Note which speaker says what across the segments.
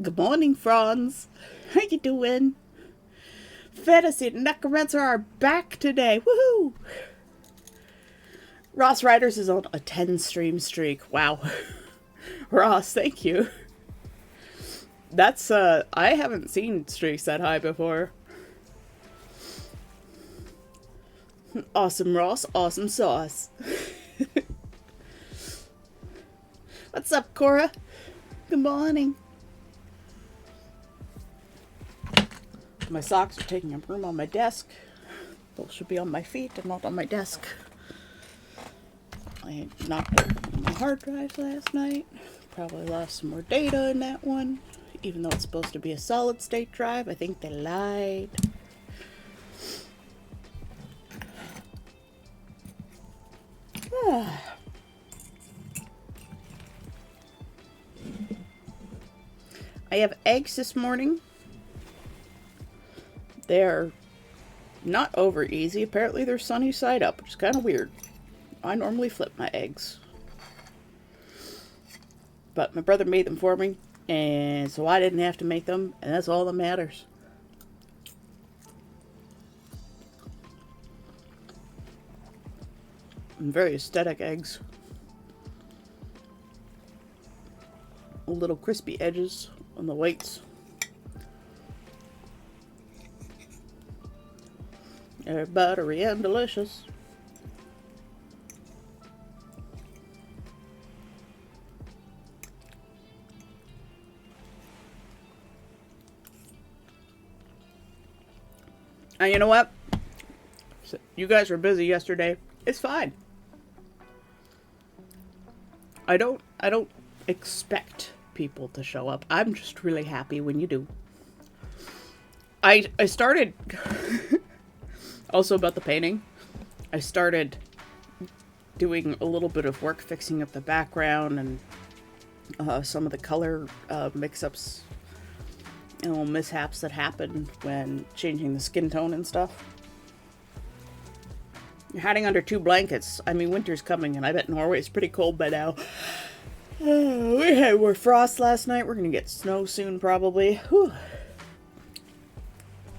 Speaker 1: Good morning, Franz. How you doing? Fantasy Necromancer are back today. Woohoo! Ross Riders is on a 10 stream streak. Wow. Ross, thank you. That's, I haven't seen streaks that high before. Awesome, Ross. Awesome sauce. What's up, Cora? Good morning. My socks are taking up room on my desk. Those should be on my feet and not on my desk. I knocked out my hard drive last night. Probably lost some more data in that one. Even though it's supposed to be a solid state drive, I think they lied. I have eggs this morning. They're not over easy. Apparently they're sunny side up, which is kind of weird. I normally flip my eggs. But my brother made them for me, and so I didn't have to make them, and that's all that matters. And very aesthetic eggs. Little crispy edges on the whites. They're buttery and delicious. And you know what? You guys were busy yesterday. It's fine. I don't expect people to show up. I'm just really happy when you do. I started also about the painting. I started doing a little bit of work fixing up the background and some of the color mix-ups, you know, mishaps that happen when changing the skin tone and stuff. You're hiding under 2 blankets. I mean, winter's coming, and I bet Norway's pretty cold by now. We had more frost last night. We're gonna get snow soon, probably. Whew.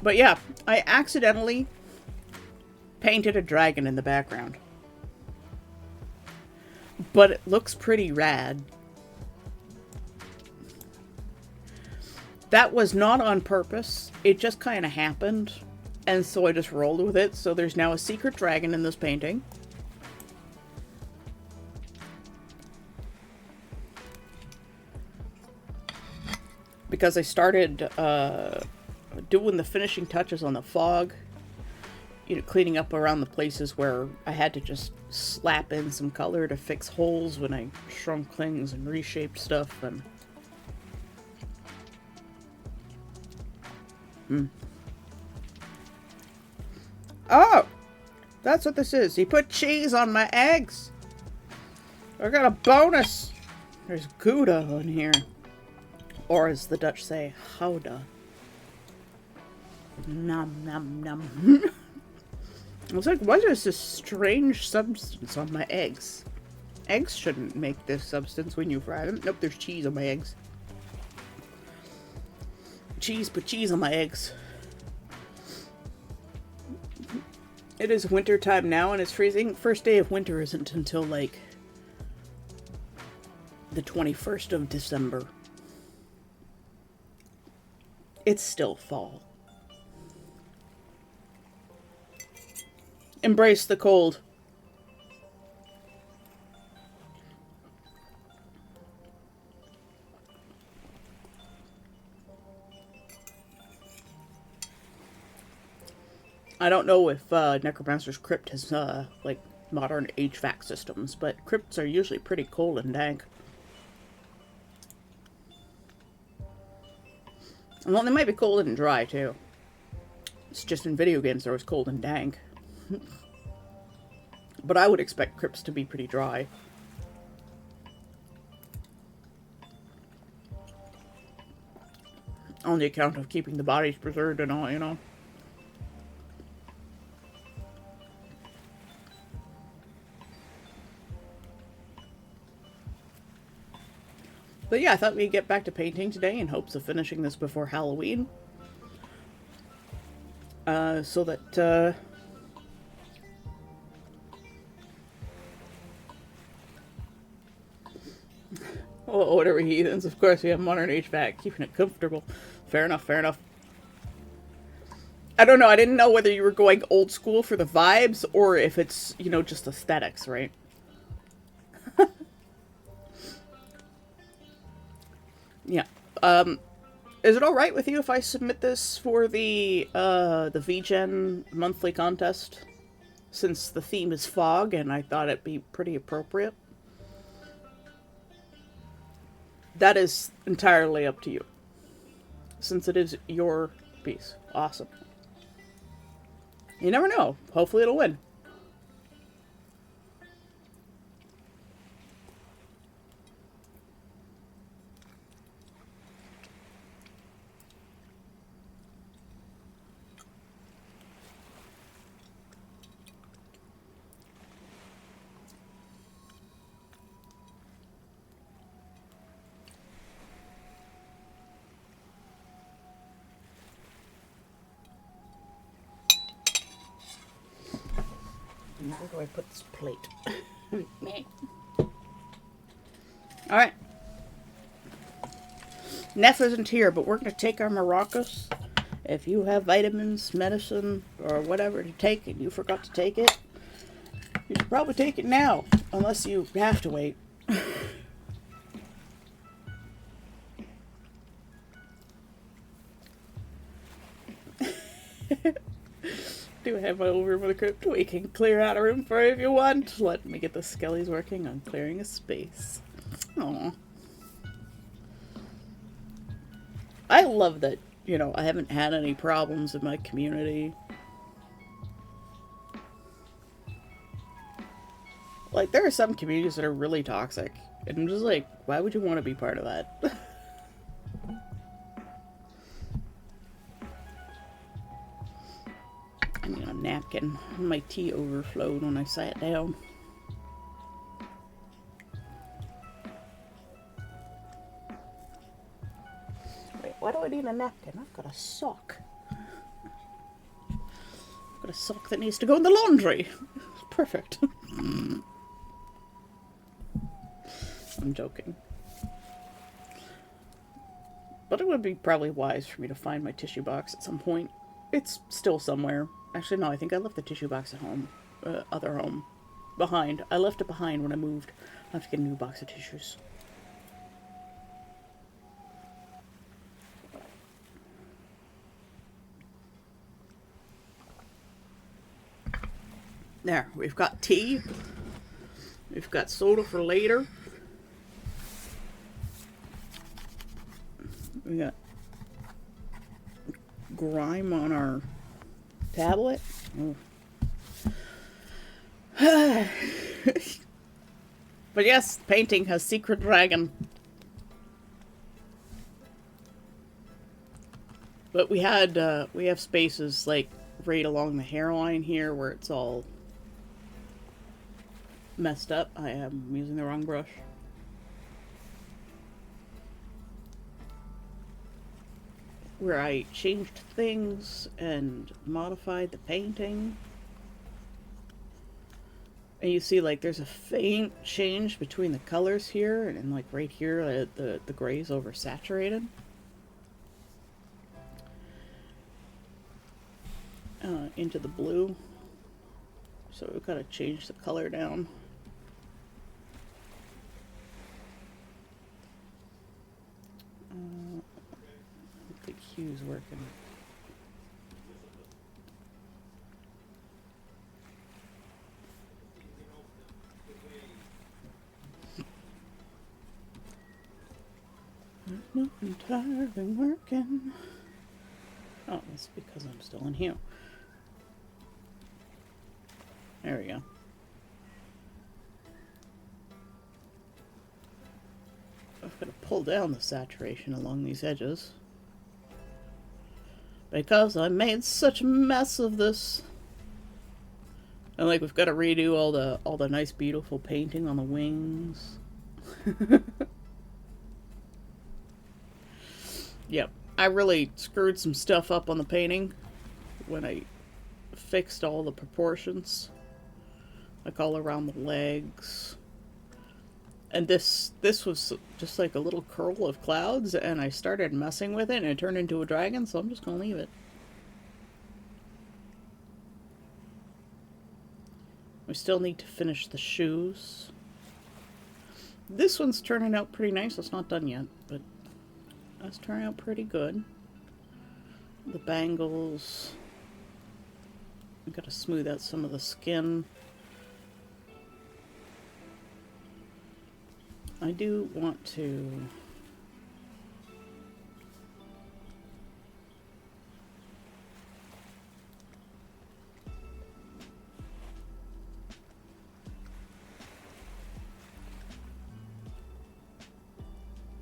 Speaker 1: But yeah, I accidentally painted a dragon in the background. But it looks pretty rad. That was not on purpose. It just kind of happened. And so I just rolled with it. So there's now a secret dragon in this painting. Because I started doing the finishing touches on the fog. You know, cleaning up around the places where I had to just slap in some color to fix holes when I shrunk things and reshaped stuff. And oh, that's what this is. He put cheese on my eggs. I got a bonus. There's Gouda on here. Or as the Dutch say, Gouda. Nom nom nom. I was like, what is this strange substance on my eggs? Eggs shouldn't make this substance when you fry them. Nope, there's cheese on my eggs. Put cheese on my eggs. It is winter time now and it's freezing. First day of winter isn't until like the 21st of December. It's still fall. Embrace the cold. I don't know if Necromancer's Crypt has like modern HVAC systems, but crypts are usually pretty cold and dank. Well, they might be cold and dry too. It's just in video games they're always cold and dank. But I would expect crypts to be pretty dry. On the account of keeping the bodies preserved and all, you know. But yeah, I thought we'd get back to painting today in hopes of finishing this before Halloween. So that, oh, whatever heathens. Of course, we have modern HVAC, keeping it comfortable. Fair enough, fair enough. I don't know, I didn't know whether you were going old school for the vibes, or if it's, you know, just aesthetics, right? Yeah. Is it alright with you if I submit this for the VGen monthly contest? Since the theme is fog, and I thought it'd be pretty appropriate. That is entirely up to you. Since it is your piece. Awesome. You never know. Hopefully it'll win. Where do I put this plate? Alright. Neff isn't here, but we're going to take our maracas. If you have vitamins, medicine, or whatever to take and you forgot to take it, you should probably take it now, unless you have to wait. Do I have my old room with a crypt? We can clear out a room for you if you want. Let me get the skellies working on clearing a space. Aww. I love that, you know, I haven't had any problems in my community. Like, there are some communities that are really toxic. And I'm just like, why would you want to be part of that? I need a napkin. My tea overflowed when I sat down. Wait, why do I need a napkin? I've got a sock. I've got a sock that needs to go in the laundry. Perfect. I'm joking. But it would be probably wise for me to find my tissue box at some point. It's still somewhere. Actually, no, I think I left the tissue box at home. Other home. Behind. I left it behind when I moved. I'll have to get a new box of tissues. There, we've got tea. We've got soda for later. We got grime on our tablet. Oh. But yes, painting has secret dragon. But we have spaces like right along the hairline here where it's all messed up. I am using the wrong brush. Where I changed things and modified the painting. And you see, like, there's a faint change between the colors here, and like right here, the gray's oversaturated. Into the blue. So we've got to change the color down. The hue's working. Not entirely working. Oh, that's because I'm still in here. There we go. I've got to pull down the saturation along these edges. Because I made such a mess of this. And like we've got to redo all the nice beautiful painting on the wings. Yep. I really screwed some stuff up on the painting when I fixed all the proportions. Like all around the legs. And this was just like a little curl of clouds, and I started messing with it and it turned into a dragon, so I'm just gonna leave it. We still need to finish the shoes. This one's turning out pretty nice. It's not done yet, but that's turning out pretty good. The bangles. I've got to smooth out some of the skin. I do want to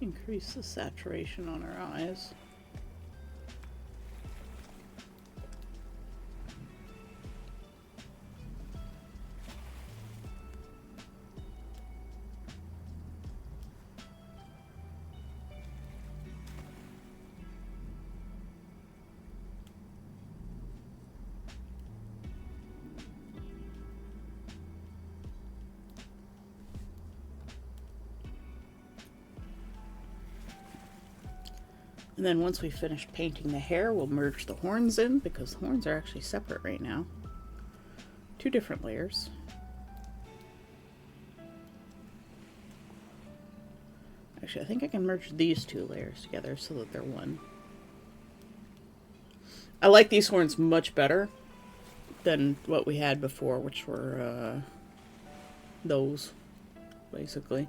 Speaker 1: increase the saturation on her eyes. And then once we finish painting the hair, we'll merge the horns in, because the horns are actually separate right now. 2 different layers. Actually, I think I can merge these 2 layers together so that they're one. I like these horns much better than what we had before, which were those, basically.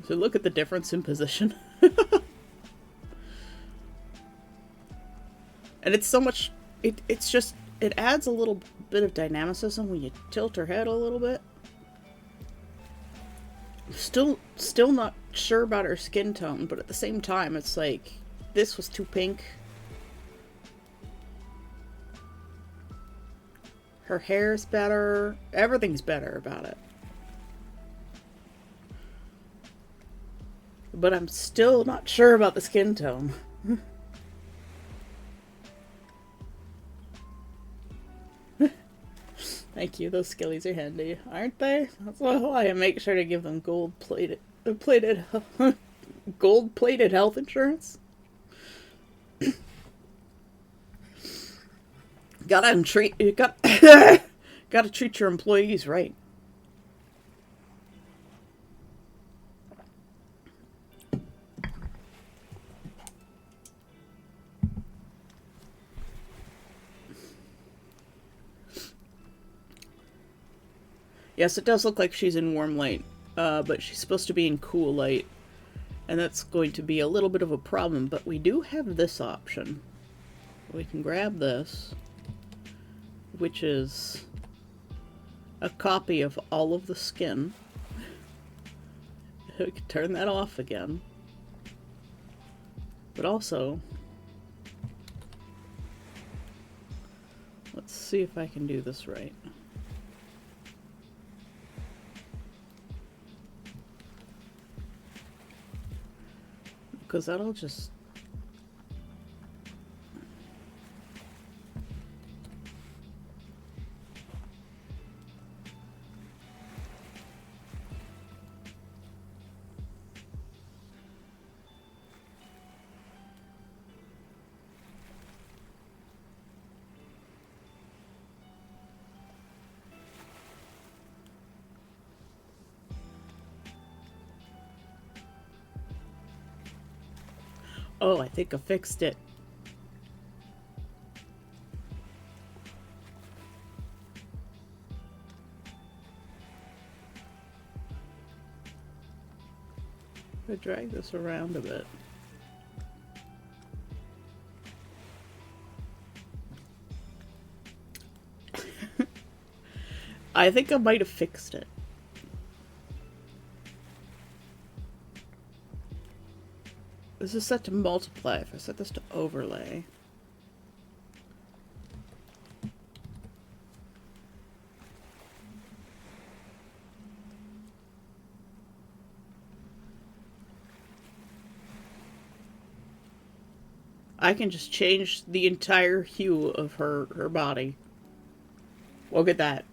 Speaker 1: So look at the difference in position. And it's so much, it's just, it adds a little bit of dynamicism when you tilt her head a little bit. Still not sure about her skin tone, but at the same time, it's like, this was too pink. Her hair's better. Everything's better about it. But I'm still not sure about the skin tone. Thank you. Those skillies are handy, aren't they? That's why I make sure to give them gold-plated health insurance. Gotta treat your employees right. Yes, it does look like she's in warm light, but she's supposed to be in cool light, and that's going to be a little bit of a problem, but we do have this option. We can grab this, which is a copy of all of the skin. We can turn that off again. But also, let's see if I can do this right. Because that'll just... Oh, I think I fixed it. I drag this around a bit. I think I might have fixed it. This is set to multiply. If I set this to overlay. I can just change the entire hue of her body. Look at that.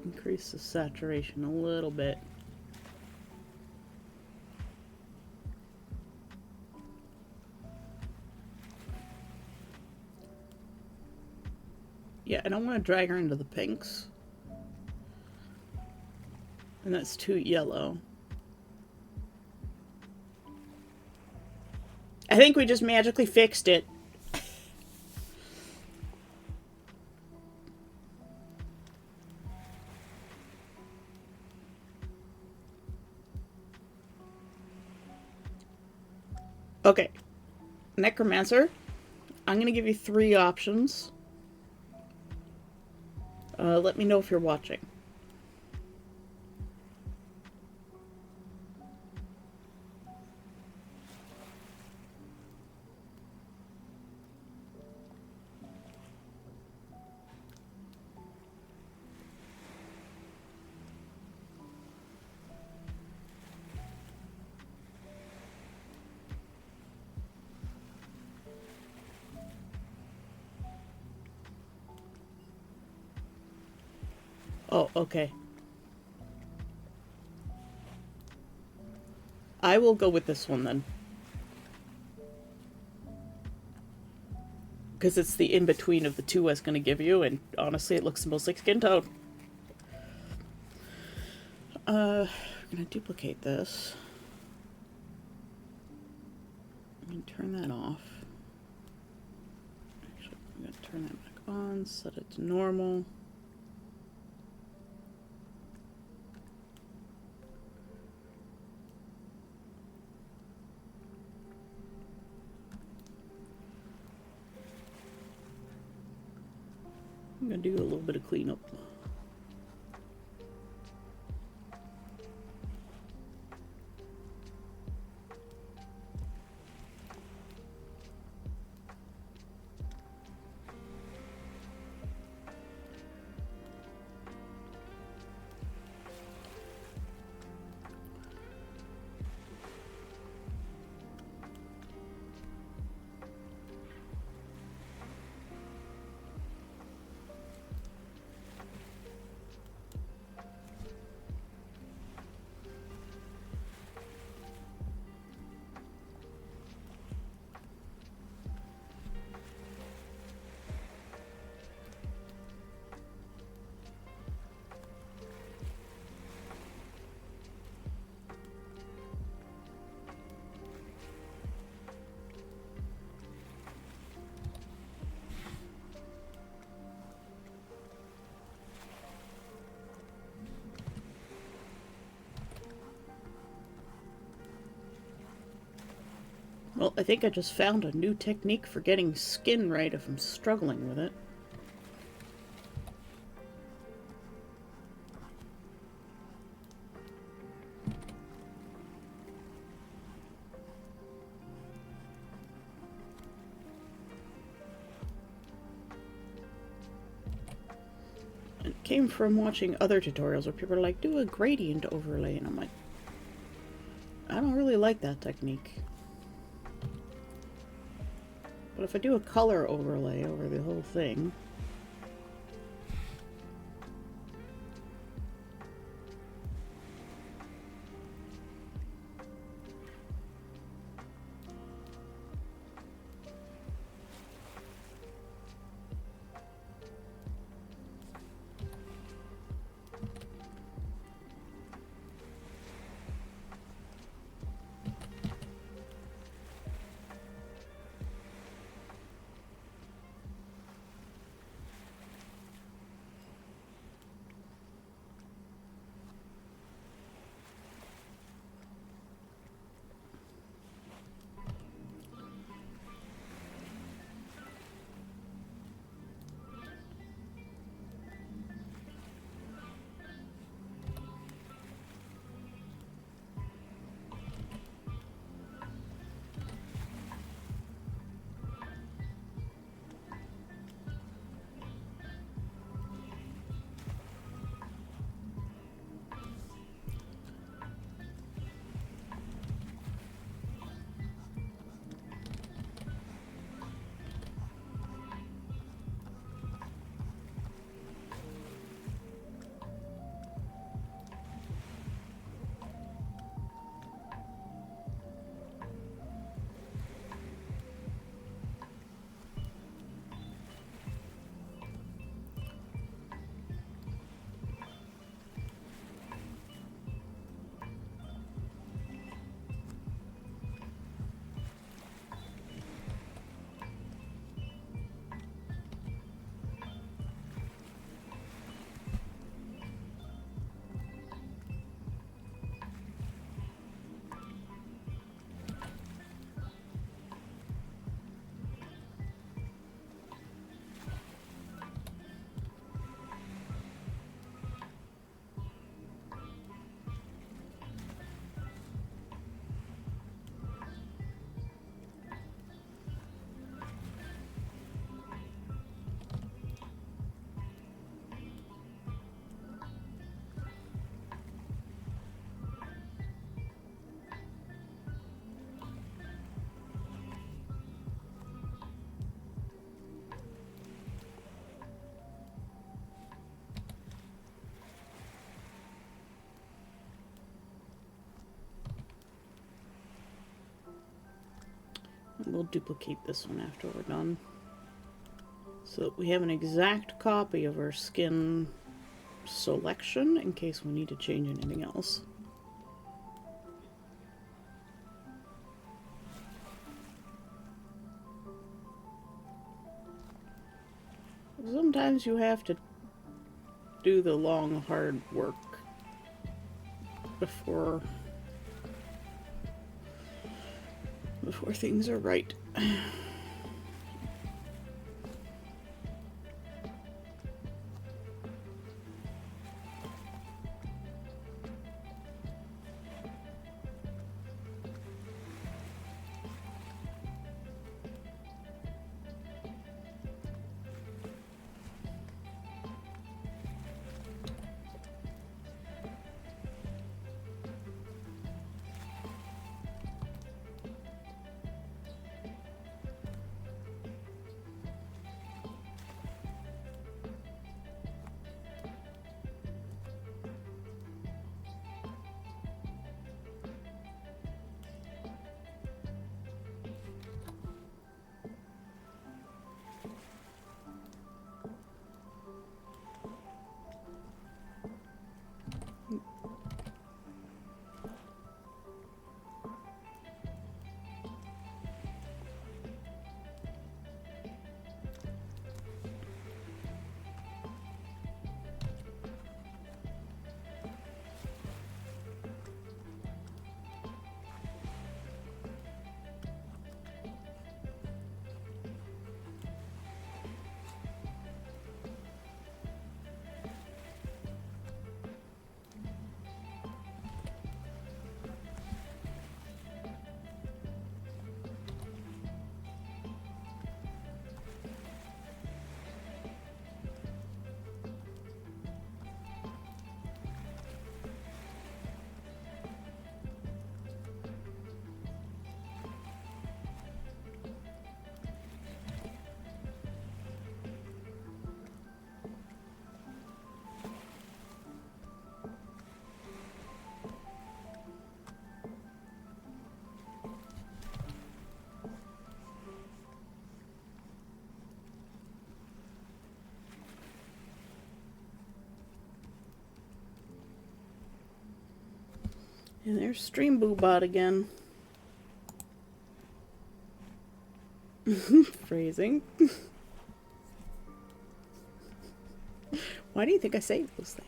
Speaker 1: Increase the saturation a little bit. Yeah, I don't want to drag her into the pinks. And that's too yellow. I think we just magically fixed it. Okay. Necromancer. I'm going to give you 3 options. Let me know if you're watching. Oh, okay. I will go with this one then. Because it's the in-between of the two I was going to give you, and honestly it looks the most like Skin Tone. We're going to duplicate this. And turn that off. Actually, I'm going to turn that back on, set it to normal. I'm going to do a little bit of cleanup. Well, I think I just found a new technique for getting skin right if I'm struggling with it. It came from watching other tutorials where people are like, do a gradient overlay, and I'm like, I don't really like that technique. But if I do a color overlay over the whole thing... we'll duplicate this one after we're done, so that we have an exact copy of our skin selection in case we need to change anything else. Sometimes you have to do the long, hard work before things are right. And there's Stream Boobot again. Phrasing. Why do you think I say those things?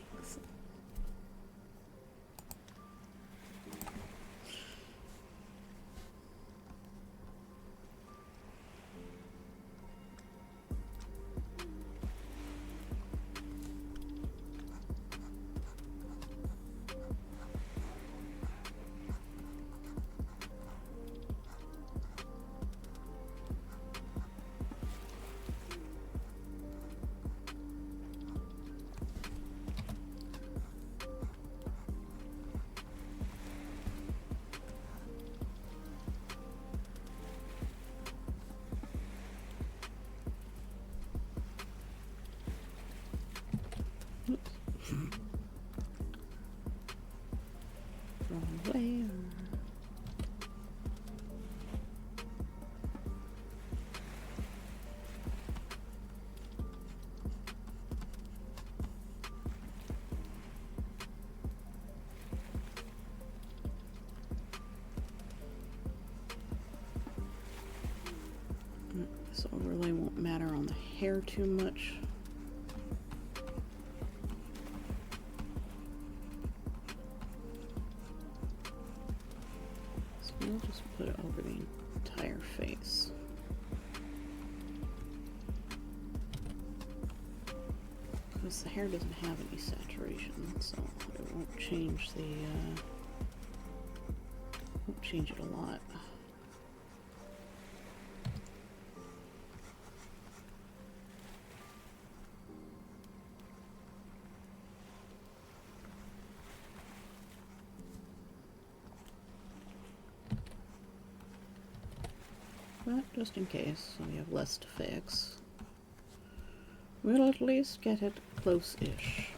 Speaker 1: Wrong way. This overlay won't matter on the hair too much. So we'll just put it over the entire face. Because the hair doesn't have any saturation, so it won't change the won't change it a lot. But just in case, so we have less to fix, we'll at least get it close-ish.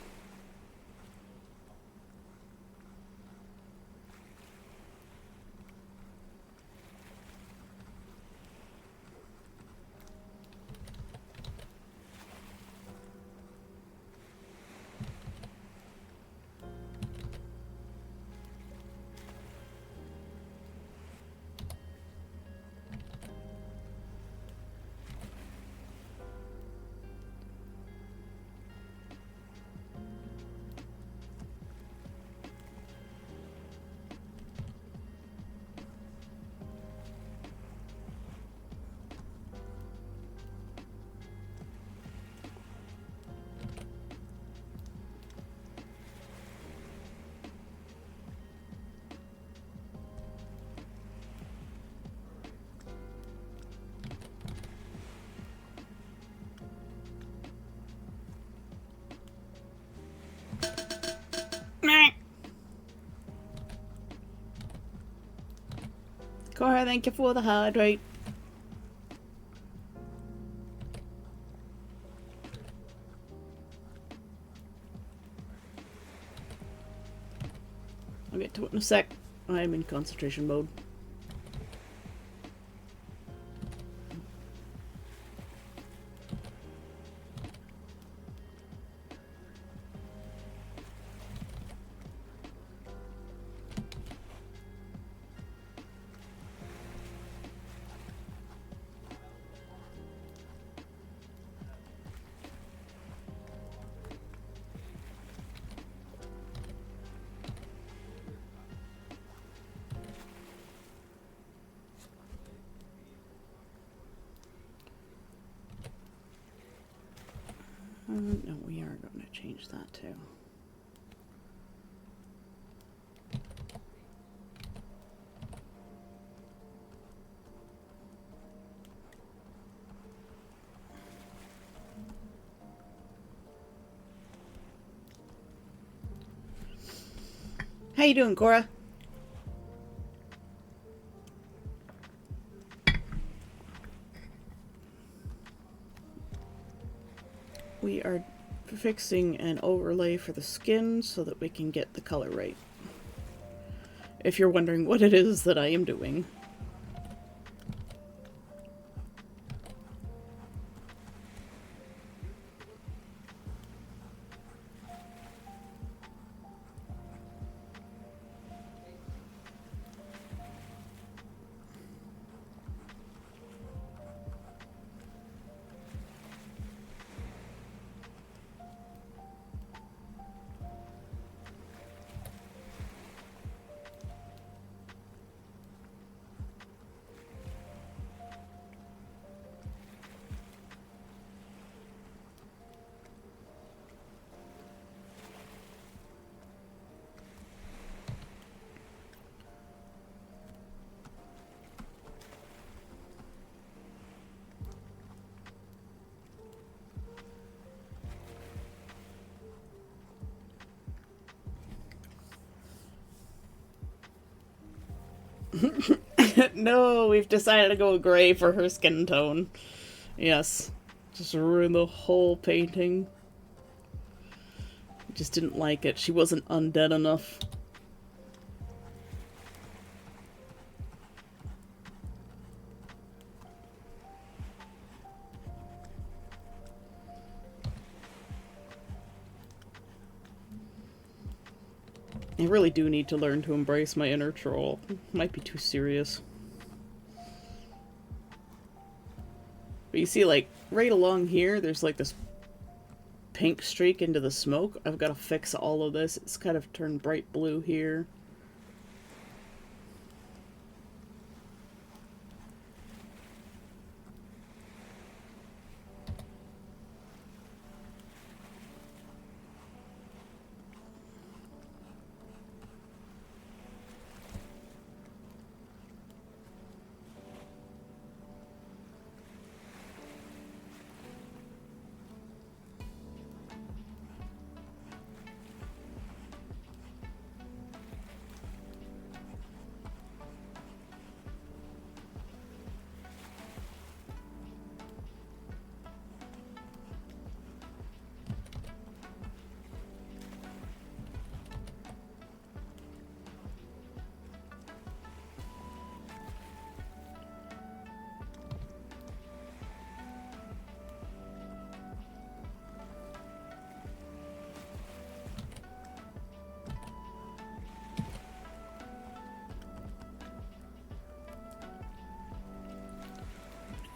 Speaker 1: Cora, thank you for the hydrate. I'll get to it in a sec. I'm in concentration mode. No, we are going to change that too. How you doing, Cora? We are fixing an overlay for the skin so that we can get the color right. If you're wondering what it is that I am doing. No, we've decided to go gray for her skin tone. Yes. Just ruin the whole painting. Just didn't like it. She wasn't undead enough. I really do need to learn to embrace my inner troll. Might be too serious. But you see, like, right along here, there's like this pink streak into the smoke. I've got to fix all of this. It's kind of turned bright blue here.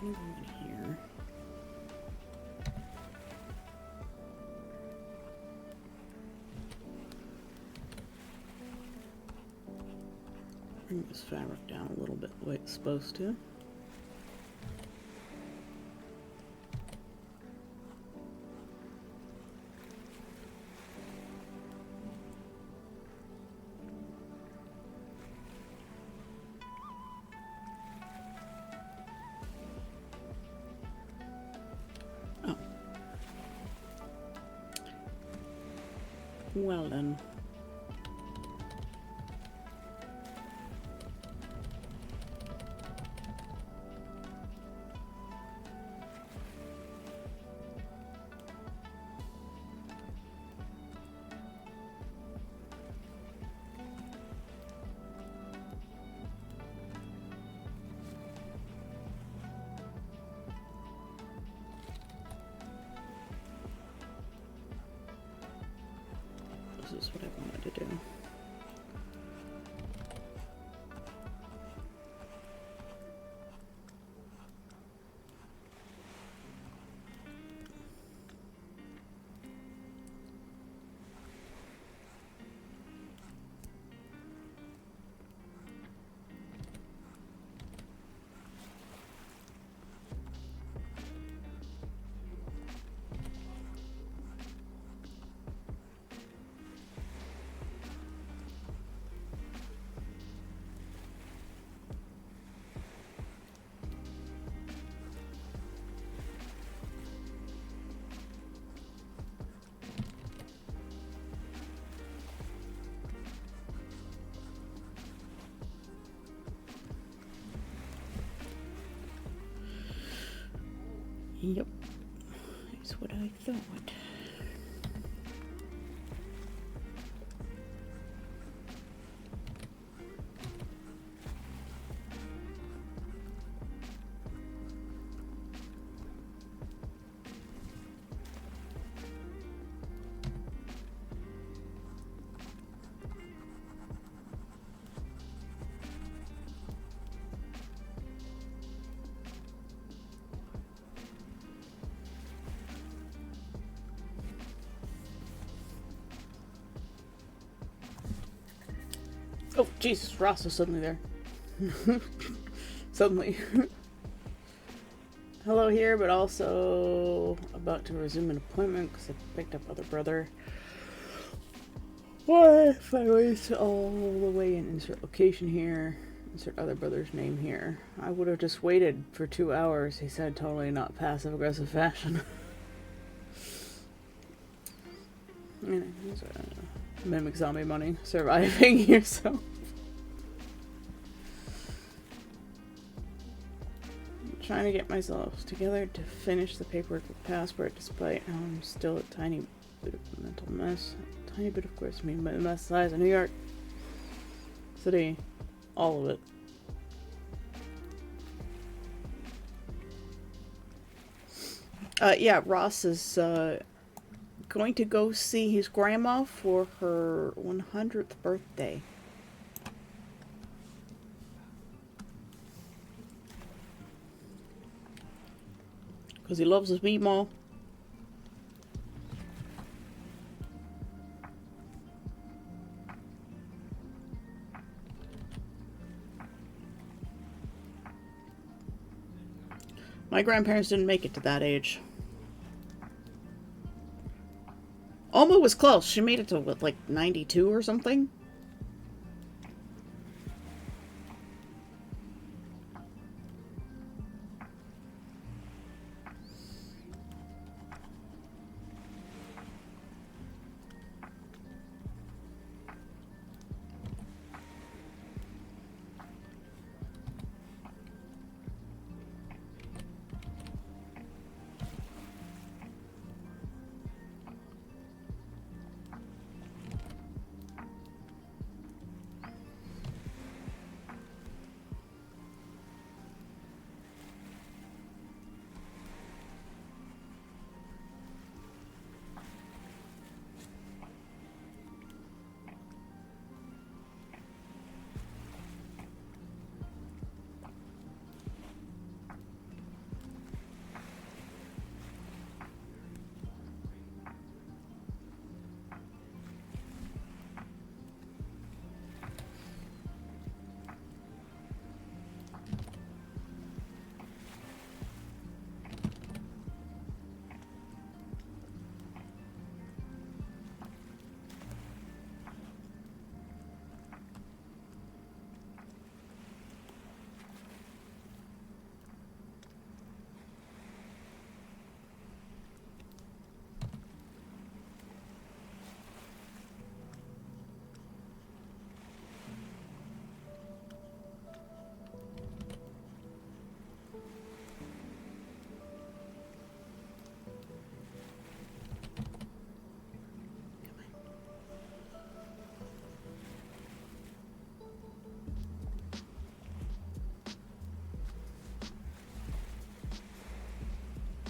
Speaker 1: I'm going to go in here. Bring this fabric down a little bit the way it's supposed to. Oh. Well then. is what I wanted to do. Yep, that's what I thought. Oh, Jesus, Ross is suddenly there. Suddenly. Hello here, but also about to resume an appointment because I picked up other brother. Why, if I wait all the way and insert location here, insert other brother's name here. I would have just waited for 2 hours, he said, totally not passive-aggressive fashion. Mimic zombie money, surviving yourself. I'm trying to get myself together to finish the paperwork with passport, despite how I'm still a tiny bit of a mental mess. A tiny bit, of course, I mean by the mess size of New York City. All of it. Yeah, Ross is going to go see his grandma for her 100th birthday. Because he loves his meatball. My grandparents didn't make it to that age. Alma was close. She made it to, what, like 92 or something?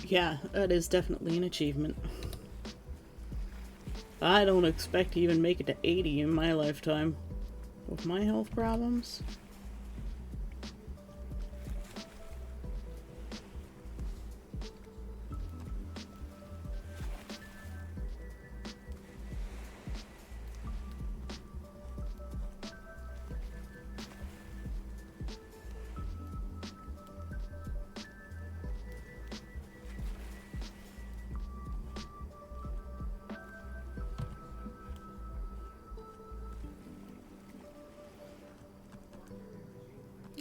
Speaker 1: Yeah, that is definitely an achievement. I don't expect to even make it to 80 in my lifetime. With my health problems.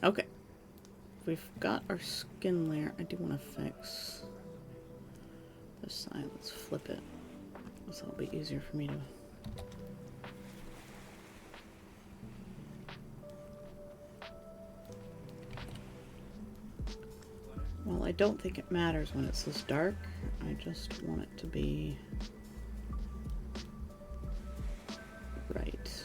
Speaker 1: Okay. We've got our skin layer. I do want to fix this side. Let's flip it. So it'll be easier for me to... Well, I don't think it matters when it's this dark. I just want it to be right.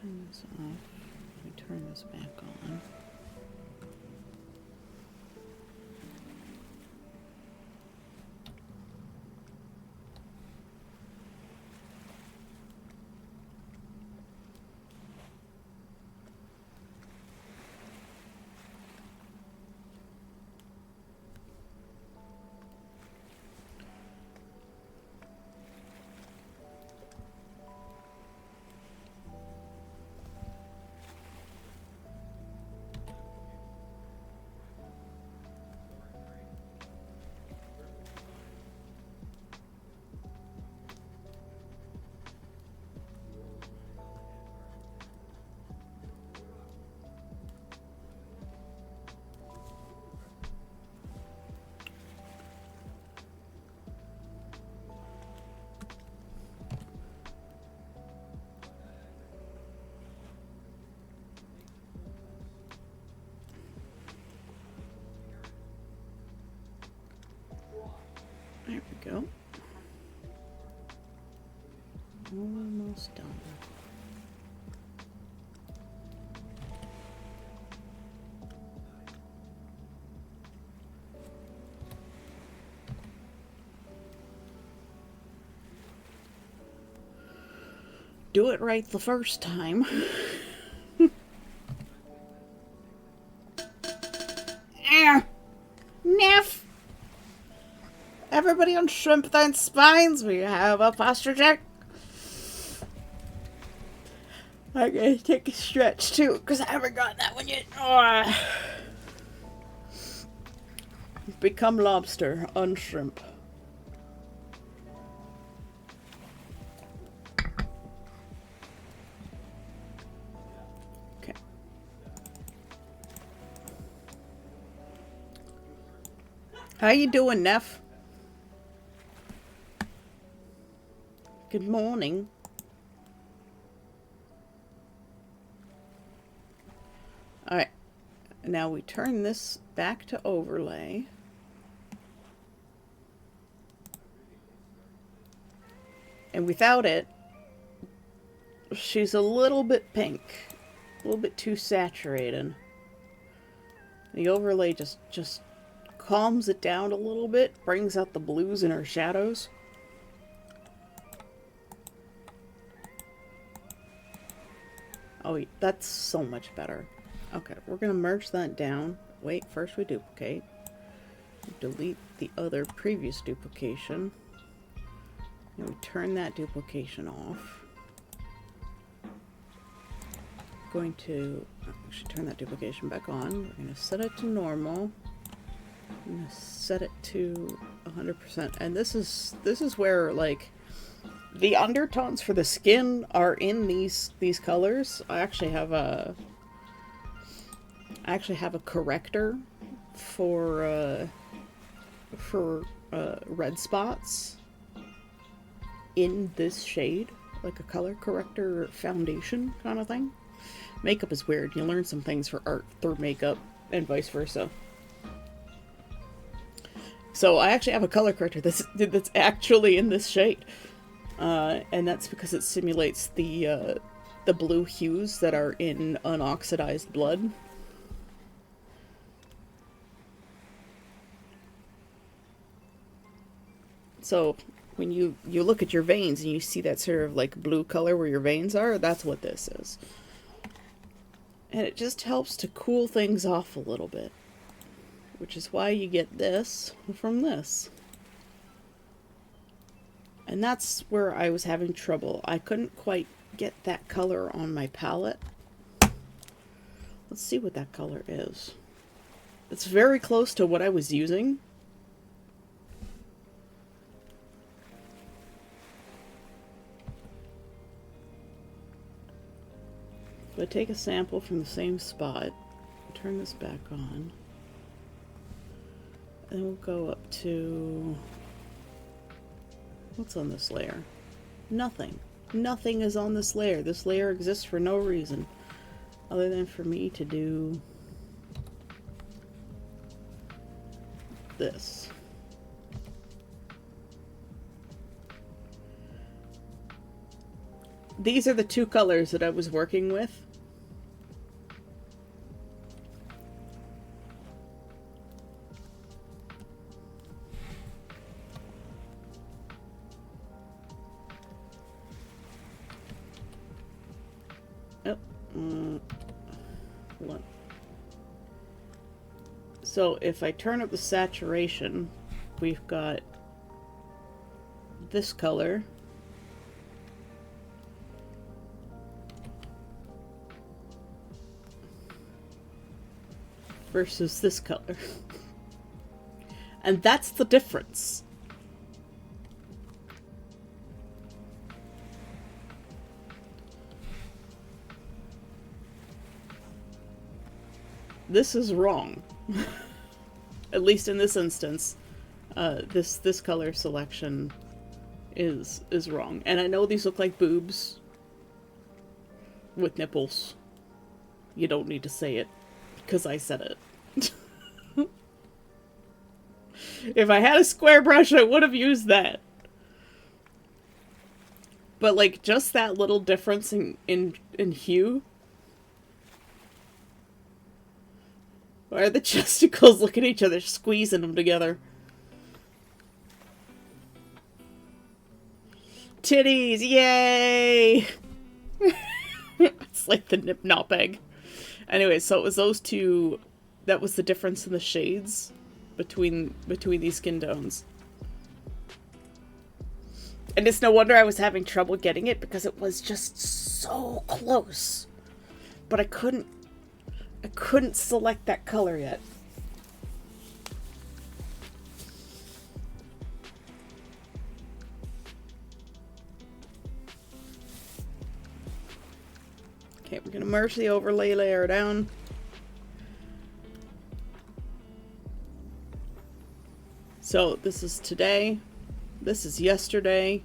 Speaker 1: Turn this off. Let me turn this back on. There we go. Almost done. Do it right the first time. Neff! Everybody on Shrimp Then Spines, we have a posture check. I'm gonna take a stretch too, because I haven't gotten that one yet. Oh. Become lobster, unshrimp. Okay. How you doing, Neff? Good morning. Alright. Now we turn this back to overlay. And without it, she's a little bit pink. A little bit too saturated. The overlay just calms it down a little bit, brings out the blues in her shadows. Oh, that's so much better. Okay, we're gonna merge that down. Wait, first we duplicate. Delete the other previous duplication. And we turn that duplication off. Going to actually turn that duplication back on. We're gonna set it to normal. I'm gonna set it to 100%. And this is where, like, the undertones for the skin are in these colors. I actually have a corrector for red spots in this shade, like a color corrector foundation kind of thing. Makeup is weird. You learn some things for art through makeup and vice versa. So I actually have a color corrector that's actually in this shade. And that's because it simulates the blue hues that are in unoxidized blood. So when you look at your veins and you see that sort of like blue color where your veins are, that's what this is. And it just helps to cool things off a little bit, which is why you get this from this. And that's where I was having trouble. I couldn't quite get that color on my palette. Let's see what that color is. It's very close to what I was using. If I take a sample from the same spot, turn this back on, and we'll go up to... what's on this layer? Nothing. Nothing is on this layer. This layer exists for no reason other than for me to do this. These are the two colors that I was working with. Hold on. So if I turn up the saturation, we've got this color versus this color. And that's the difference. This is wrong. At least in this instance, this color selection is wrong. And I know these look like boobs with nipples. You don't need to say it, because I said it. If I had a square brush, I would have used that. But like just that little difference in hue. Why are the chesticles looking at each other, squeezing them together? Titties, yay! It's like the Nip Nop egg. Anyway, so it was those two. That was the difference in the shades between these skin tones. And it's no wonder I was having trouble getting it, because it was just so close. But I couldn't select that color yet. Okay, we're gonna merge the overlay layer down. So this is today, this is yesterday,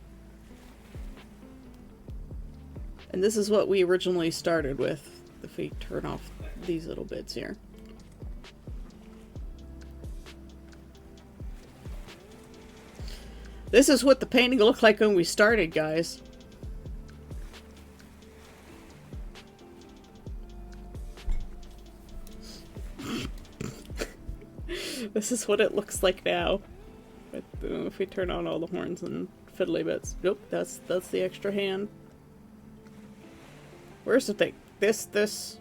Speaker 1: and this is what we originally started with. If we turn off these little bits here. This is what the painting looked like when we started, guys. This is what it looks like now. If we turn on all the horns and fiddly bits. Nope, that's the extra hand. Where's the thing? This.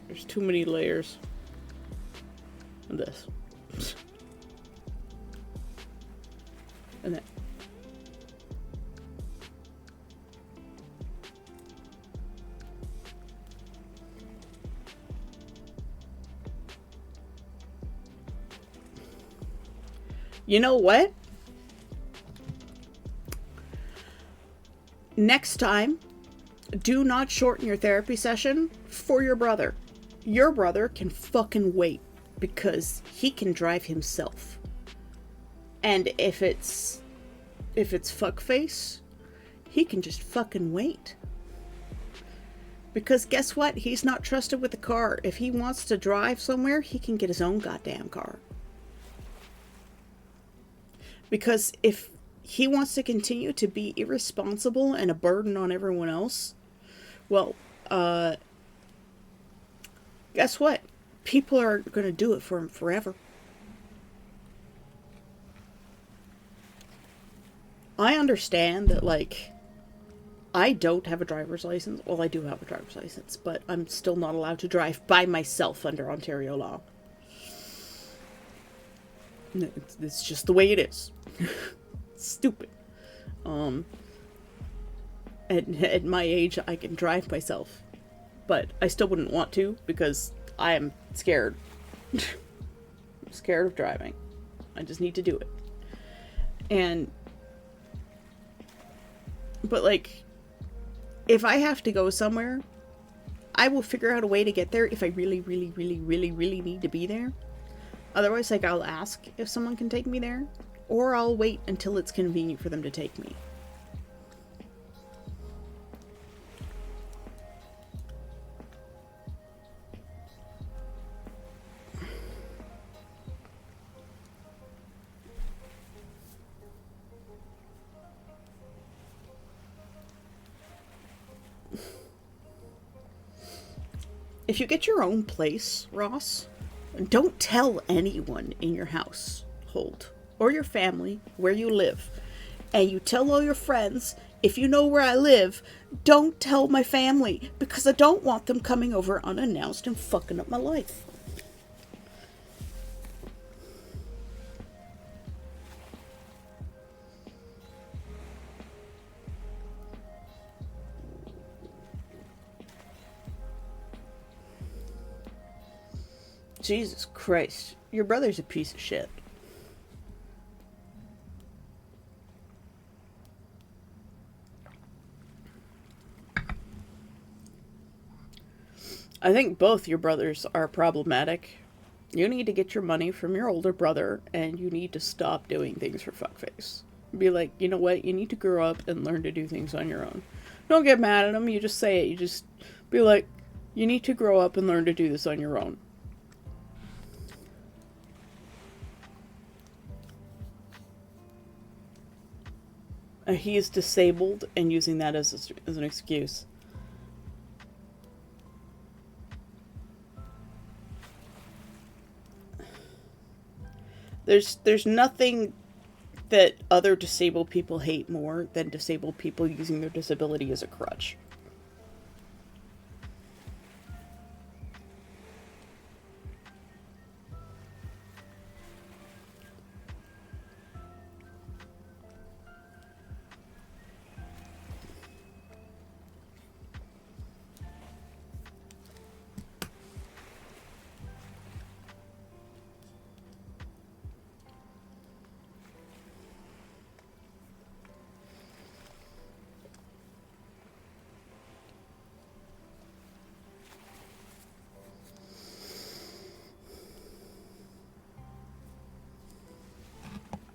Speaker 1: There's too many layers. And this. And that. You know what? Next time, do not shorten your therapy session for your brother. Your brother can fucking wait, because he can drive himself. And if it's fuckface, he can just fucking wait. Because guess what? He's not trusted with the car. If he wants to drive somewhere, he can get his own goddamn car. Because if he wants to continue to be irresponsible and a burden on everyone else, well, guess what? People are going to do it for him forever. I understand that, like, I don't have a driver's license. Well, I do have a driver's license, but I'm still not allowed to drive by myself under Ontario law. It's just the way it is. Stupid. At my age, I can drive myself, but I still wouldn't want to because I am scared. I'm scared of driving. I just need to do it. But like, if I have to go somewhere, I will figure out a way to get there if I really, really, really, really, really need to be there. Otherwise, like, I'll ask if someone can take me there, or I'll wait until it's convenient for them to take me. If you get your own place, Ross, don't tell anyone in your household or your family where you live. And you tell all your friends, if you know where I live, don't tell my family because I don't want them coming over unannounced and fucking up my life. Jesus Christ, your brother's a piece of shit. I think both your brothers are problematic. You need to get your money from your older brother, and you need to stop doing things for fuckface. Be like, you know what? You need to grow up and learn to do things on your own. Don't get mad at him. You just say it. You just be like, you need to grow up and learn to do this on your own. He is disabled and using that as an excuse. There's nothing that other disabled people hate more than disabled people using their disability as a crutch.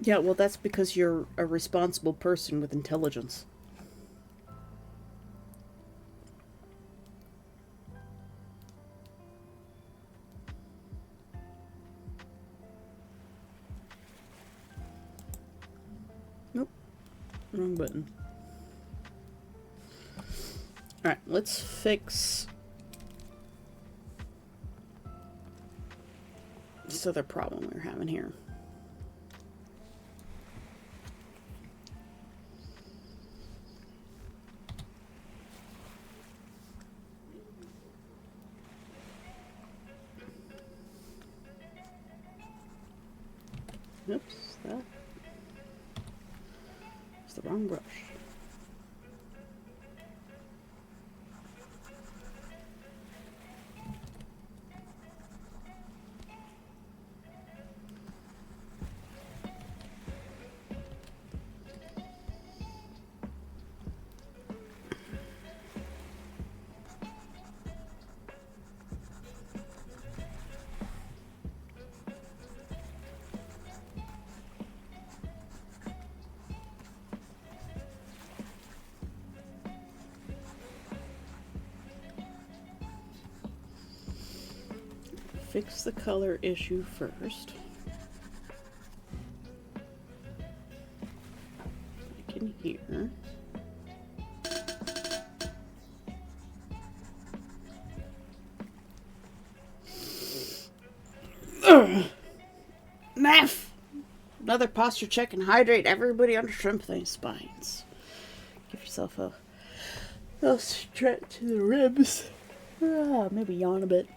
Speaker 1: Yeah, well, that's because you're a responsible person with intelligence. Nope. Wrong button. Alright, let's fix this other problem we're having here. Oops, that's the wrong brush. Fix the color issue first. another posture check and hydrate everybody under shrimp thing spines. Give yourself a stretch to the ribs. Maybe yawn a bit.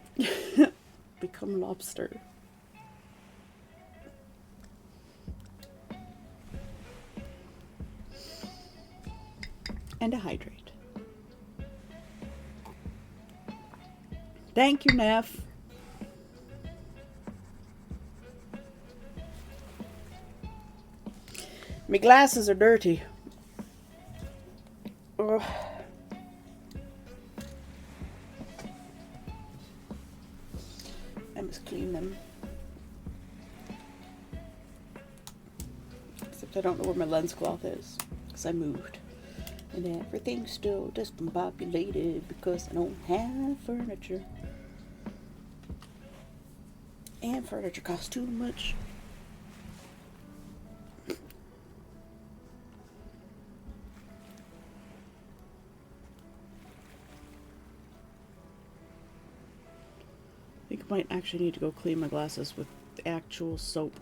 Speaker 1: Become a lobster. And to hydrate. Thank you, Neff. My glasses are dirty. Ugh. I must clean them. Except I don't know where my lens cloth is, because I moved. And everything's still discombobulated because I don't have furniture. And furniture costs too much. I think I might actually need to go clean my glasses with actual soap.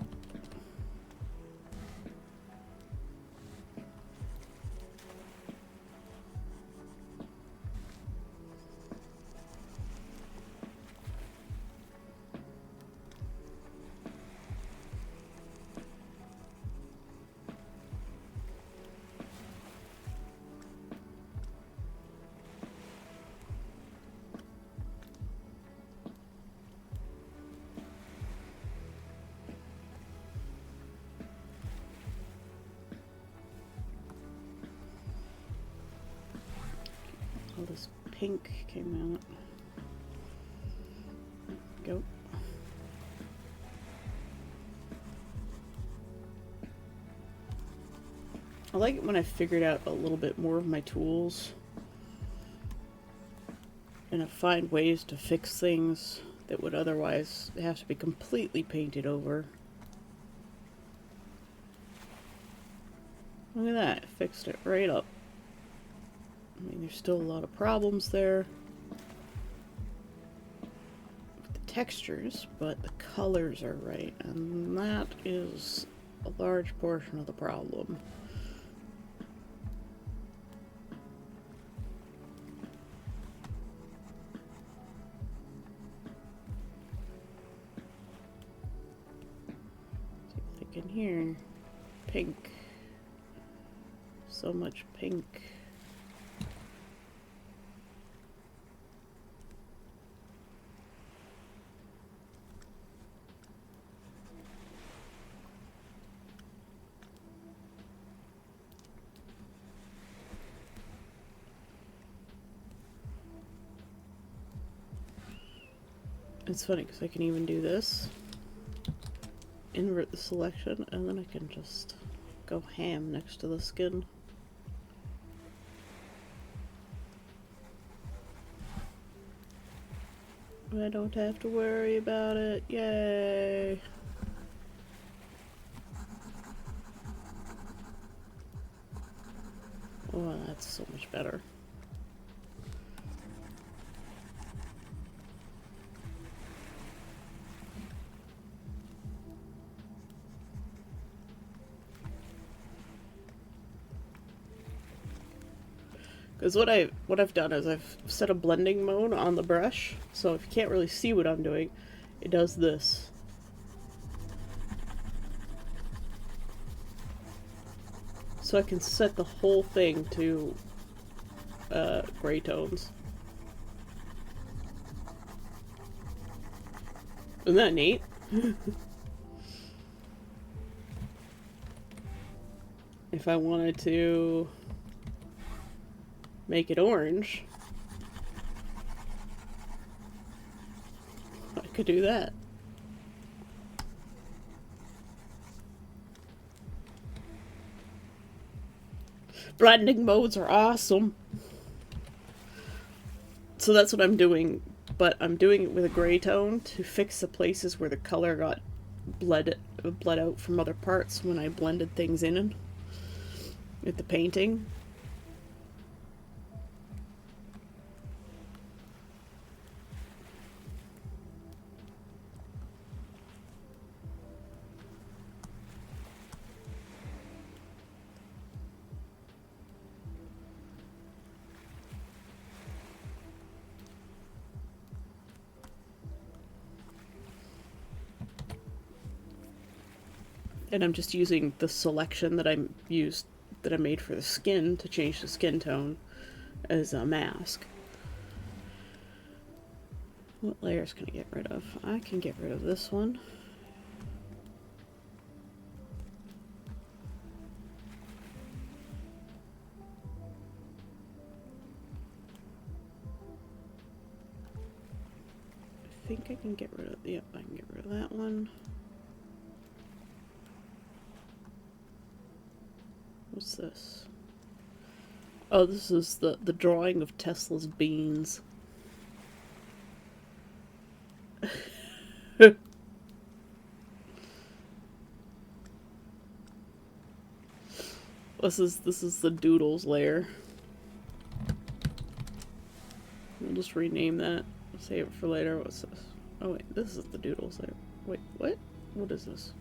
Speaker 1: All this pink came out. Go. I like it when I figured out a little bit more of my tools and I find ways to fix things that would otherwise have to be completely painted over. Look at that, it fixed it right up. I mean, there's still a lot of problems there with the textures, but the colors are right, and that is a large portion of the problem. See if I can hear pink. So much pink. It's funny because I can even do this, invert the selection, and then I can just go ham next to the skin. I don't have to worry about it. Yay! Oh, that's so much better. Because what I've done is I've set a blending mode on the brush, so if you can't really see what I'm doing, it does this. So I can set the whole thing to gray tones. Isn't that neat? If I wanted to make it orange, I could do that. Blending modes are awesome. So that's what I'm doing, but I'm doing it with a gray tone to fix the places where the color got bled out from other parts when I blended things in with the painting. And I'm just using the selection that I made for the skin to change the skin tone as a mask. What layers can I get rid of? I can get rid of this one. I think I can get rid of, yep, I can get rid of that one. What's this? Oh, this is the drawing of Tesla's beans. This is the doodles layer. We'll just rename that. Save it for later. What's this? Oh wait, this is the doodles layer. Wait, what? What is this?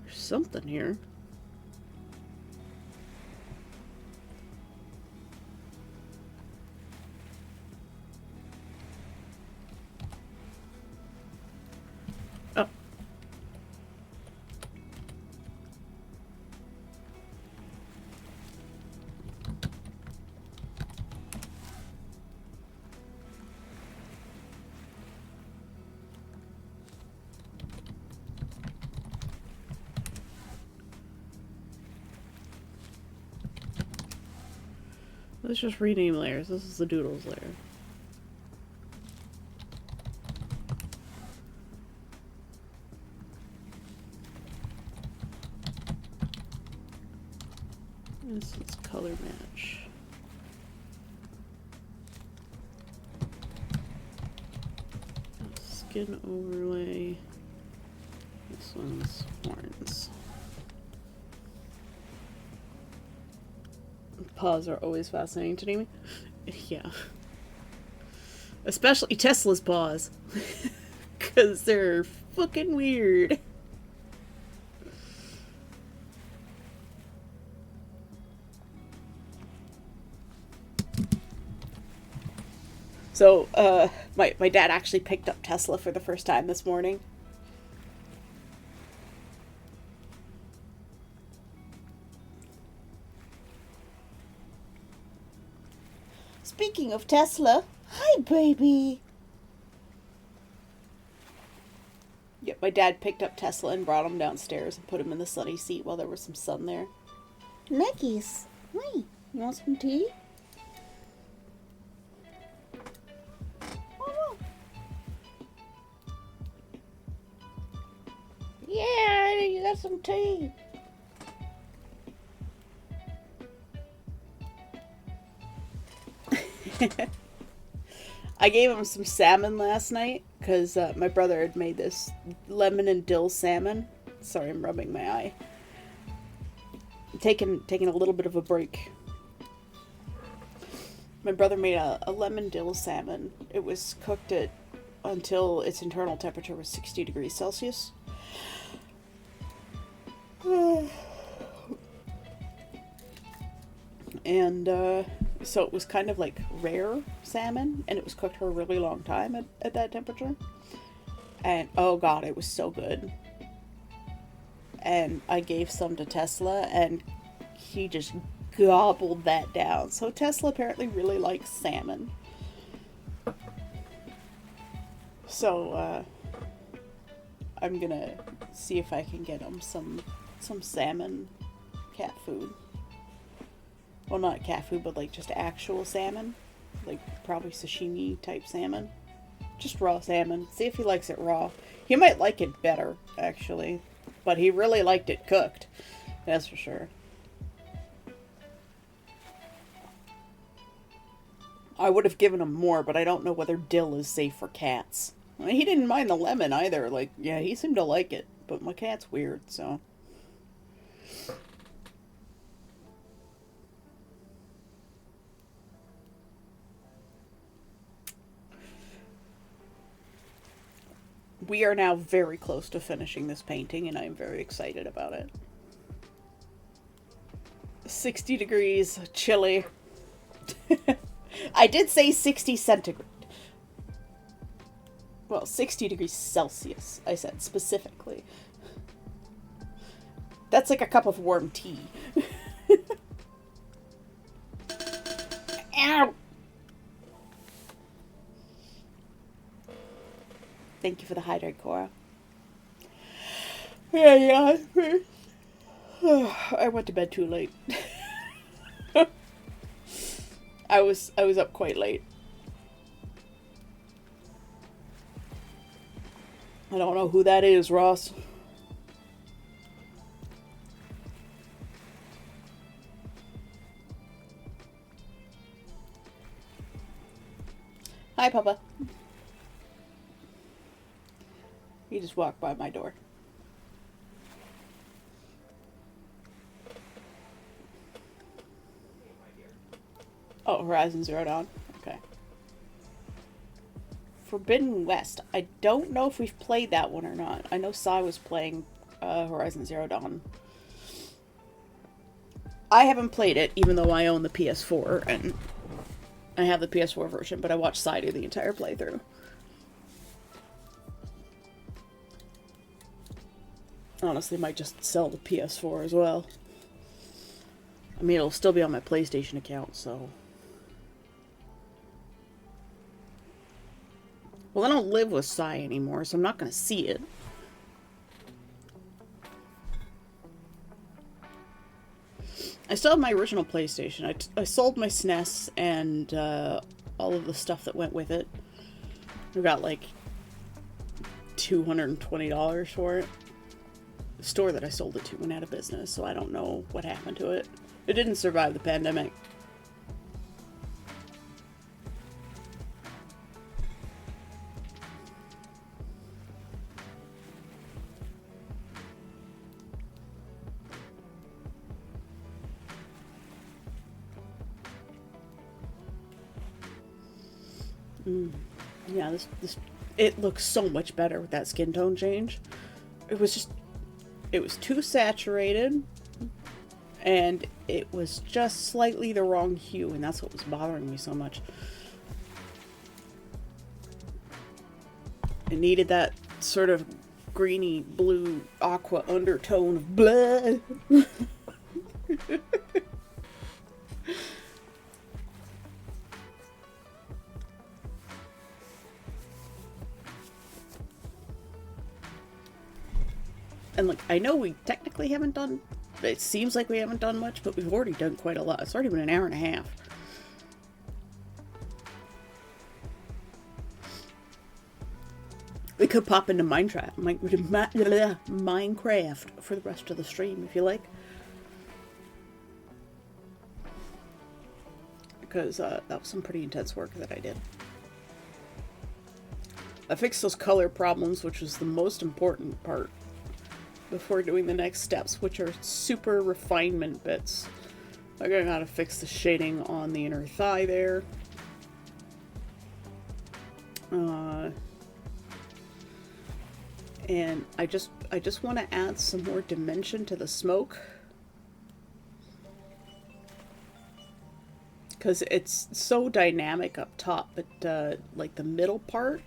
Speaker 1: There's something here. Oh. Let's just rename layers. This is the doodles layer. This is color match. Skin overlay. This one's horns. Paws are always fascinating to me. Yeah. Especially Tesla's paws. Because they're fucking weird. So, my dad actually picked up Tesla for the first time this morning. Speaking of Tesla, hi baby! Yep, my dad picked up Tesla and brought him downstairs and put him in the sunny seat while there was some sun there. Neckies, hi, you want some tea? Yeah, you got some tea. I gave him some salmon last night because my brother had made this lemon and dill salmon. Sorry, I'm rubbing my eye. Taking a little bit of a break. My brother made a lemon dill salmon. It was cooked until its internal temperature was 60 degrees Celsius. And so it was kind of like rare salmon, and it was cooked for a really long time at that temperature. And oh god, it was so good. And I gave some to Tesla, and he just gobbled that down. So Tesla apparently really likes salmon. So I'm gonna see if I can get him some salmon cat food. Well, not cat food, but like just actual salmon. Like probably sashimi type salmon. Just raw salmon. See if he likes it raw. He might like it better, actually. But he really liked it cooked. That's for sure. I would have given him more, but I don't know whether dill is safe for cats. I mean, he didn't mind the lemon either. Like, yeah, he seemed to like it. But my cat's weird, so... We are now very close to finishing this painting, and I'm very excited about it. 60 degrees, chilly. I did say 60 centigrade. Well, 60 degrees Celsius, I said specifically. That's like a cup of warm tea. Ow! Thank you for the hydrate, Cora. Yeah. I went to bed too late. I was up quite late. I don't know who that is, Ross. Hi, Papa. He just walked by my door. Oh, Horizon Zero Dawn. Okay. Forbidden West. I don't know if we've played that one or not. I know Sai was playing Horizon Zero Dawn. I haven't played it, even though I own the PS4, and I have the PS4 version, but I watched Sai do the entire playthrough. Honestly, might just sell the PS4 as well. I mean, it'll still be on my PlayStation account, so... Well, I don't live with Sai anymore, so I'm not going to see it. I still have my original PlayStation. I sold my SNES and all of the stuff that went with it. I got like $220 for it. The store that I sold it to went out of business, so I don't know what happened to it. It didn't survive the pandemic. Yeah, this it looks so much better with that skin tone change. It was too saturated, and it was just slightly the wrong hue, and that's what was bothering me so much. It needed that sort of greeny blue aqua undertone of blood. And like, I know we technically haven't done, it seems like we haven't done much, but we've already done quite a lot. It's already been an hour and a half. We could pop into Minecraft for the rest of the stream if you like. Because that was some pretty intense work that I did. I fixed those color problems, which was the most important part, before doing the next steps, which are super refinement bits. Like, I gotta fix the shading on the inner thigh there. And I just want to add some more dimension to the smoke, because it's so dynamic up top, but like the middle part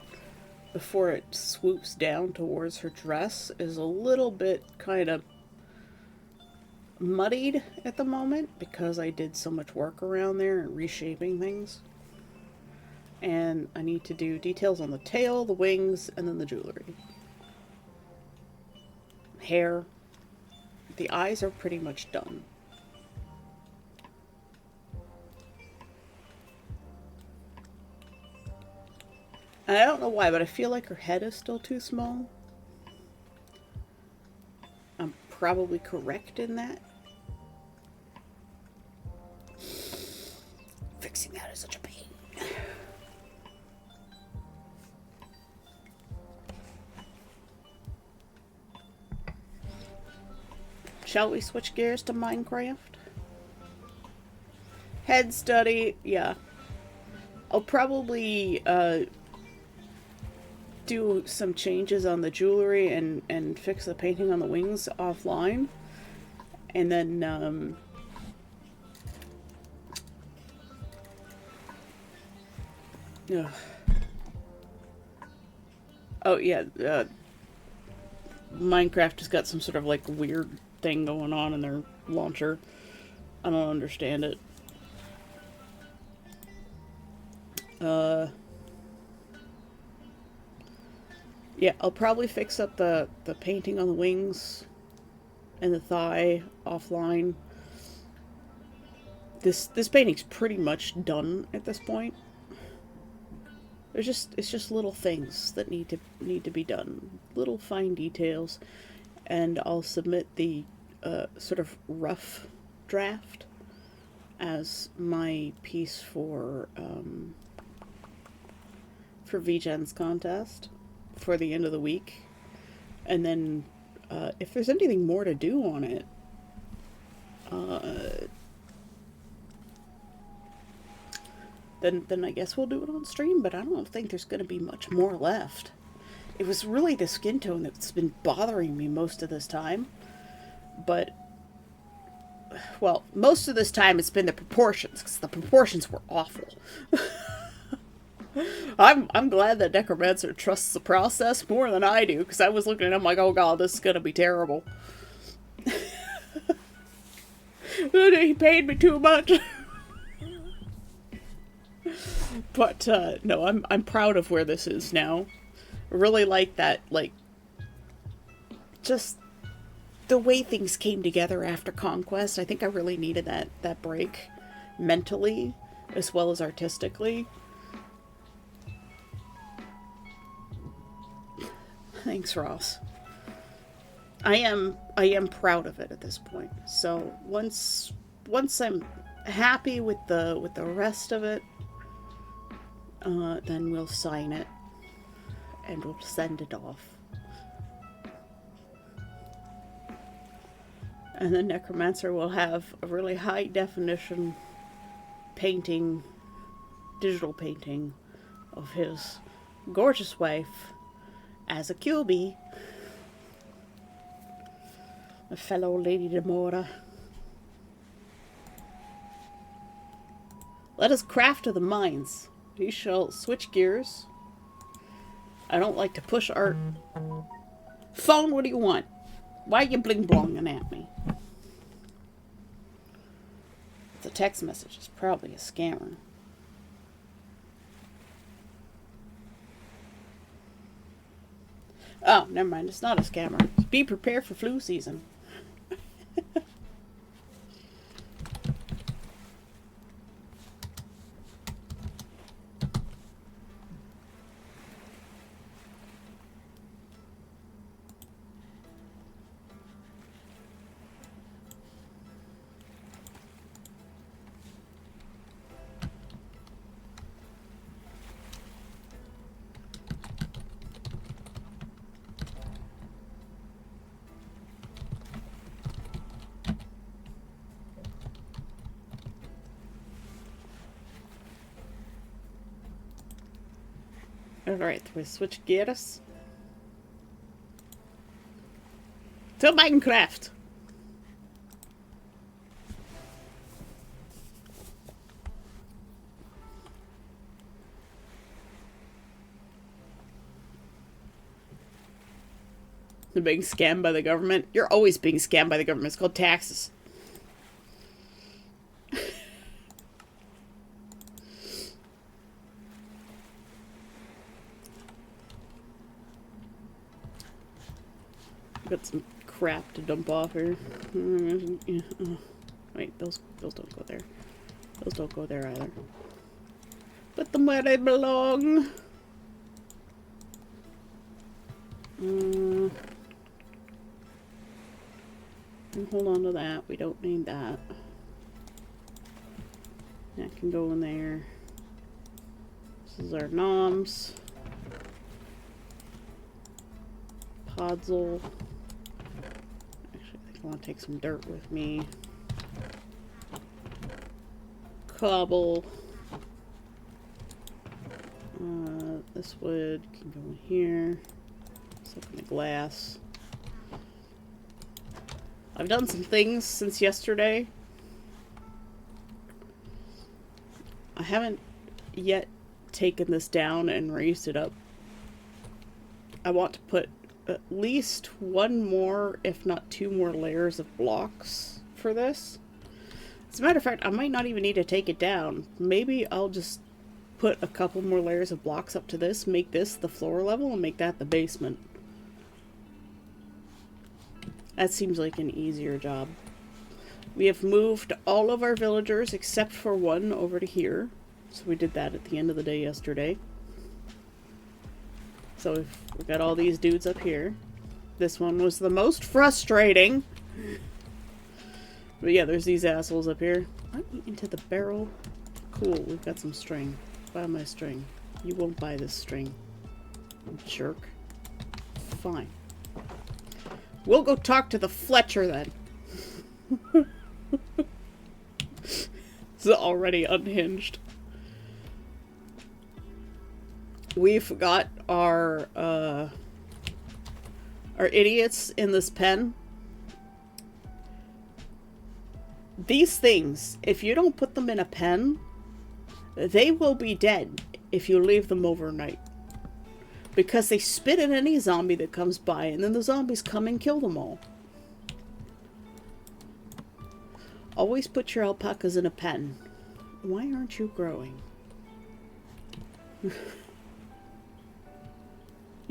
Speaker 1: before it swoops down towards her dress is a little bit kind of muddied at the moment because I did so much work around there and reshaping things. And I need to do details on the tail, the wings, and then the jewelry. Hair. The eyes are pretty much done. And I don't know why, but I feel like her head is still too small. I'm probably correct in that. Fixing that is such a pain. Shall we switch gears to Minecraft? Head study, yeah. I'll probably do some changes on the jewelry and fix the painting on the wings offline. And then Oh, yeah, Minecraft has got some sort of, like, weird thing going on in their launcher. I don't understand it. Yeah, I'll probably fix up the painting on the wings and the thigh offline. This painting's pretty much done at this point. It's just little things that need to be done, little fine details, and I'll submit the sort of rough draft as my piece for VGen's contest for the end of the week, and then if there's anything more to do on it, then I guess we'll do it on stream. But I don't think there's going to be much more left. It was really the skin tone that's been bothering me most of this time. But, well, most of this time it's been the proportions, because the proportions were awful. I'm glad that Necromancer trusts the process more than I do, because I was looking at him like, oh god, this is going to be terrible. He paid me too much. But, no, I'm proud of where this is now. I really like that, like, just the way things came together after Conquest. I think I really needed that break mentally as well as artistically. Thanks, Ross. I am proud of it at this point. So once I'm happy with the rest of it, then we'll sign it and we'll send it off. And then Necromancer will have a really high definition painting, digital painting of his gorgeous wife as a QB, a fellow Lady Demora. Let us craft to the mines. We shall switch gears. I don't like to push art. Phone, what do you want? Why are you bling-blonging at me? It's a text message. It's probably a scammer. Oh, never mind. It's not a scammer. Be prepared for flu season. Alright, we switch gears to Minecraft. They're being scammed by the government. You're always being scammed by the government. It's called taxes. Got some crap to dump off here. Wait, those don't go there. Those don't go there either. Put them where they belong. And hold on to that. We don't need that. That can go in there. This is our noms. Podzol. I want to take some dirt with me. Cobble. This wood can go in here. Stuff in the glass. I've done some things since yesterday. I haven't yet taken this down and raised it up I want to put at least one more, if not two more layers of blocks for this. As a matter of fact, I might not even need to take it down. Maybe I'll just put a couple more layers of blocks up to this, make this the floor level, and make that the basement. That seems like an easier job. We have moved all of our villagers except for one over to here. So we did that at the end of the day yesterday. So we've got all these dudes up here. This one was the most frustrating. But yeah, there's these assholes up here. Let me into the barrel. Cool, we've got some string. Buy my string. You won't buy this string. Jerk. Fine. We'll go talk to the Fletcher then. It's already unhinged. We've got our idiots in this pen. These things, if you don't put them in a pen, they will be dead if you leave them overnight. Because they spit at any zombie that comes by, and then the zombies come and kill them all. Always put your alpacas in a pen. Why aren't you growing? You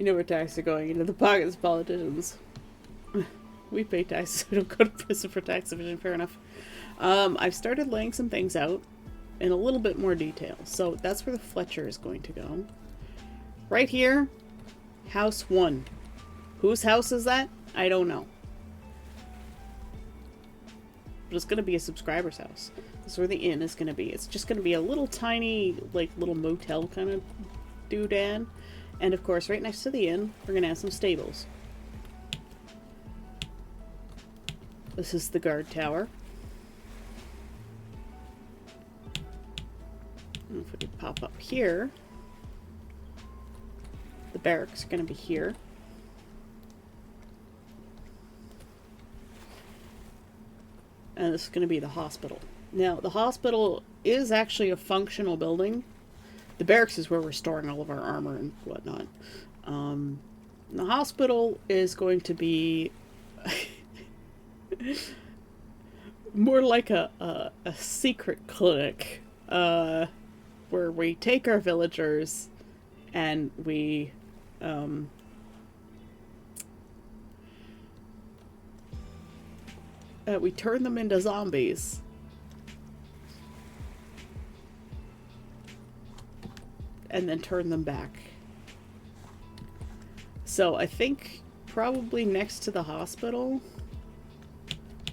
Speaker 1: know where taxes are going, into the pockets of politicians. We pay taxes, we don't go to prison for tax evasion, fair enough. I've started laying some things out in a little bit more detail. So that's where the Fletcher is going to go. Right here, house 1. Whose house is that? I don't know. But it's going to be a subscriber's house. This is where the inn is going to be. It's just going to be a little tiny, like, little motel kind of doodad. And of course, right next to the inn, we're going to have some stables. This is the guard tower. And if we could pop up here, the barracks are going to be here. And this is going to be the hospital. Now, the hospital is actually a functional building. The barracks is where we're storing all of our armor and whatnot. The hospital is going to be more like a secret clinic, where we take our villagers and we turn them into zombies. And then turn them back. So I think probably next to the hospital...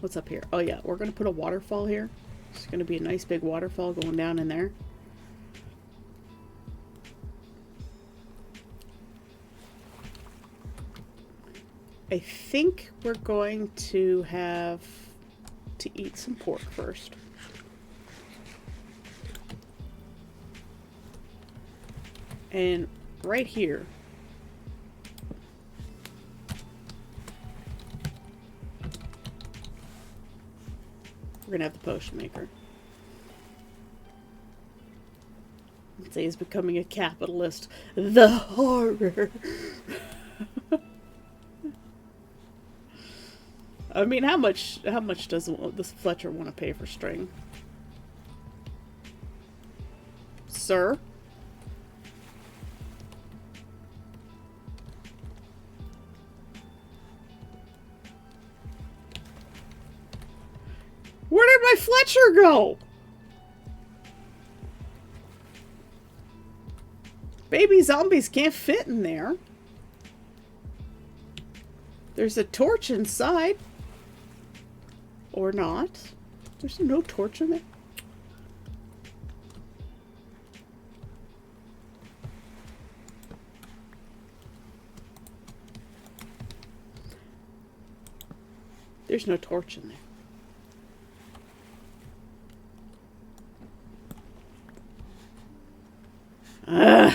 Speaker 1: What's up here? Oh yeah, we're going to put a waterfall here. It's going to be a nice big waterfall going down in there. I think we're going to have to eat some pork first. And right here, we're gonna have the potion maker. I'd say he's becoming a capitalist. The horror. I mean, how much does this Fletcher want to pay for string? Sir? Where did my Fletcher go? Baby zombies can't fit in there. There's a torch inside. Or not. There's no torch in there. There's no torch in there. Ugh.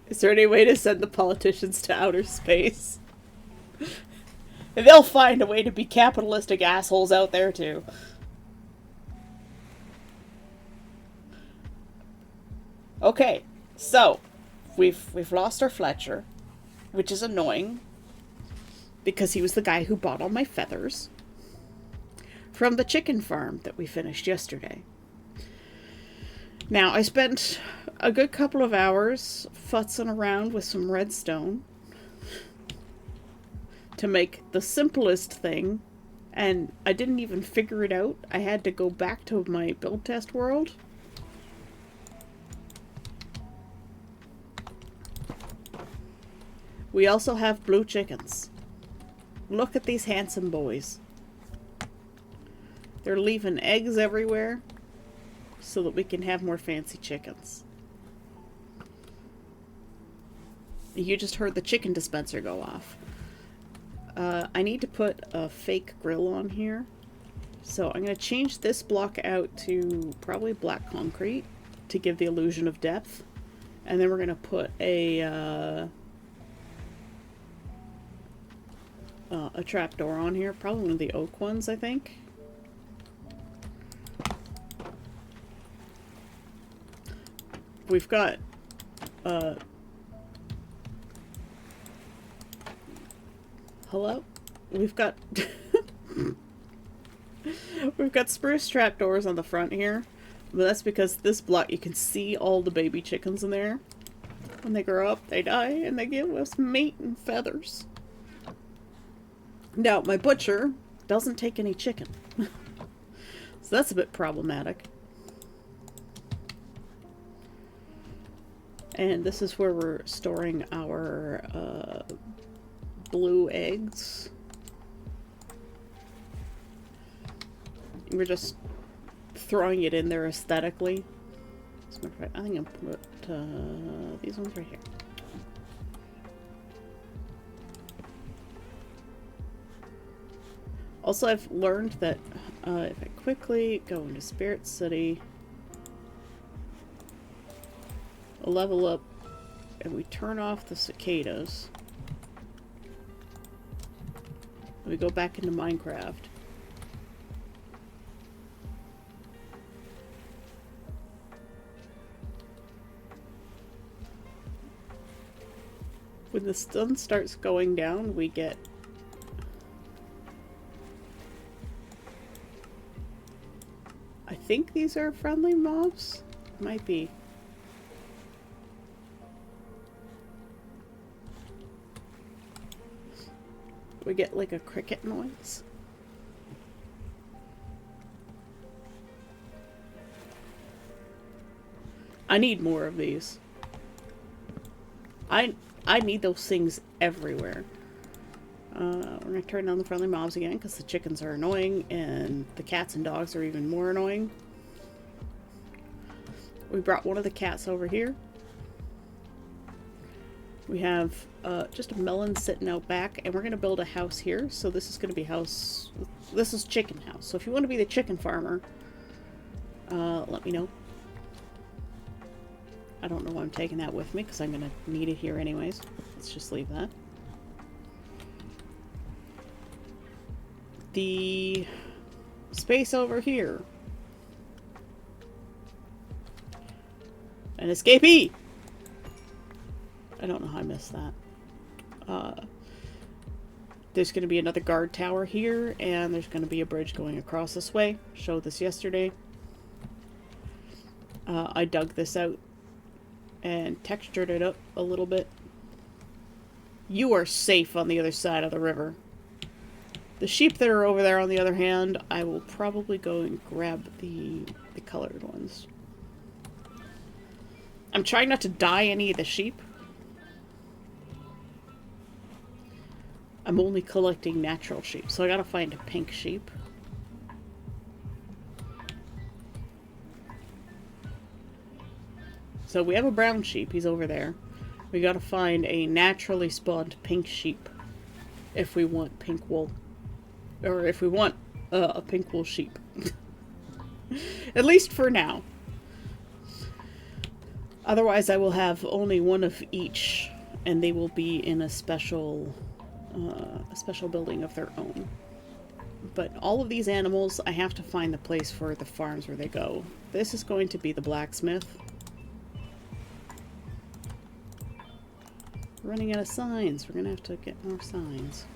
Speaker 1: Is there any way to send the politicians to outer space? They'll find a way to be capitalistic assholes out there too. Okay, so we've lost our Fletcher, which is annoying because he was the guy who bought all my feathers from the chicken farm that we finished yesterday. Now, I spent a good couple of hours futzing around with some redstone to make the simplest thing, and I didn't even figure it out. I had to go back to my build test world. We also have blue chickens. Look at these handsome boys. They're leaving eggs everywhere so that we can have more fancy chickens. You just heard the chicken dispenser go off. I need to put a fake grill on here. So I'm going to change this block out to probably black concrete to give the illusion of depth. And then we're going to put a trapdoor on here. Probably one of the oak ones, I think. We've got hello? We've got we've got spruce trapdoors on the front here. But that's because this block you can see all the baby chickens in there. When they grow up, they die and they give us meat and feathers. Now, my butcher doesn't take any chicken. So that's a bit problematic. And this is where we're storing our blue eggs. We're just throwing it in there aesthetically. As a matter of fact, I think I'll put these ones right here. Also, I've learned that if I quickly go into Spirit City, level up, and we turn off the cicadas, we go back into Minecraft. When the sun starts going down, we get I think these are friendly mobs? Might be. We get like a cricket noise. I need more of these. I need those things everywhere. We're gonna turn down the friendly mobs again because the chickens are annoying and the cats and dogs are even more annoying. We brought one of the cats over here. We have just a melon sitting out back, and we're going to build a house here. So this is going to be this is chicken house. So if you want to be the chicken farmer, let me know. I don't know why I'm taking that with me, because I'm going to need it here anyways. Let's just leave that. The space over here. An escapee! I don't know how I missed that. There's going to be another guard tower here, and there's going to be a bridge going across this way. Showed this yesterday. I dug this out and textured it up a little bit. You are safe on the other side of the river. The sheep that are over there, on the other hand, I will probably go and grab the colored ones. I'm trying not to dye any of the sheep. I'm only collecting natural sheep, so I gotta find a pink sheep. So we have a brown sheep, he's over there. We gotta find a naturally spawned pink sheep if we want pink wool. Or if we want a pink wool sheep. At least for now. Otherwise I will have only one of each, and they will be in a special a special building of their own. But all of these animals, I have to find the place for the farms where they go. This is going to be the blacksmith. Running out of signs. We're gonna have to get more signs.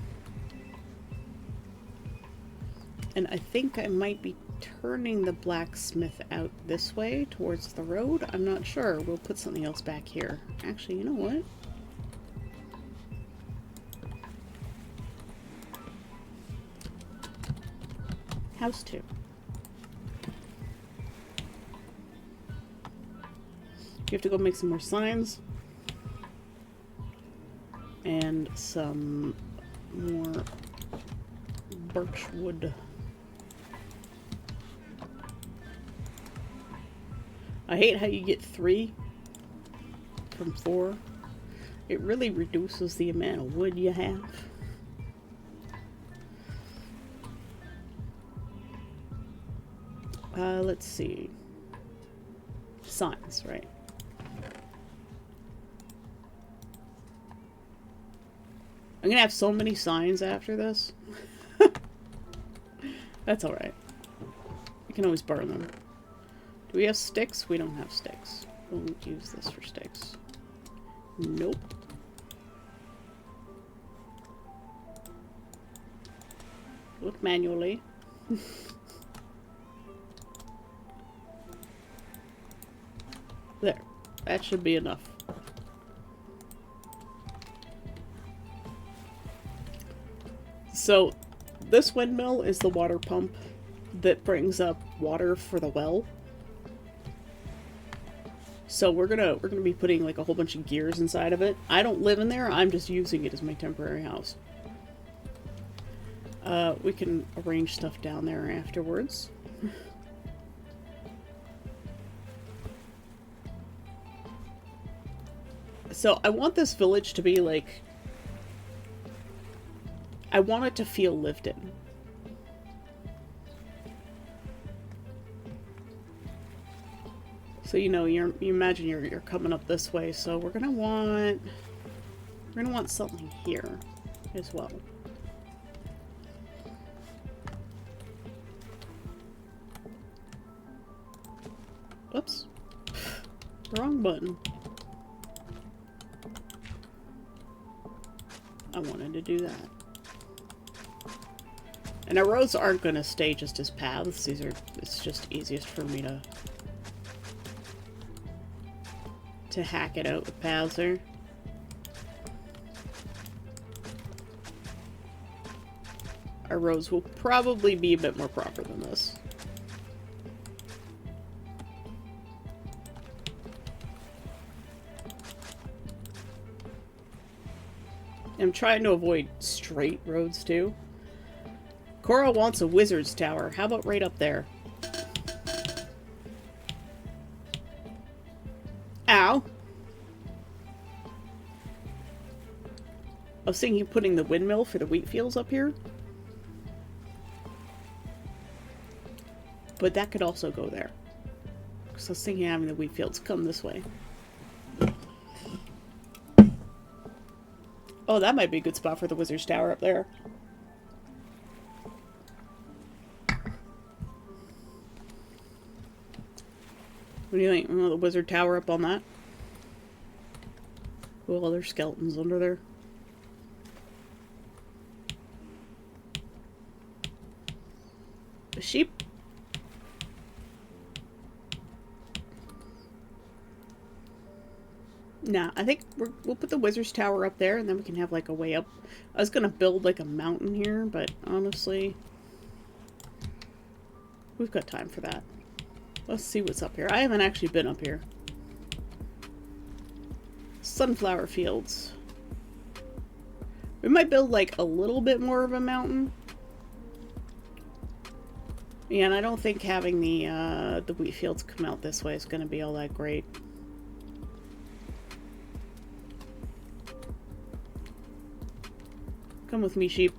Speaker 1: And I think I might be turning the blacksmith out this way towards the road. I'm not sure. We'll put something else back here. Actually, you know what? House 2. You have to go make some more signs. And some more birch wood. I hate how you get 3 from 4. It really reduces the amount of wood you have. Let's see. Signs, right? I'm gonna have so many signs after this. That's alright. We can always burn them. Do we have sticks? We don't have sticks. We'll use this for sticks. Nope. Look manually. There. That should be enough. So, this windmill is the water pump that brings up water for the well. So we're gonna be putting like a whole bunch of gears inside of it. I don't live in there, I'm just using it as my temporary house. We can arrange stuff down there afterwards. So I want this village to be like... I want it to feel lived in. So you know, you imagine you're coming up this way, so we're gonna want something here as well. Oops. Wrong button. I wanted to do that. And our roads aren't going to stay just as paths. It's just easiest for me to hack it out with paths there. Our roads will probably be a bit more proper than this. I'm trying to avoid straight roads too. Cora wants a wizard's tower. How about right up there? Ow! I was thinking of putting the windmill for the wheat fields up here. But that could also go there. Because I was thinking of having the wheat fields come this way. Oh, that might be a good spot for the wizard's tower up there. What do you think? The wizard tower up on that? Oh, there's skeletons under there. The sheep. Nah, I think we'll put the wizard's tower up there, and then we can have like a way up. I was gonna build like a mountain here, but honestly, we've got time for that. Let's see what's up here. I haven't actually been up here. Sunflower fields. We might build like a little bit more of a mountain. Yeah, and I don't think having the wheat fields come out this way is gonna be all that great. Come with me, sheep.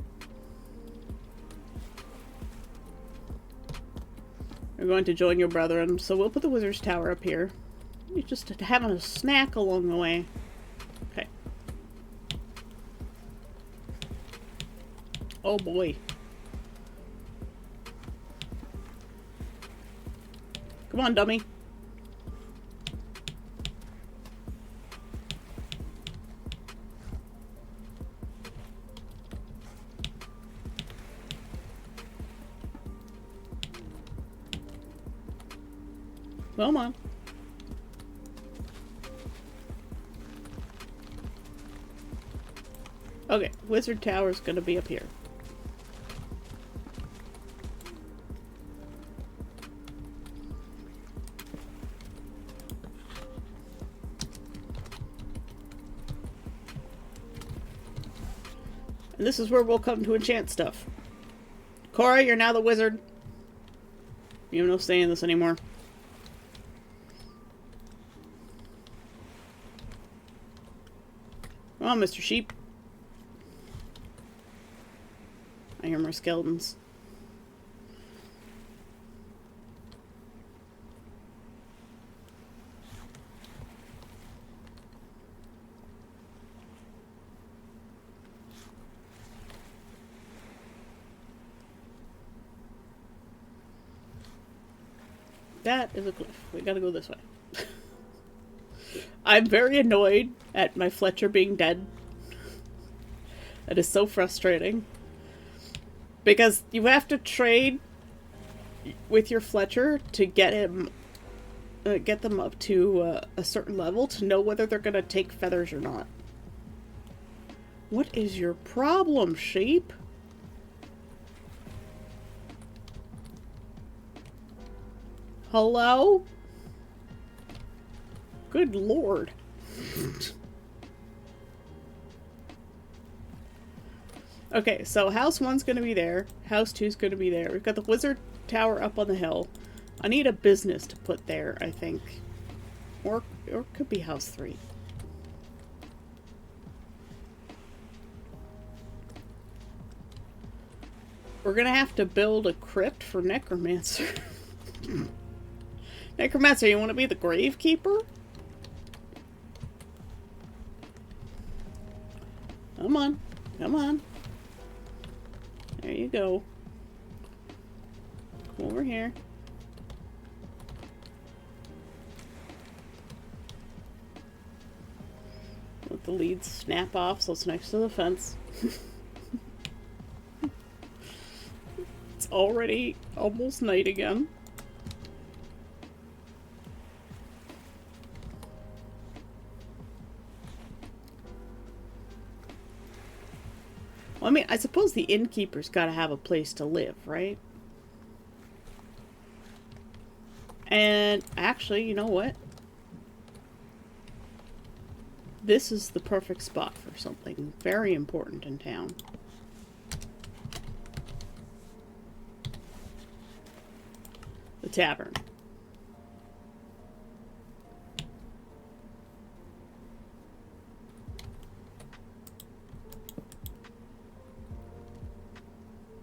Speaker 1: We're going to join your brethren, so we'll put the wizard's tower up here. You're just having a snack along the way. Okay. Oh boy. Come on, dummy. Come on. Okay, Wizard Tower's gonna be up here. And this is where we'll come to enchant stuff. Cora, you're now the wizard. You have no say in this anymore. Come on, Mr. Sheep. I hear more skeletons. That is a cliff. We gotta go this way. I'm very annoyed at my Fletcher being dead. That is so frustrating. Because you have to trade with your Fletcher to get him, get them up to a certain level to know whether they're gonna take feathers or not. What is your problem, sheep? Hello? Good lord. Okay, so house 1's gonna be there. House 2's gonna be there. We've got the wizard tower up on the hill. I need a business to put there, I think. Or it could be house 3. We're gonna have to build a crypt for Necromancer. Necromancer, you want to be the gravekeeper? Come on. Come on. There you go. Come over here. Let the leads snap off so it's next to the fence. It's already almost night again. Well, I mean, I suppose the innkeeper's got to have a place to live, right? And actually, you know what? This is the perfect spot for something very important in town. The tavern.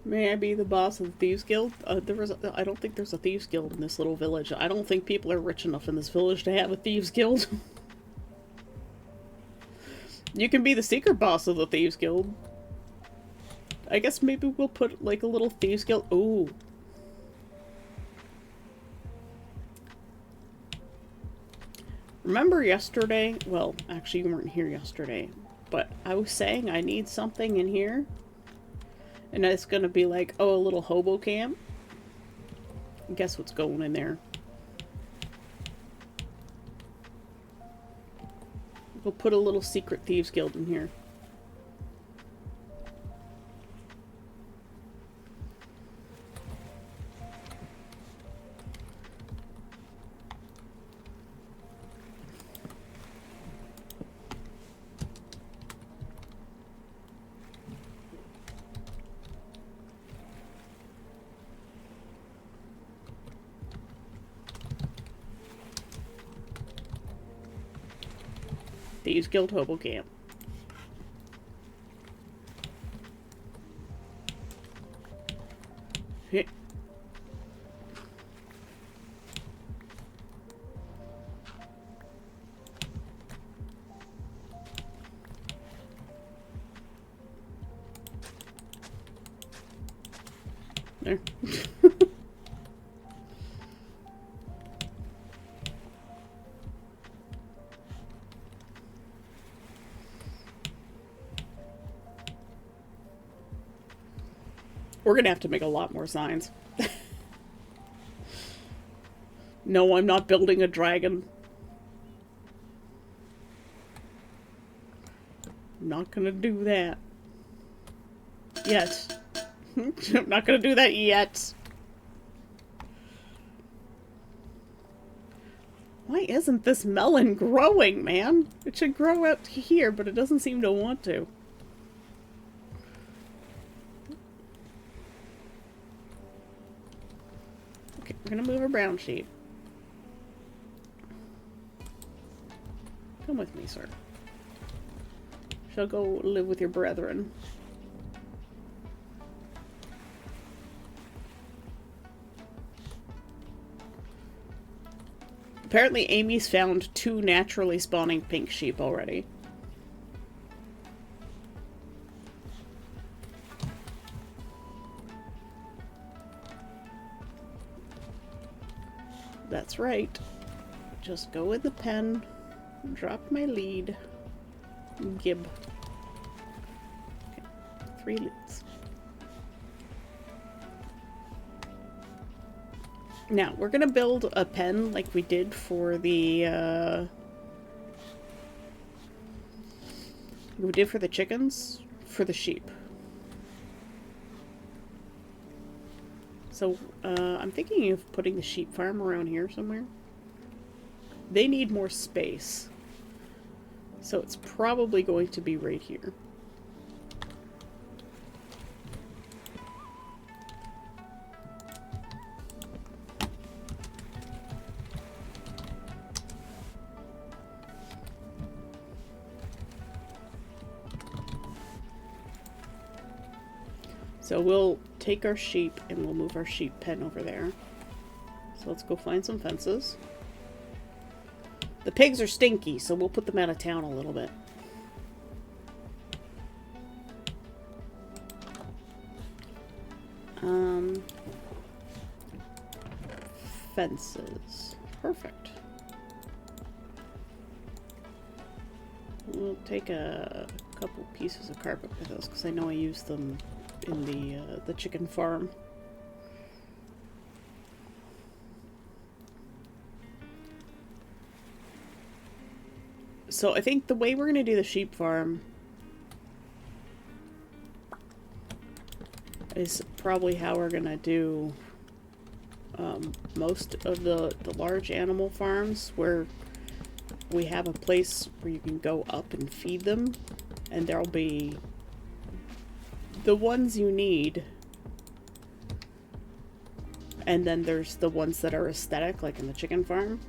Speaker 1: May I be the boss of the Thieves Guild? I don't think there's a Thieves Guild in this little village. I don't think people are rich enough in this village to have a Thieves Guild. You can be the secret boss of the Thieves Guild. I guess maybe we'll put like a little Thieves Guild. Ooh. Remember yesterday? Well, actually you weren't here yesterday. But I was saying I need something in here. And it's gonna be like, oh, a little hobo camp. Guess what's going in there? We'll put a little secret Thieves Guild in here. Thieves Guild Hobo Camp. Hit. There. We're gonna have to make a lot more signs. No, I'm not building a dragon. I'm not gonna do that. Yet. I'm not gonna do that yet. Why isn't this melon growing, man? It should grow out here, but it doesn't seem to want to. Okay, we're gonna move our brown sheep. Come with me, sir. Shall go live with your brethren. Apparently Amy's found 2 naturally spawning pink sheep already. That's right. Just go in the pen, drop my lead, gib. Okay, 3 leads. Now, we're gonna build a pen like we did for the, chickens, for the sheep. So, I'm thinking of putting the sheep farm around here somewhere. They need more space. So it's probably going to be right here. So we'll take our sheep and we'll move our sheep pen over there. So let's go find some fences. The pigs are stinky, so we'll put them out of town a little bit. Fences. Perfect. We'll take a couple pieces of carpet with us, because I know I used them in the chicken farm. So I think the way we're going to do the sheep farm is probably how we're going to do most of the large animal farms, where we have a place where you can go up and feed them, and there'll be the ones you need, and then there's the ones that are aesthetic, like in the chicken farm.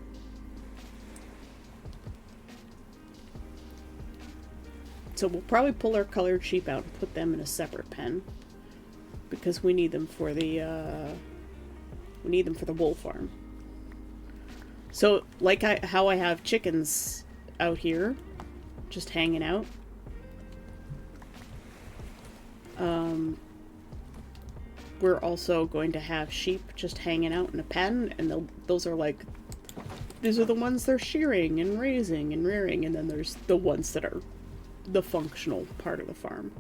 Speaker 1: So we'll probably pull our colored sheep out and put them in a separate pen, because we need them for the wool farm. So like how I have chickens out here just hanging out, we're also going to have sheep just hanging out in a pen, and those are like, these are the ones they're shearing and raising and rearing, and then there's the ones that are the functional part of the farm.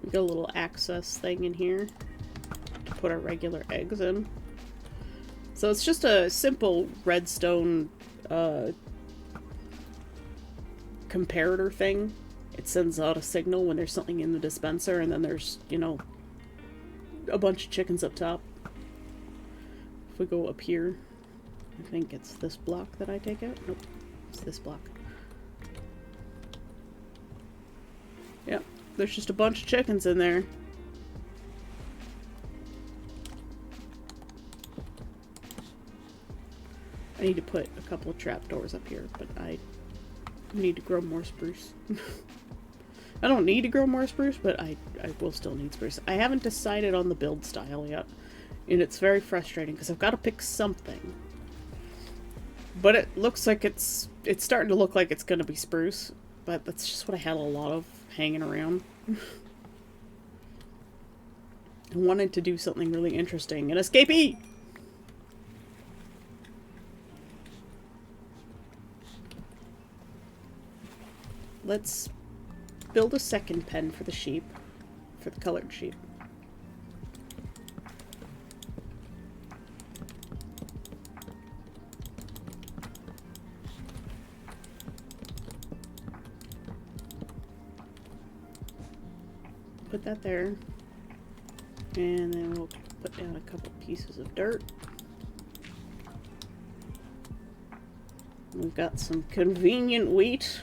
Speaker 1: We got a little access thing in here to put our regular eggs in. So it's just a simple redstone comparator thing. It sends out a signal when there's something in the dispenser, and then there's, you know, a bunch of chickens up top. If we go up here, I think it's this block that I take out. Nope, it's this block. Yep, there's just a bunch of chickens in there. I need to put a couple of trapdoors up here, but I need to grow more spruce. I don't need to grow more spruce, but I will still need spruce. I haven't decided on the build style yet, and it's very frustrating because I've got to pick something. But it looks like it's starting to look like it's gonna be spruce. But that's just what I had a lot of hanging around. I wanted to do something really interesting. An escapee! Let's build a second pen for the sheep. For the colored sheep. Put that there. And then we'll put down a couple pieces of dirt. We've got some convenient wheat.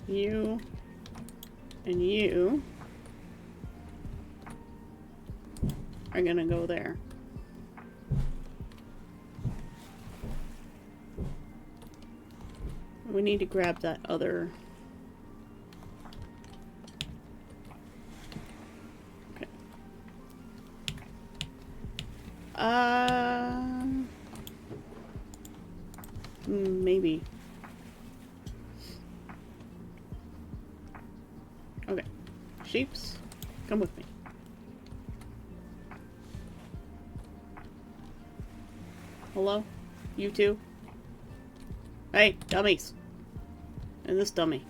Speaker 1: You, and you are gonna go there. We need to grab that other. Okay. Maybe. Okay. Sheeps, come with me. Hello? You two? Hey, dummies. And this dummy.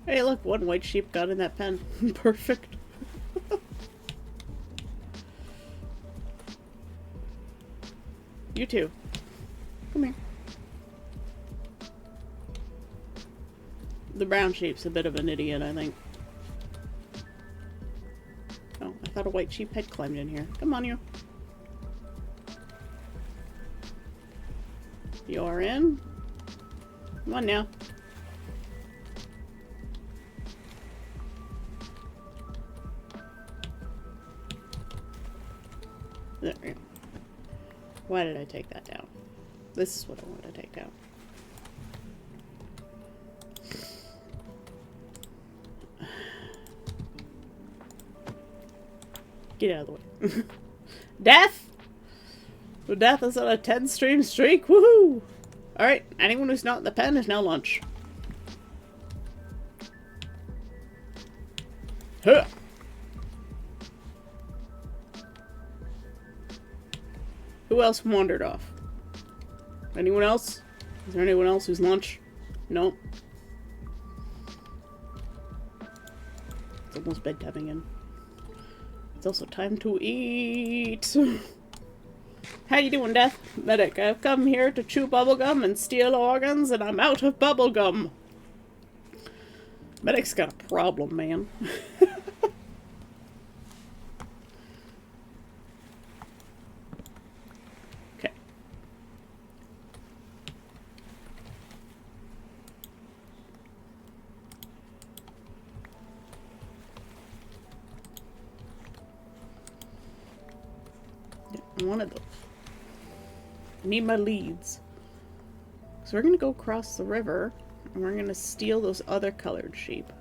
Speaker 1: Hey, look, one white sheep got in that pen. Perfect. You two. Come here. The brown sheep's a bit of an idiot, I think. Oh, I thought a white sheep had climbed in here. Come on, you. You're in. Come on now. There we go. Why did I take that down? This is what I wanted to take down. Get out of the way. Death! The death is on a 10-stream streak. Woohoo! Alright, anyone who's not in the pen is now lunch. Huh! Who else wandered off? Anyone else? Is there anyone else who's lunch? Nope. It's almost bedtime again. It's also time to eat. How you doing, Death? Medic, I've come here to chew bubblegum and steal organs, and I'm out of bubblegum. Medic's got a problem, man. Okay. Yeah, one of those. I need my leads. So we're gonna go across the river, and we're gonna steal those other colored sheep.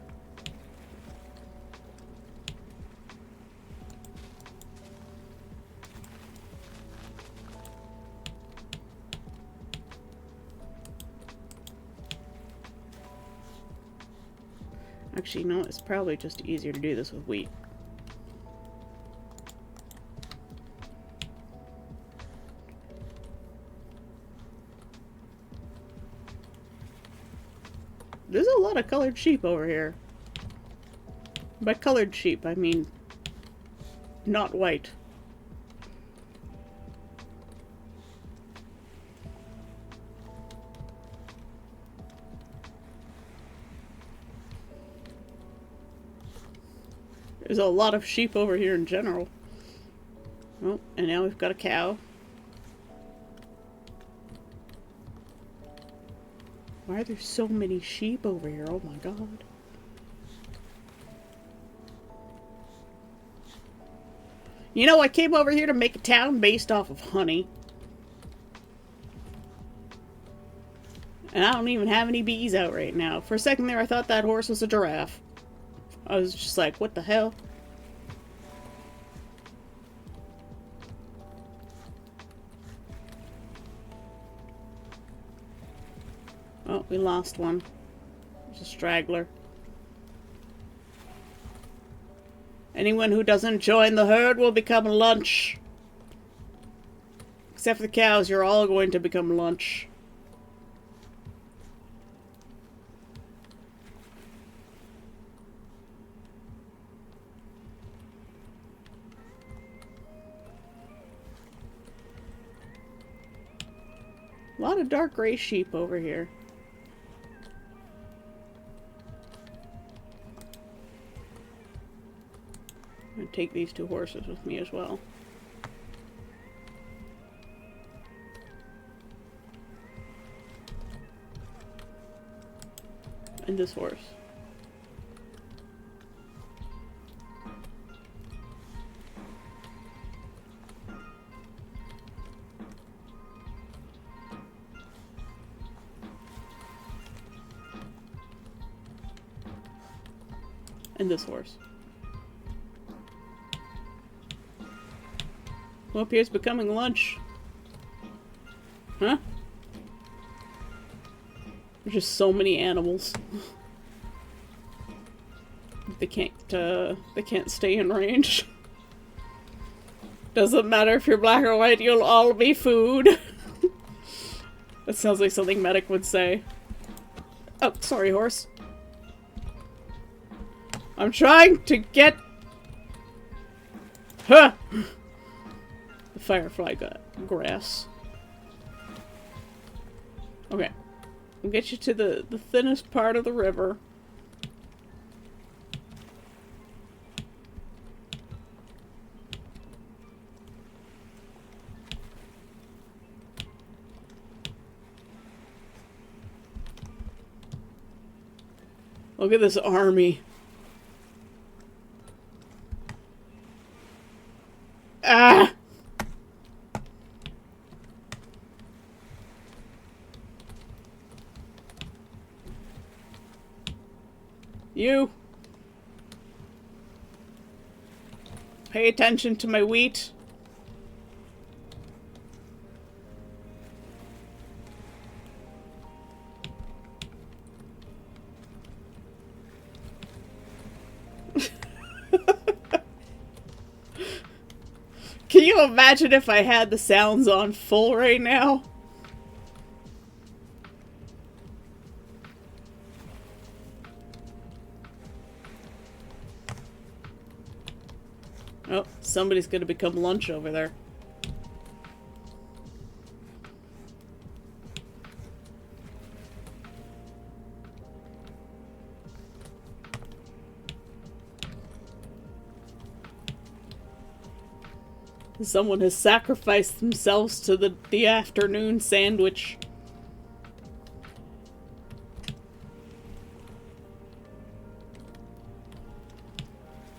Speaker 1: Actually, no, it's probably just easier to do this with wheat. lot of colored sheep over here. By colored sheep, I mean not white. There's a lot of sheep over here in general. Oh, and now we've got a cow. Why are there so many sheep over here? Oh my god. You know, I came over here to make a town based off of honey. And I don't even have any bees out right now. For a second there, I thought that horse was a giraffe. I was just like, what the hell? Oh, we lost one. There's a straggler. Anyone who doesn't join the herd will become lunch. Except for the cows, you're all going to become lunch. A lot of dark gray sheep over here. I'm gonna take these 2 horses with me as well. And this horse. And this horse. Who appears becoming lunch? Huh? There's just so many animals. They can't stay in range. Doesn't matter if you're black or white, you'll all be food. That sounds like something Medic would say. Oh, sorry, horse. I'm trying to get... Huh! The firefly got grass. Okay. We'll get you to the thinnest part of the river. Look at this army. Ah! You. Pay attention to my wheat. Can you imagine if I had the sounds on full right now? Oh, somebody's gonna become lunch over there. Someone has sacrificed themselves to the afternoon sandwich.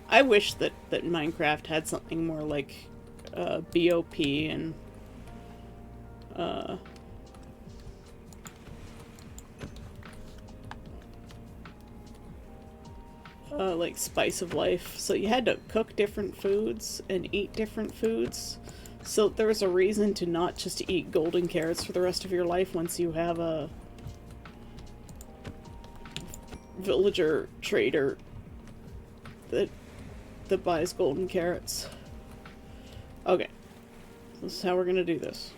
Speaker 1: I wish that Minecraft had something more like BOP and like Spice of Life. So you had to cook different foods and eat different foods. So there was a reason to not just eat golden carrots for the rest of your life once you have a villager trader that buys golden carrots. Okay. This is how we're gonna do this.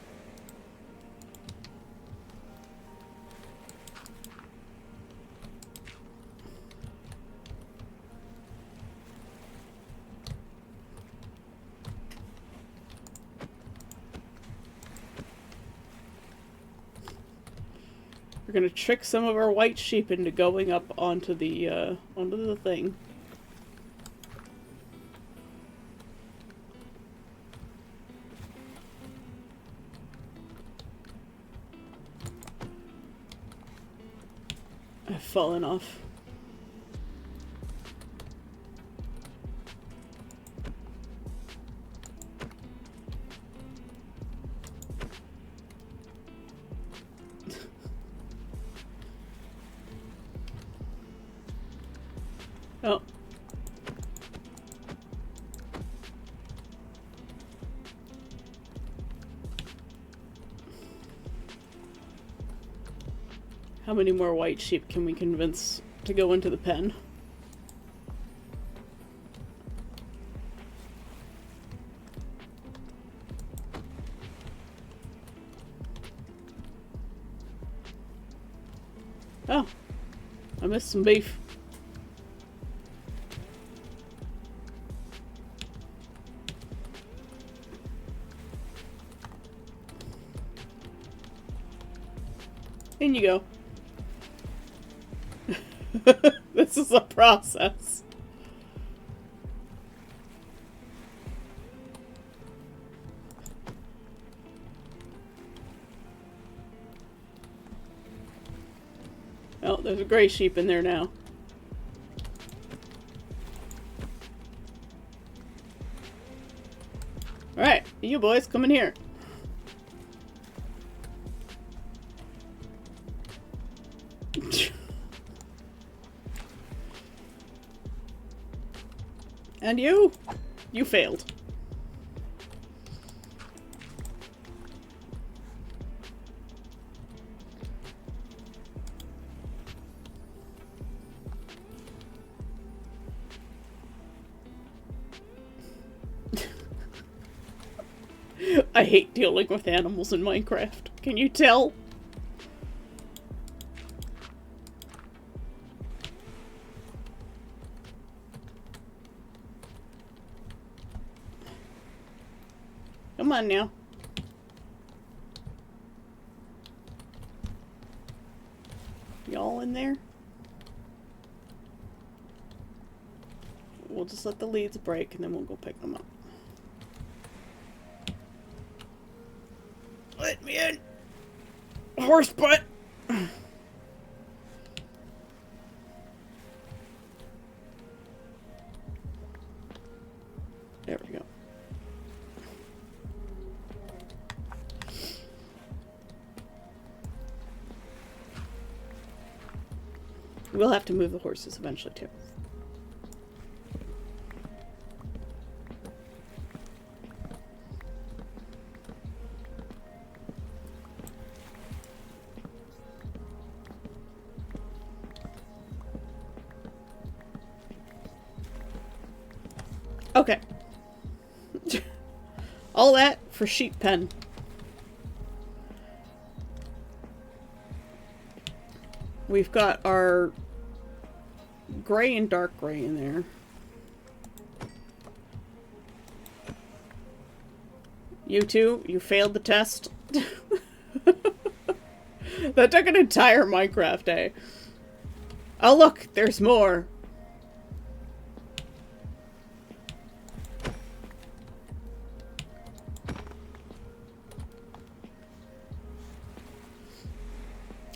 Speaker 1: We're gonna trick some of our white sheep into going up onto the thing. I've fallen off. Oh. How many more white sheep can we convince to go into the pen? Oh, I missed some beef. In you go. This is a process. Oh, there's a gray sheep in there now. Alright, you boys, come in here. And you? You failed. I hate dealing with animals in Minecraft. Can you tell? Come on now. Y'all in there? We'll just let the leads break and then we'll go pick them up. Let me in! Horse butt! There we go. We'll have to move the horses eventually, too. Okay. All that for sheep pen. We've got our gray and dark gray in there. You two, you failed the test. That took an entire Minecraft day. Oh look, there's more.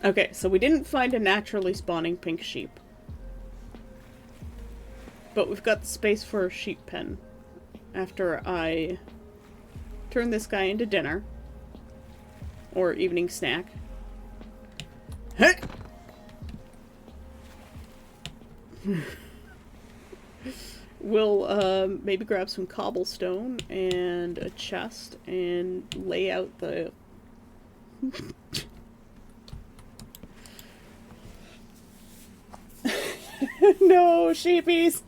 Speaker 1: Okay, so we didn't find a naturally spawning pink sheep. But we've got the space for a sheep pen. After I turn this guy into dinner. Or evening snack. We'll maybe grab some cobblestone and a chest and lay out the... No, sheepies!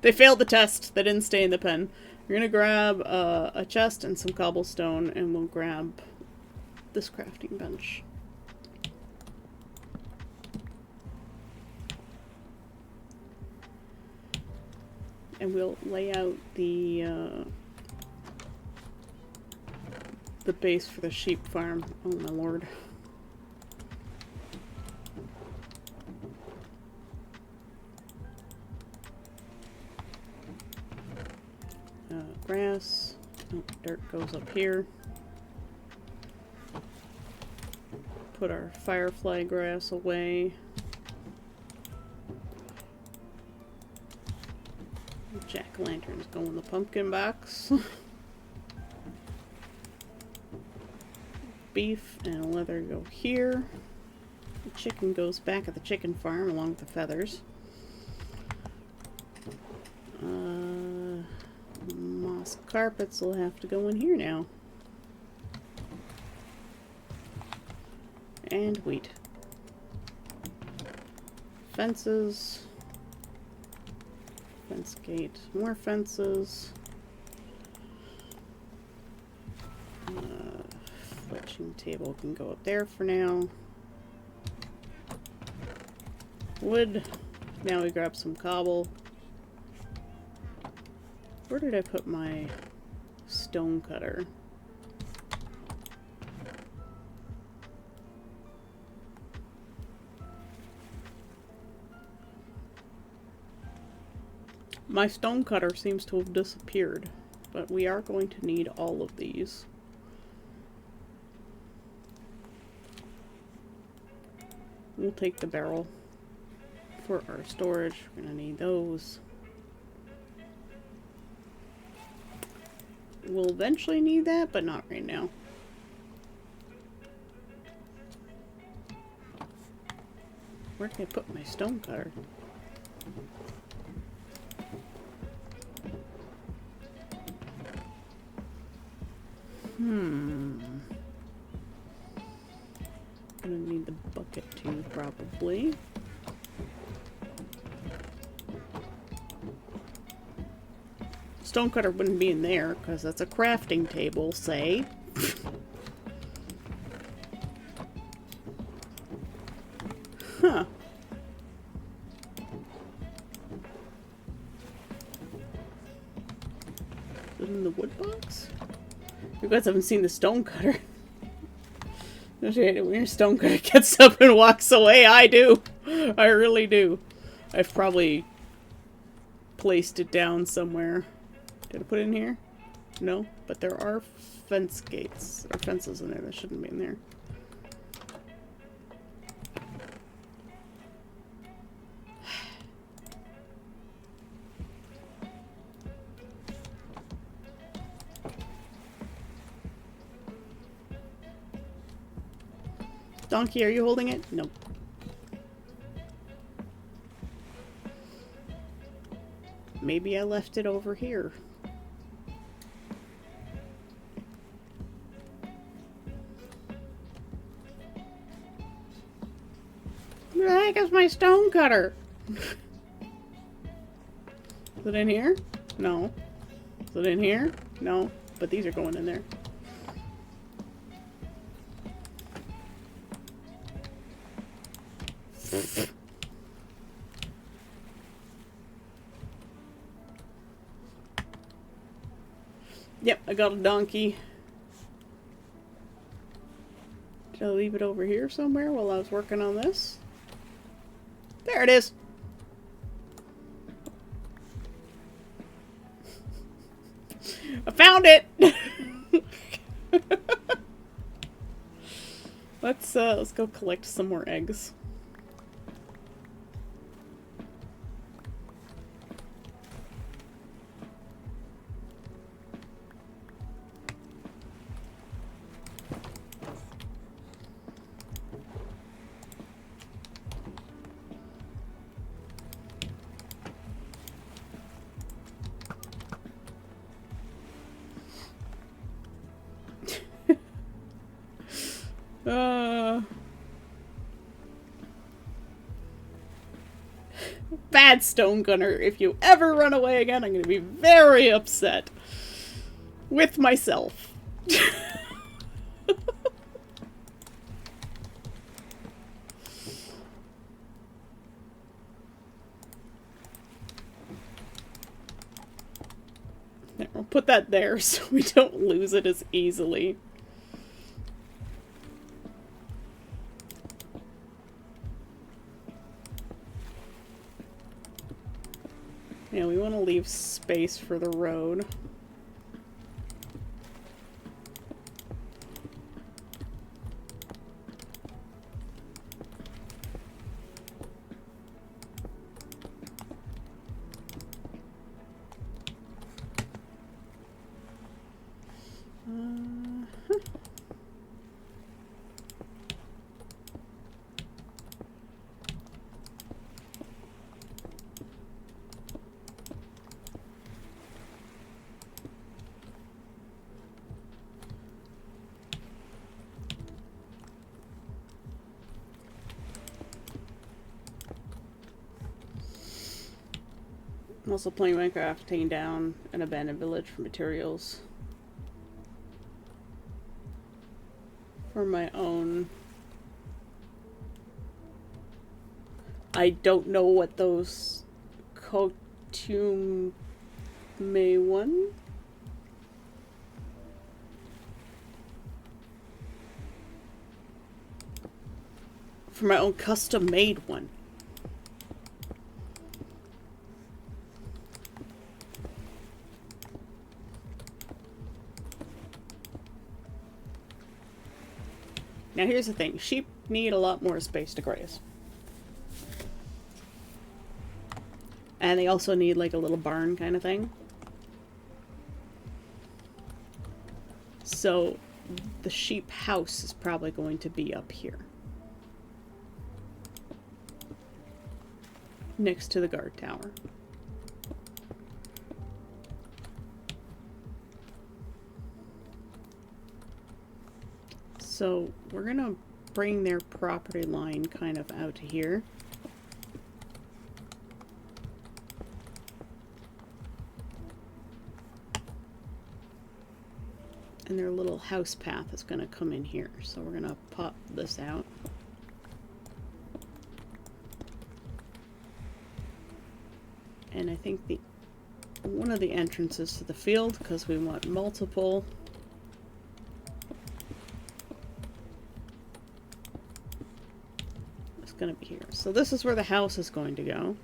Speaker 1: They failed the test. They didn't stay in the pen. We're gonna grab a chest and some cobblestone, and we'll grab this crafting bench. And we'll lay out the base for the sheep farm. Oh my lord. Grass. Oh, dirt goes up here. Put our firefly grass away. Jack-o'-lanterns go in the pumpkin box. Beef and leather go here. The chicken goes back at the chicken farm along with the feathers. Moss carpets will have to go in here now. And wheat. Fences. Fence gate. More fences. Fletching table can go up there for now. Wood. Now we grab some cobble. Where did I put my stone cutter? My stone cutter seems to have disappeared, but we are going to need all of these. We'll take the barrel for our storage. We're gonna need those. We'll eventually need that, but not right now. Where did I put my stone cutter? Gonna need the bucket too, probably. Stonecutter wouldn't be in there, because that's a crafting table, say. Huh. Is it in the wood box? You guys haven't seen the stonecutter. When your stonecutter gets up and walks away, I do. I really do. I've probably placed it down somewhere. Did I put it in here? No, but there are fence gates, or fences in there that shouldn't be in there. Donkey, are you holding it? Nope. Maybe I left it over here. Where the heck is my stone cutter? Is it in here? No. Is it in here? No. But these are going in there. Yep, I got a donkey. Did I leave it over here somewhere while I was working on this? There it is! I found it! Let's go collect some more eggs. Bad stone gunner. If you ever run away again, I'm going to be very upset with myself. There, I'll put that there so we don't lose it as easily. Yeah, we want to leave space for the road. also playing Minecraft, taking down an abandoned village for materials. For my own. I don't know what those Kotum May 1? For my own custom made one. Now here's the thing, sheep need a lot more space to graze. And they also need like a little barn kind of thing. So the sheep house is probably going to be up here. Next to the guard tower. So we're gonna bring their property line kind of out here. And their little house path is gonna come in here. So we're gonna pop this out. And I think one of the entrances to the field, because we want multiple. It's going to be here. So this is where the house is going to go.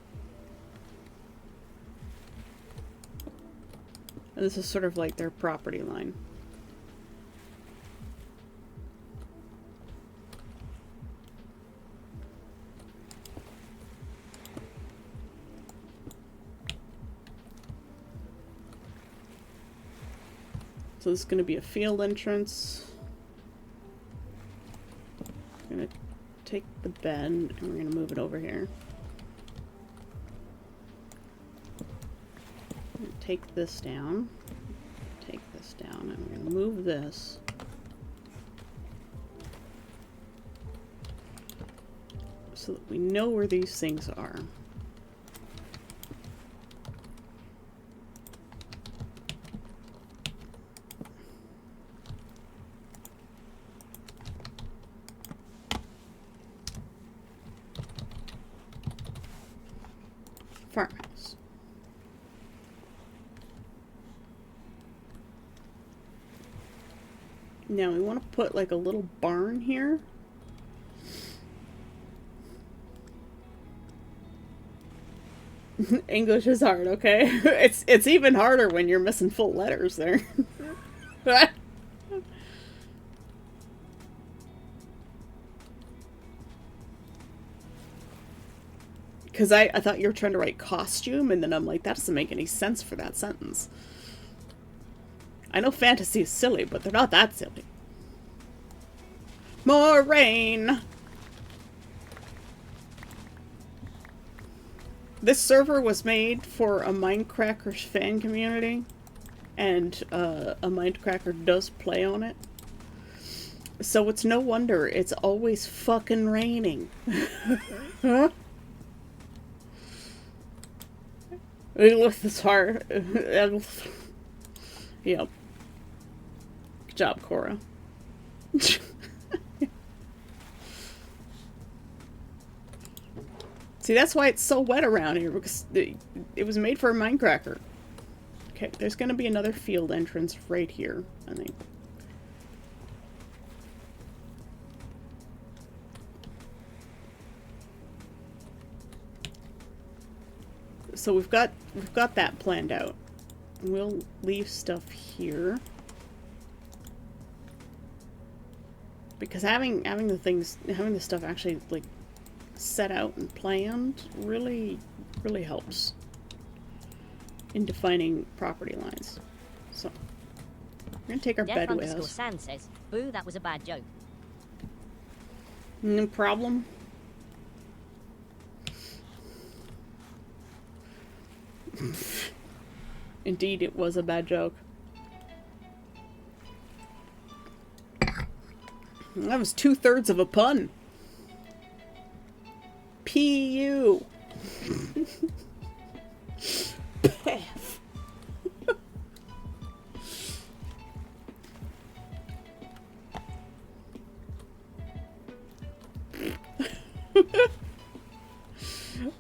Speaker 1: And this is sort of like their property line. So this is going to be a field entrance. I'm going to take the bed and we're going to move it over here. Take this down. Take this down and we're going to move this. So that we know where these things are. Farmhouse. Now we want to put like a little barn here. English is hard, okay? It's even harder when you're missing full letters there. Because I thought you were trying to write costume, and then I'm like, that doesn't make any sense for that sentence. I know fantasy is silly, but they're not that silly. More rain! This server was made for a Mindcrackers fan community, and a Mindcracker does play on it. So it's no wonder it's always fucking raining. Huh? This hard. Yep. Good job, Cora. See, that's why it's so wet around here, because it was made for a Mindcracker. Okay, there's gonna be another field entrance right here, I think. So we've got that planned out. We'll leave stuff here. Because having the stuff actually like set out and planned really helps in defining property lines. So we're gonna take our bed with us.
Speaker 2: San says, "Boo, that was a bad joke."
Speaker 1: No problem. Indeed, it was a bad joke. That was 2/3 of a pun. P.U. have.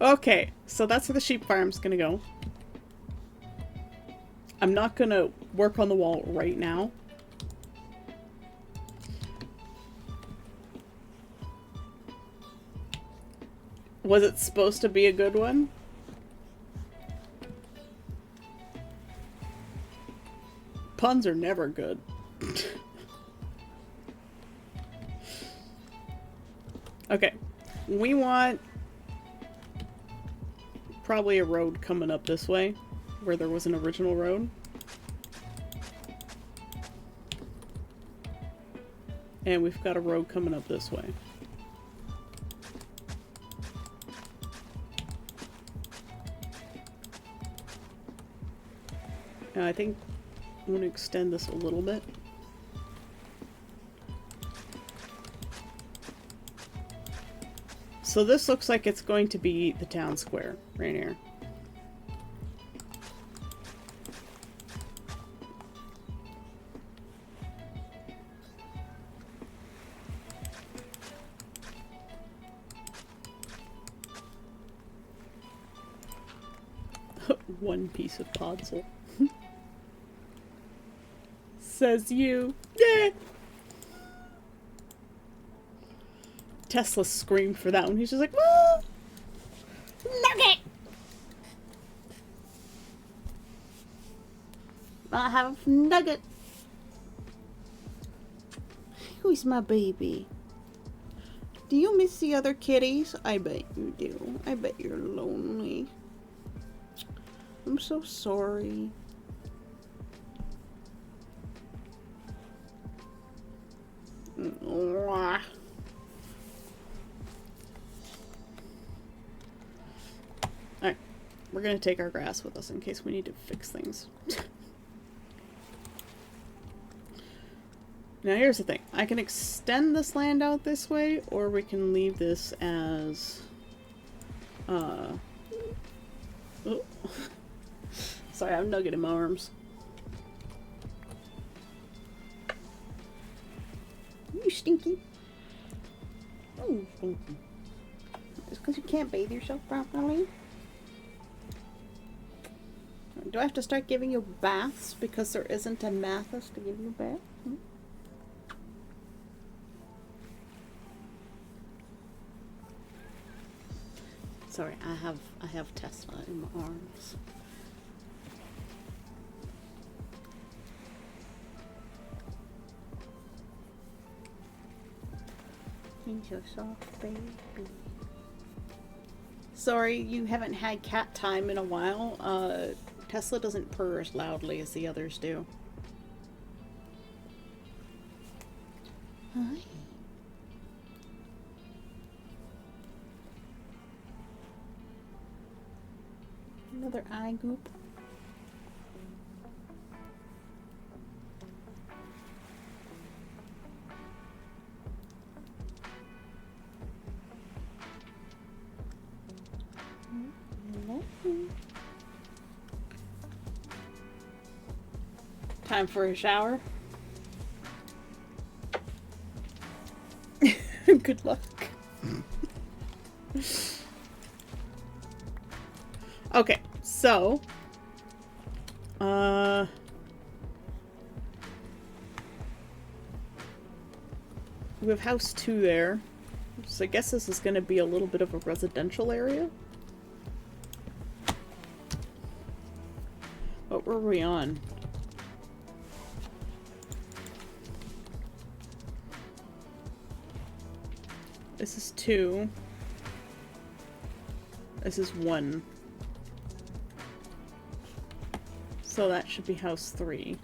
Speaker 1: Okay, so that's where the sheep farm's gonna go. I'm not gonna work on the wall right now. Was it supposed to be a good one? Puns are never good. Okay, we want probably a road coming up this way, where there was an original road. And we've got a road coming up this way. And I think I'm going to extend this a little bit. So this looks like it's going to be the town square right here. One piece of podzol. Says you. Yeah. Tesla screamed for that one. He's just like, woo! Nugget! I have Nugget. Who's my baby? Do you miss the other kitties? I bet you do. I bet you're lonely. I'm so sorry. Alright, we're gonna take our grass with us in case we need to fix things. Now here's the thing. I can extend this land out this way, or we can leave this as... Oh. Sorry, I have Nugget in my arms. You stinky. Oh, you stinky. Just because you can't bathe yourself properly? Do I have to start giving you baths because there isn't a Mathis to give you a bath? Hmm? Sorry, I have Tesla in my arms. He's your soft baby. Sorry, you haven't had cat time in a while. Tesla doesn't purr as loudly as the others do. Hi. Another eye goop. Time for a shower. Good luck. Okay, so we have house 2 there. So I guess this is going to be a little bit of a residential area. What were we on? This is 2. This is 1. So that should be house 3.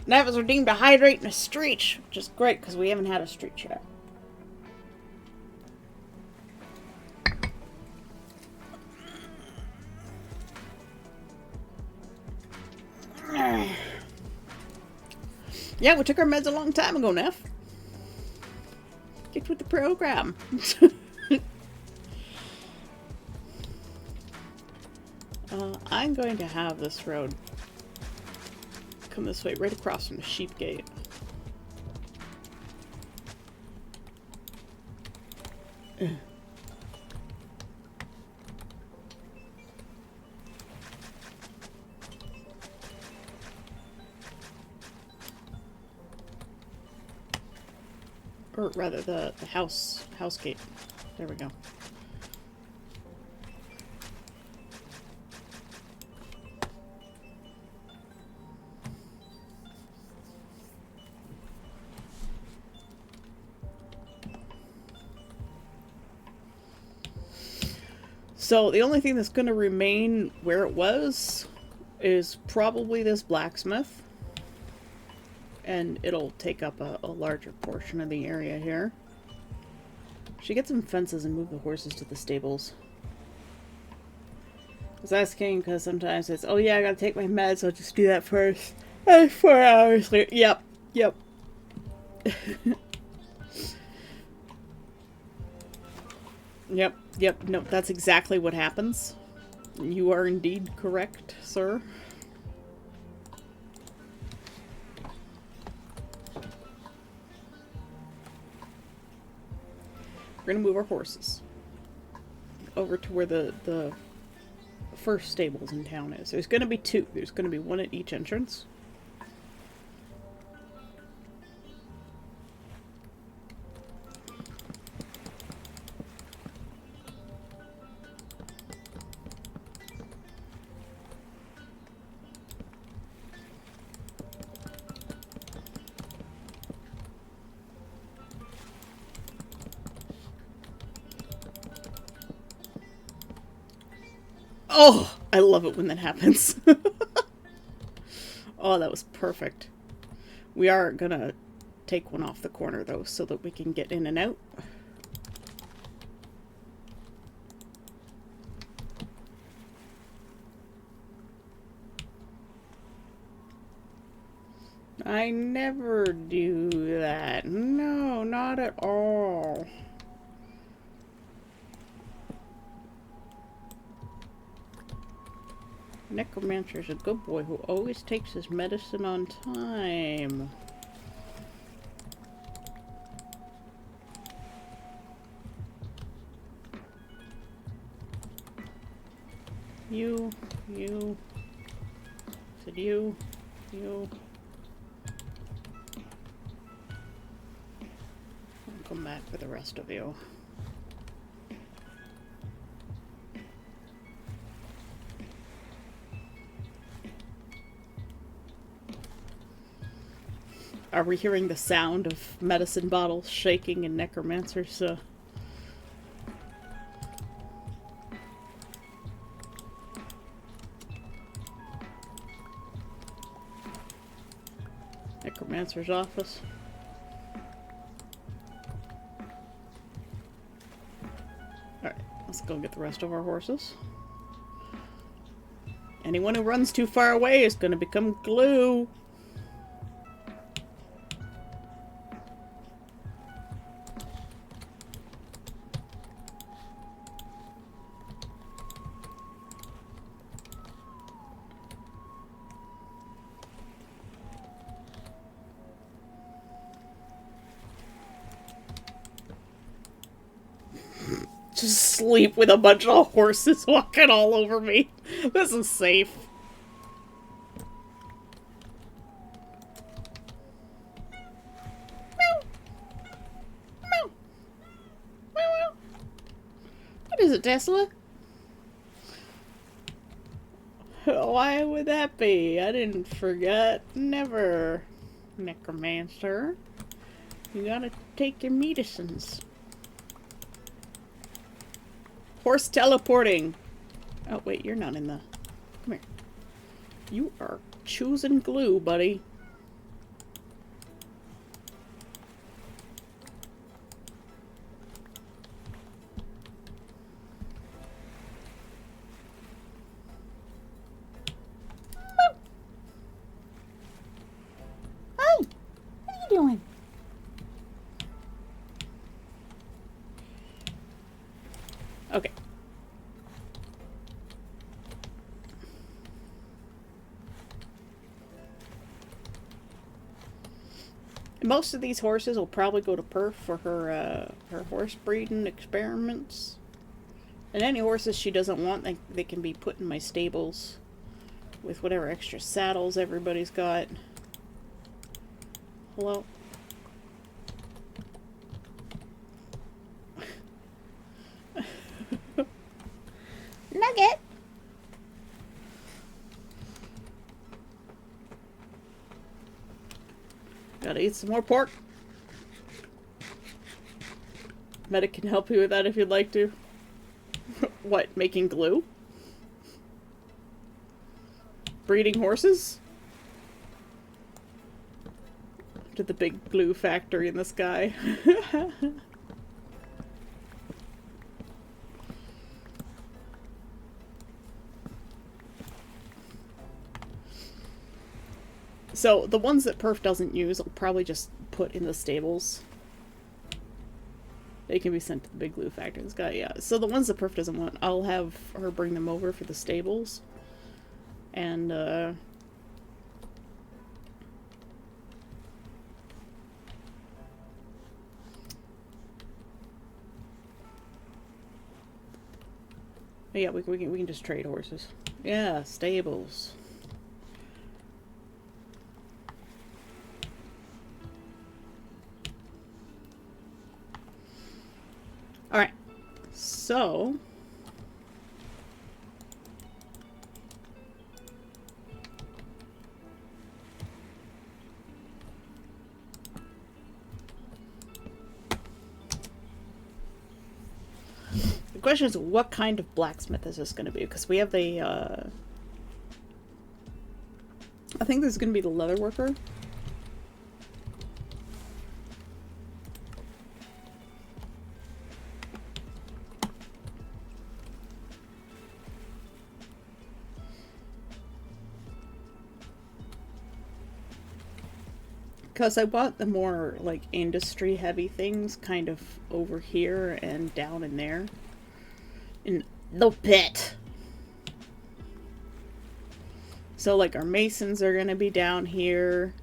Speaker 1: Navas are deemed to hydrate in a street, which is great because we haven't had a street yet. Yeah, we took our meds a long time ago, Neff. Get with the program. I'm going to have this road come this way, right across from the sheep gate. Or rather, the house gate. There we go. So the only thing that's going to remain where it was is probably this blacksmith. And it'll take up a larger portion of the area here. Should get some fences and move the horses to the stables. I was asking because sometimes it's, oh yeah, I gotta take my meds, I'll just do that first. And 4 hours later. Yep. Yep. Yep. No, that's exactly what happens. You are indeed correct, sir. We're gonna move our horses over to where the first stables in town is. There's gonna be 2. There's gonna be 1 at each entrance. Oh, I love it when that happens. Oh, that was perfect. We are gonna take one off the corner, though, so that we can get in and out. I never do that. No, not at all. Necromancer's a good boy who always takes his medicine on time. You. Said you. I'll come back for the rest of you. Are we hearing the sound of medicine bottles shaking in Necromancer's Necromancer's office? Alright, let's go get the rest of our horses. Anyone who runs too far away is going to become glue. Just sleep with a bunch of horses walking all over me. This is safe. Meow. Meow. Meow, meow. What is it, Tesla? Why would that be? I didn't forget. Never. Necromancer. You gotta take your medicines. Horse teleporting. Oh, wait, you're not in the... Come here. You are choosing glue, buddy. doing? Okay. Most of these horses will probably go to Perf for her horse breeding experiments. And any horses she doesn't want, they can be put in my stables with whatever extra saddles everybody's got. Hello? Nugget! Gotta eat some more pork. Medic can help you with that if you'd like to. What, making glue? Breeding horses? To the big glue factory in the sky. So, the ones that Perf doesn't use, I'll probably just put in the stables. They can be sent to the big glue factory in the sky, yeah. So the ones that Perf doesn't want, I'll have her bring them over for the stables. And, yeah, we can just trade horses. Yeah, stables. Alright, so... the question is, what kind of blacksmith is this going to be? Because we have the, I think this is going to be the leather worker. Because I bought the more, like, industry-heavy things kind of over here and down in there. In the pit. So, like, our masons are going to be down here.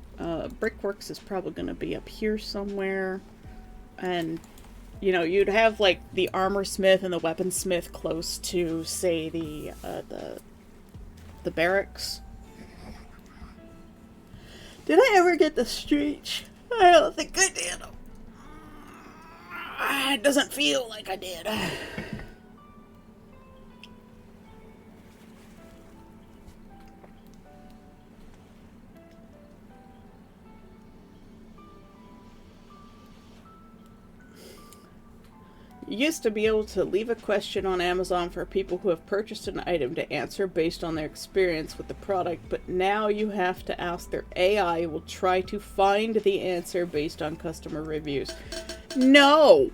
Speaker 1: Brickworks is probably going to be up here somewhere. And, you know, you'd have, like, the armor smith and the weaponsmith close to, say, the barracks. Did I ever get the streech? I don't think I did. It doesn't feel like I did. You used to be able to leave a question on Amazon for people who have purchased an item to answer based on their experience with the product, but now you have to ask their AI will try to find the answer based on customer reviews. No!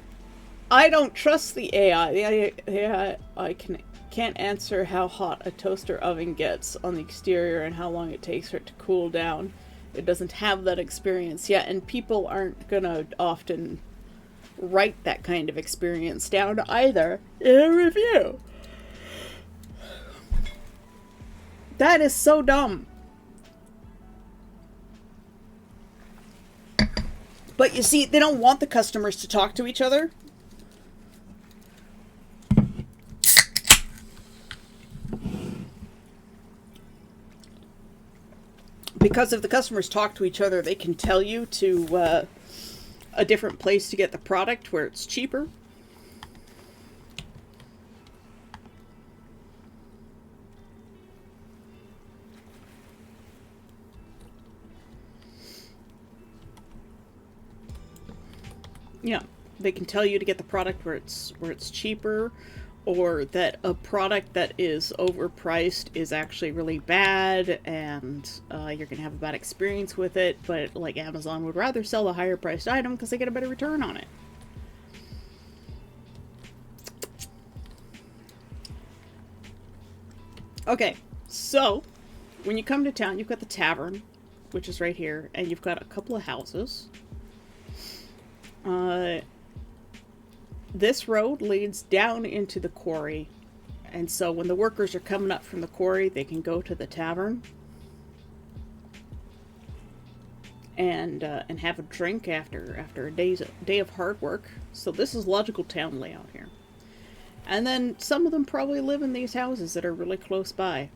Speaker 1: I don't trust the AI. The AI can't answer how hot a toaster oven gets on the exterior and how long it takes for it to cool down. It doesn't have that experience yet, and people aren't gonna often write that kind of experience down either in a review. That is so dumb. But you see, they don't want the customers to talk to each other. Because if the customers talk to each other, they can tell you to a different place to get the product where it's cheaper. Yeah, they can tell you to get the product where it's cheaper, or that a product that is overpriced is actually really bad and you're gonna have a bad experience with it, but like Amazon would rather sell a higher priced item because they get a better return on it. Okay, so when you come to town, you've got the tavern, which is right here, and you've got a couple of houses. This road leads down into the quarry, and so when the workers are coming up from the quarry, they can go to the tavern and have a drink after a day of hard work. So this is logical town layout here. And then some of them probably live in these houses that are really close by.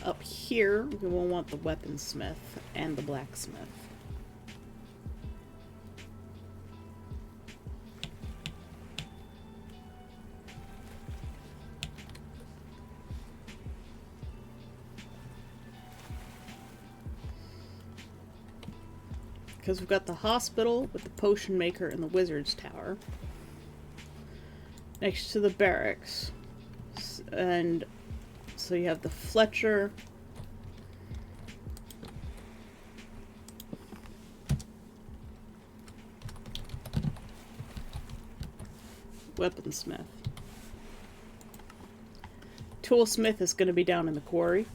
Speaker 1: Up here, we will want the weaponsmith and the blacksmith. Because we've got the hospital with the potion maker and the wizard's tower next to the barracks. And so you have the Fletcher, weaponsmith. Toolsmith is going to be down in the quarry.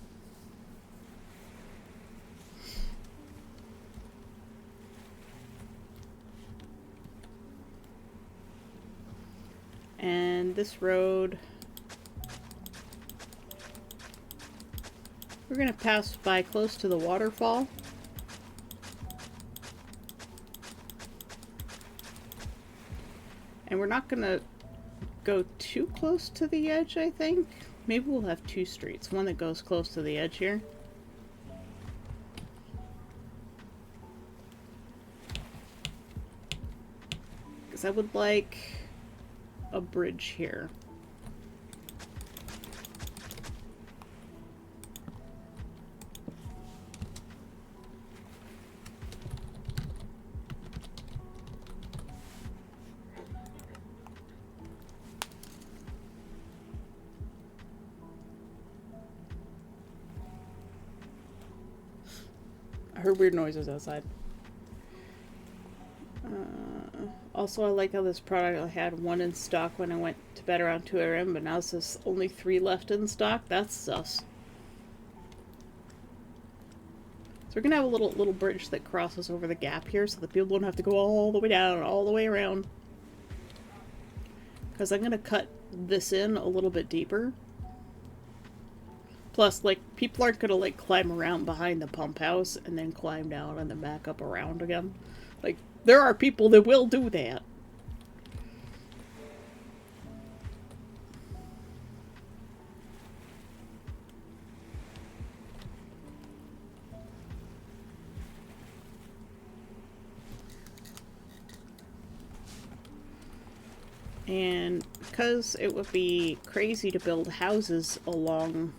Speaker 1: And this road, we're going to pass by close to the waterfall. And we're not going to go too close to the edge, I think. Maybe we'll have two streets. One that goes close to the edge here. Because I would like a bridge here. I heard weird noises outside. Also, I like how this product, I had one in stock when I went to bed around 2 a.m., but now it says only 3 left in stock. That's sus. So we're gonna have a little bridge that crosses over the gap here so that people don't have to go all the way down, all the way around. Because I'm gonna cut this in a little bit deeper. Plus, like, people aren't gonna, like, climb around behind the pump house and then climb down and then back up around again. Like, there are people that will do that. And because it would be crazy to build houses along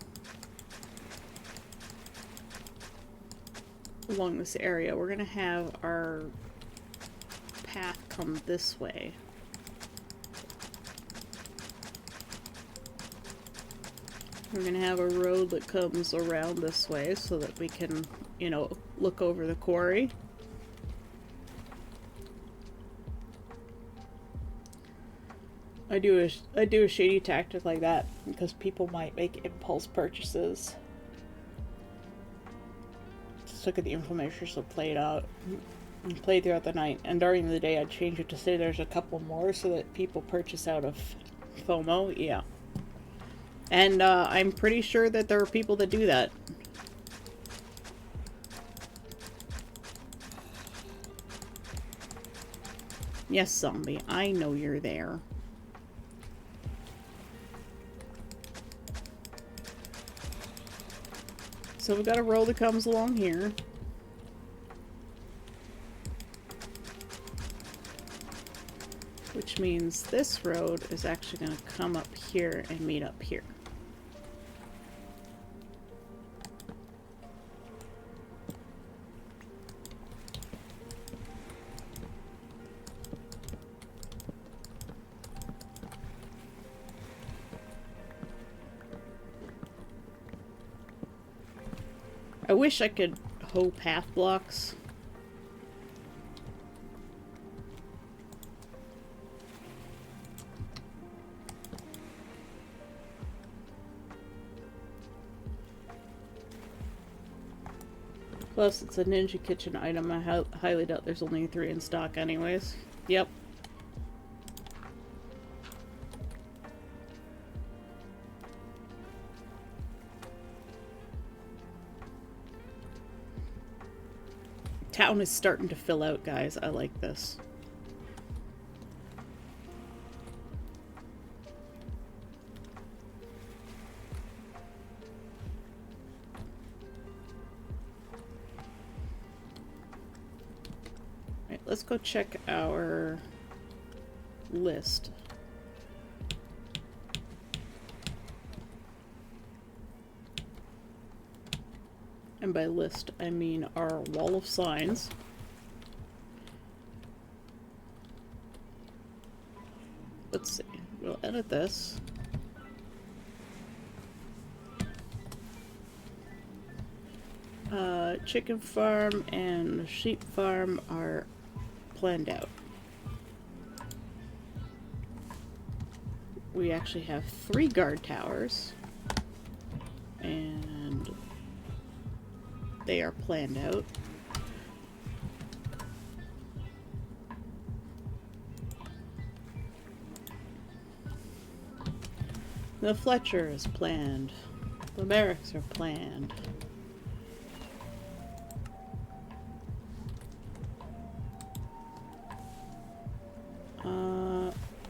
Speaker 1: this area, we're gonna have our path come this way. We're gonna have a road that comes around this way so that we can, you know, look over the quarry. I do a shady tactic like that because people might make impulse purchases. Just look at the information that played out and played throughout the night, and during the day I'd change it to say there's a couple more so that people purchase out of FOMO. Yeah. And I'm pretty sure that there are people that do that. Yes, zombie, I know you're there. So we've got a road that comes along here. Which means this road is actually going to come up here and meet up here. I wish I could hoe path blocks. Plus, it's a Ninja Kitchen item. I highly doubt there's only 3 in stock anyways. Yep. Town is starting to fill out, guys. I like this. Alright, let's go check our list. And by list, I mean our wall of signs. Let's see. We'll edit this. Chicken farm and sheep farm are planned out. We actually have 3 guard towers. And they are planned out. The Fletcher is planned. The barracks are planned.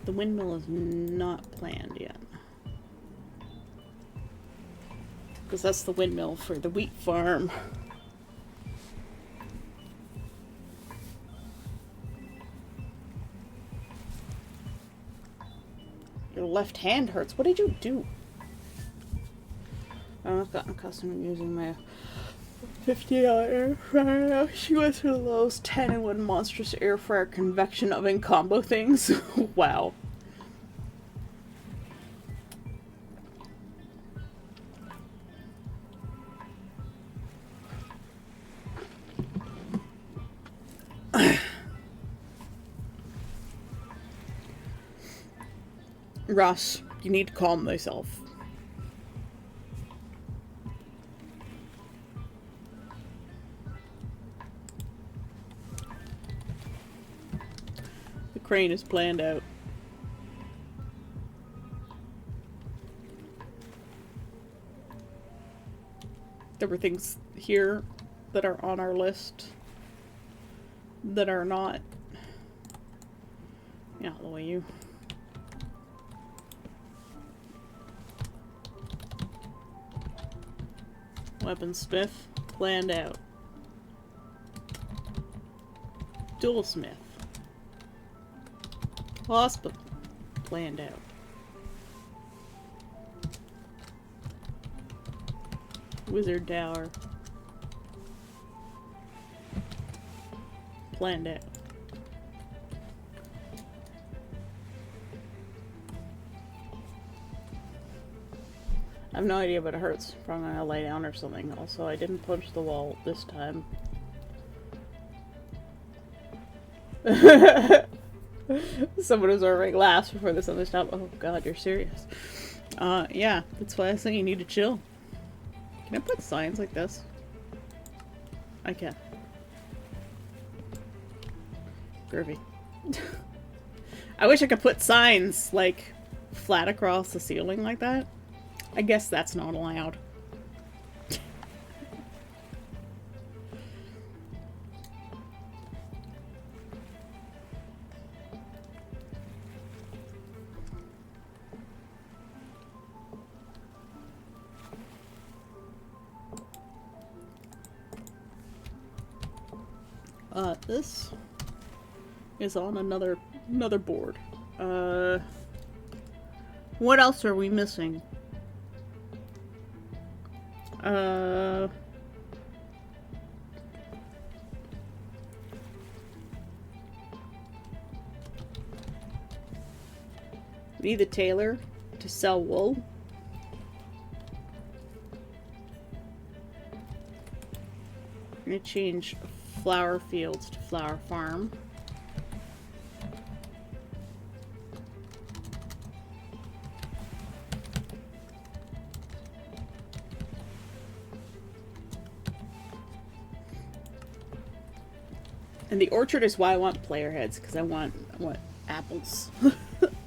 Speaker 1: The windmill is not planned yet. Because that's the windmill for the wheat farm. Your left hand hurts. What did you do? I've gotten accustomed to using my $50 air fryer. She went through the Lowe's 10-in-1 monstrous air fryer convection oven combo things. Wow. Ross, you need to calm thyself. The crane is planned out. There were things here that are on our list that are not. Yeah, the way you. Weaponsmith, planned out. Dualsmith. Hospital, planned out. Wizard Tower, planned out. I have no idea, but it hurts. Probably gonna lay down or something. Also, I didn't punch the wall this time. Someone was ordering laughs before this other stop. Oh god, you're serious. Yeah, that's why I say you need to chill. Can I put signs like this? I can. Groovy. I wish I could put signs, like, flat across the ceiling like that. I guess that's not allowed. This is on another board. What else are we missing? Need a tailor to sell wool. I'm gonna change flower fields to flower farm. And the orchard is why I want player heads, because I want apples.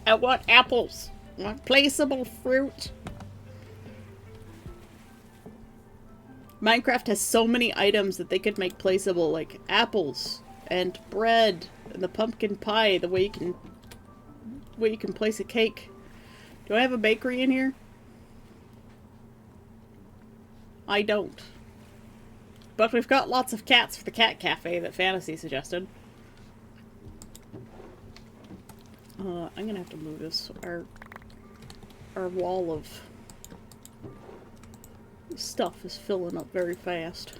Speaker 1: I want apples. I want placeable fruit. Minecraft has so many items that they could make placeable, like apples and bread and the pumpkin pie, the way you can place a cake. Do I have a bakery in here? I don't. But we've got lots of cats for the cat cafe that Fantasy suggested. I'm gonna have to move this. Our wall of stuff is filling up very fast.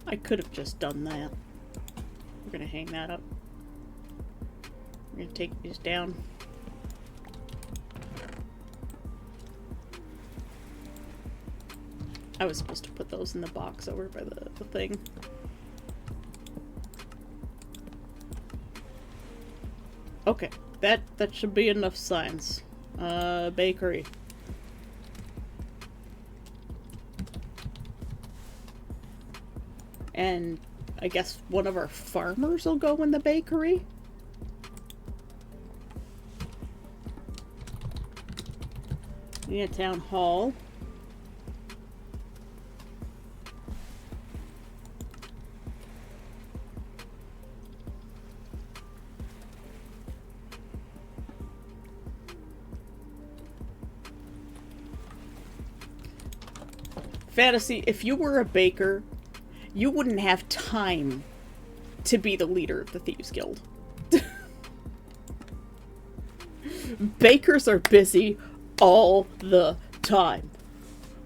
Speaker 1: I could have just done that. We're gonna hang that up. We're gonna take these down. I was supposed to put those in the box over by the thing. Okay, that should be enough signs. Bakery. And I guess one of our farmers will go in the bakery. Yeah, town hall. Fantasy, if you were a baker, you wouldn't have time to be the leader of the Thieves Guild. Bakers are busy all the time.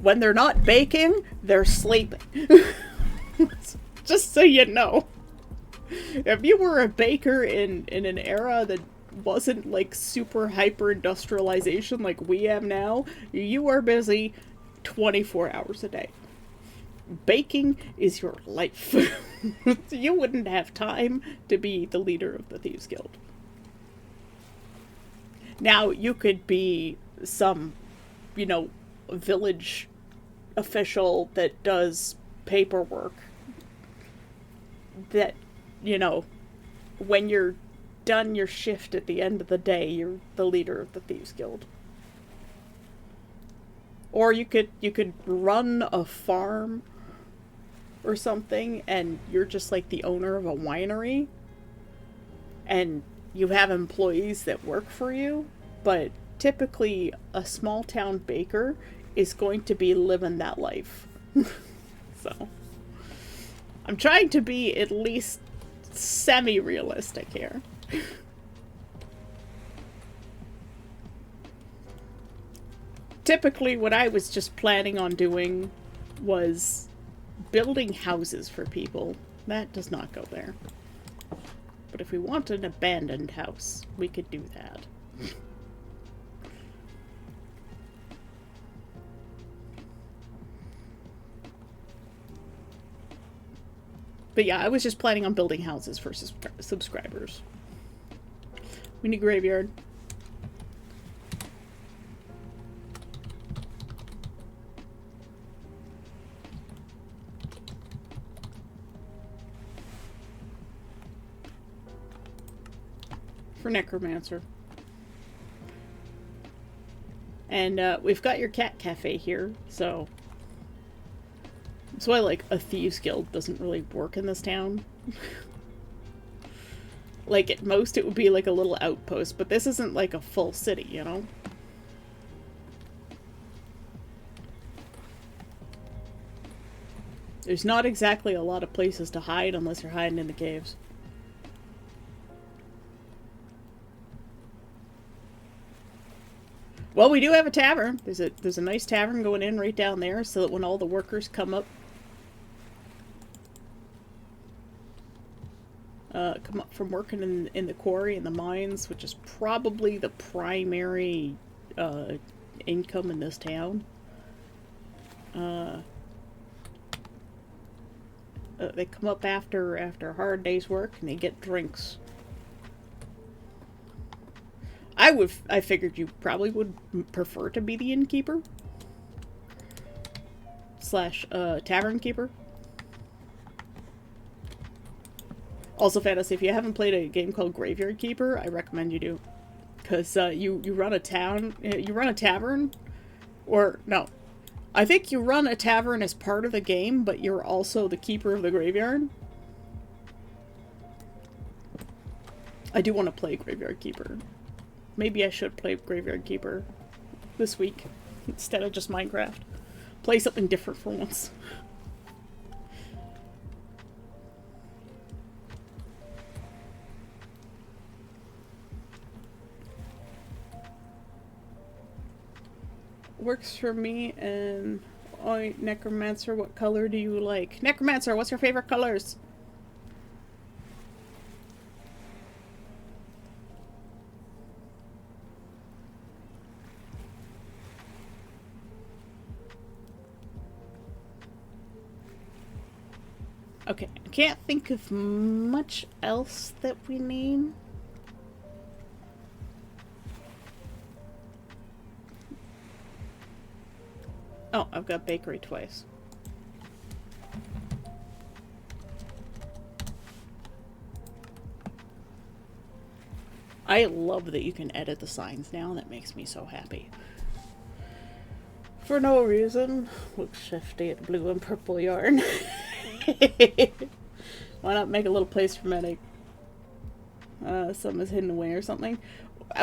Speaker 1: When they're not baking, they're sleeping. Just so you know. If you were a baker in an era that wasn't like super hyper industrialization like we have now, you are busy 24 hours a day. Baking is your life. You wouldn't have time to be the leader of the Thieves Guild. Now, you could be some, you know, village official that does paperwork. That, you know, when you're done your shift at the end of the day, you're the leader of the Thieves Guild. Or you could run a farm or something, and you're just like the owner of a winery, and you have employees that work for you, but typically a small town baker is going to be living that life. So, I'm trying to be at least semi-realistic here. Typically, what I was just planning on doing was building houses for people. That does not go there. But if we want an abandoned house, we could do that. But yeah, I was just planning on building houses for subscribers. We need graveyard. For Necromancer. And we've got your cat cafe here, so that's why like a Thieves Guild doesn't really work in this town. Like at most it would be like a little outpost, but this isn't like a full city, you know? There's not exactly a lot of places to hide unless you're hiding in the caves. Well, we do have a tavern. There's a nice tavern going in right down there, so that when all the workers come up from working in the quarry and the mines, which is probably the primary income in this town. They come up after a hard day's work and they get drinks. I figured you probably would prefer to be the innkeeper slash tavern keeper. Also, Fantasy, if you haven't played a game called Graveyard Keeper, I recommend you do, because you run a tavern, or no, I think you run a tavern as part of the game, but you're also the keeper of the graveyard. I do want to play Graveyard Keeper. Maybe I should play Graveyard Keeper this week instead of just Minecraft. Play something different for once. Works for me. And oi, Necromancer, what color do you like? Necromancer, what's your favorite colors? Okay, I can't think of much else that we need. Oh, I've got bakery twice. I love that you can edit the signs now. That makes me so happy. For no reason. Looks shifty at blue and purple yarn. Why not make a little place for medic? Something is hidden away or something.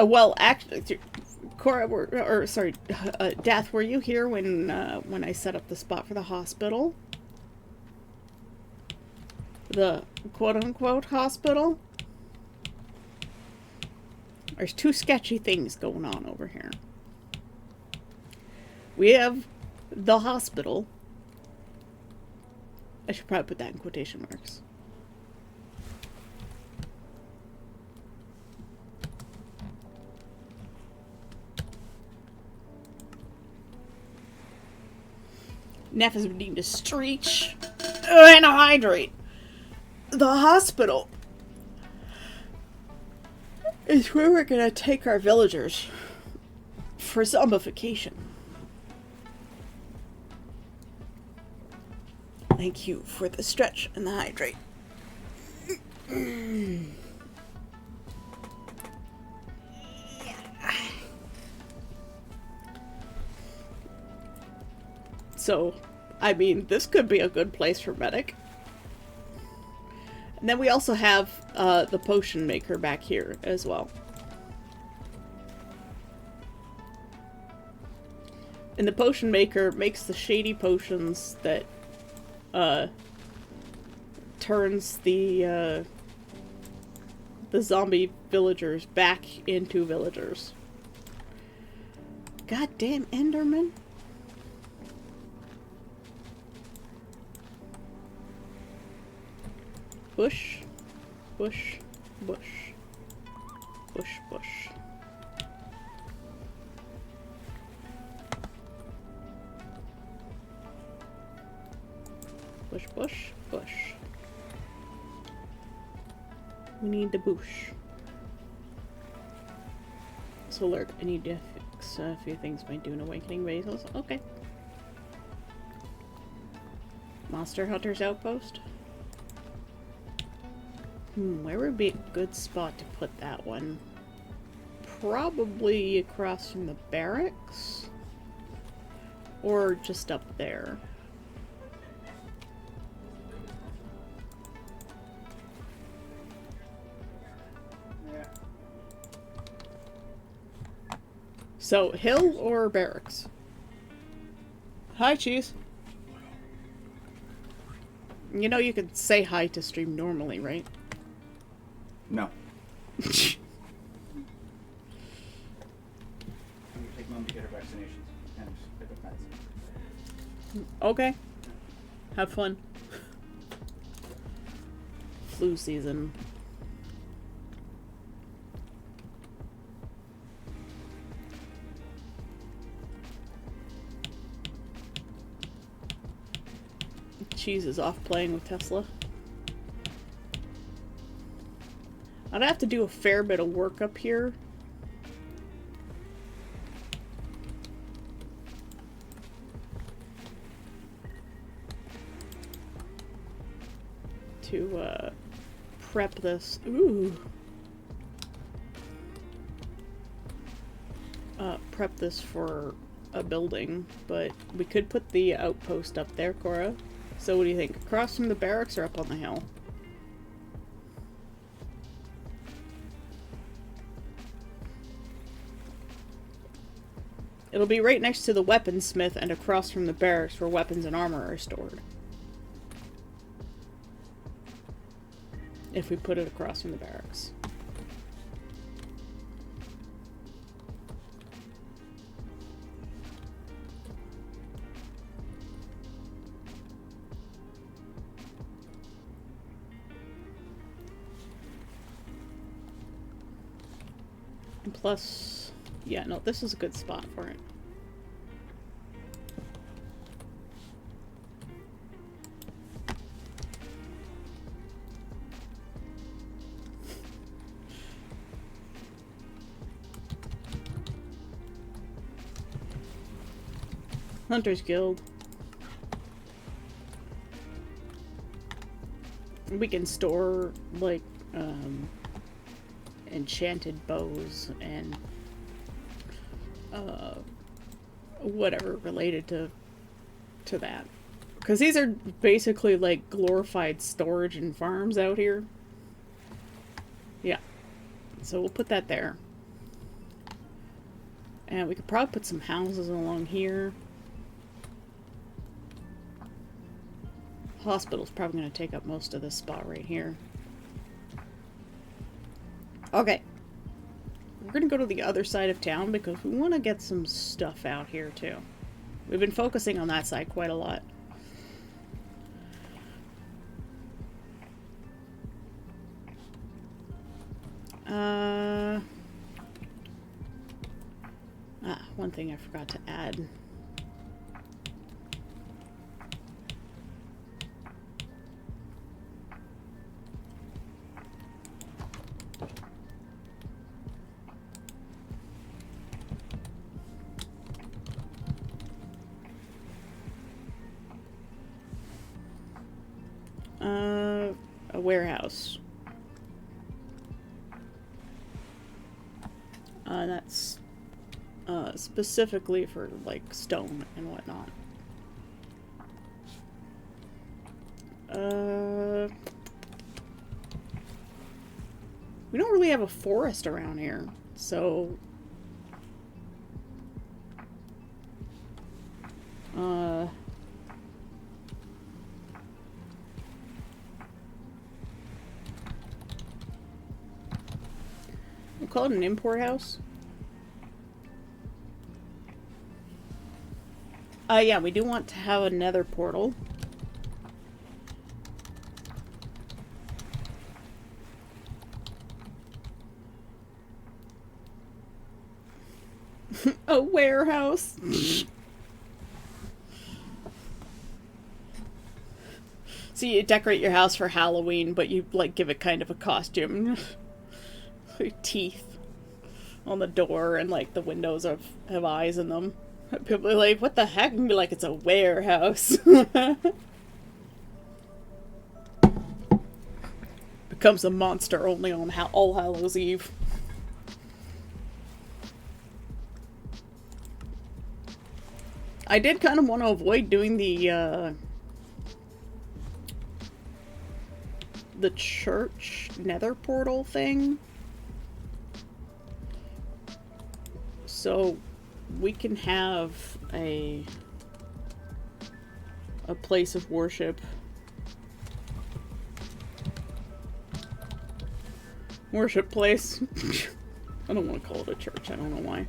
Speaker 1: Well, actually, Cora, Death, were you here when I set up the spot for the hospital? The quote-unquote hospital? There's two sketchy things going on over here. We have the hospital. I should probably put that in quotation marks. Neff has been needing to stretch and hydrate. The hospital is where we're gonna take our villagers for zombification. Thank you for the stretch and the hydrate. So, I mean, this could be a good place for medic. And then we also have the potion maker back here as well. And the potion maker makes the shady potions that turns the zombie villagers back into villagers. Goddamn Enderman. Bush, bush, bush, bush, bush. Bush, bush, bush. We need the bush. So alert, I need to fix a few things by doing awakening basils. Okay. Monster Hunter's Outpost. Where would be a good spot to put that one? Probably across from the barracks? Or just up there? So, hill or barracks? Hi, Cheese. You know you could say hi to stream normally, right?
Speaker 3: No. I'm gonna take Mom to get her vaccinations and pick up meds.
Speaker 1: Okay. Have fun. Flu season. Cheese is off playing with Tesla. I'd have to do a fair bit of work up here. To prep this. Ooh. Prep this for a building, but we could put the outpost up there, Cora. So what do you think? Across from the barracks or up on the hill? It'll be right next to the weaponsmith and across from the barracks where weapons and armor are stored. If we put it across from the barracks. And plus, yeah, no, this is a good spot for it. Hunter's Guild. We can store, like, enchanted bows and, whatever related to that. Because these are basically, like, glorified storage and farms out here. Yeah. So we'll put that there. And we could probably put some houses along here. Hospital's probably going to take up most of this spot right here. Okay. We're going to go to the other side of town because we want to get some stuff out here too. We've been focusing on that side quite a lot. One thing I forgot to add. A warehouse. That's specifically for like stone and whatnot. We don't really have a forest around here, so we'll call it an import house. Yeah, we do want to have a nether portal. A warehouse. So you decorate your house for Halloween, but you like give it kind of a costume. Teeth on the door and like the windows have eyes in them. People are like, what the heck? And be like, it's a warehouse. Becomes a monster only on All Hallows Eve. I did kind of want to avoid doing the church nether portal thing. So we can have a place of worship. Worship place. I don't want to call it a church. I don't know why.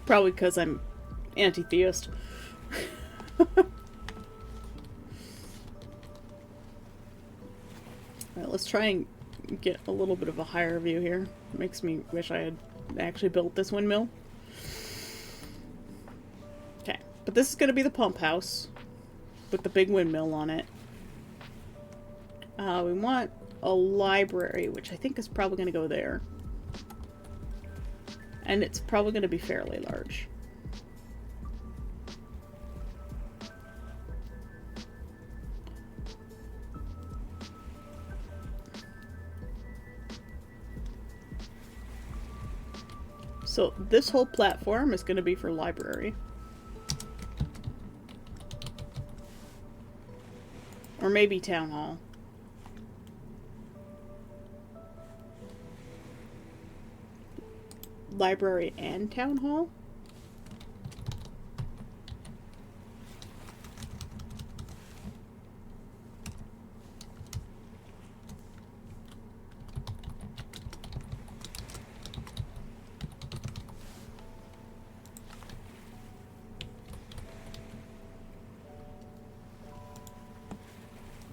Speaker 1: Probably because I'm anti-theist. Alright, let's try and get a little bit of a higher view here. Makes me wish I had actually built this windmill. Okay. But this is going to be the pump house with the big windmill on it. We want a library, which I think is probably going to go there. And it's probably going to be fairly large. So this whole platform is going to be for library. Or maybe town hall. Library and town hall?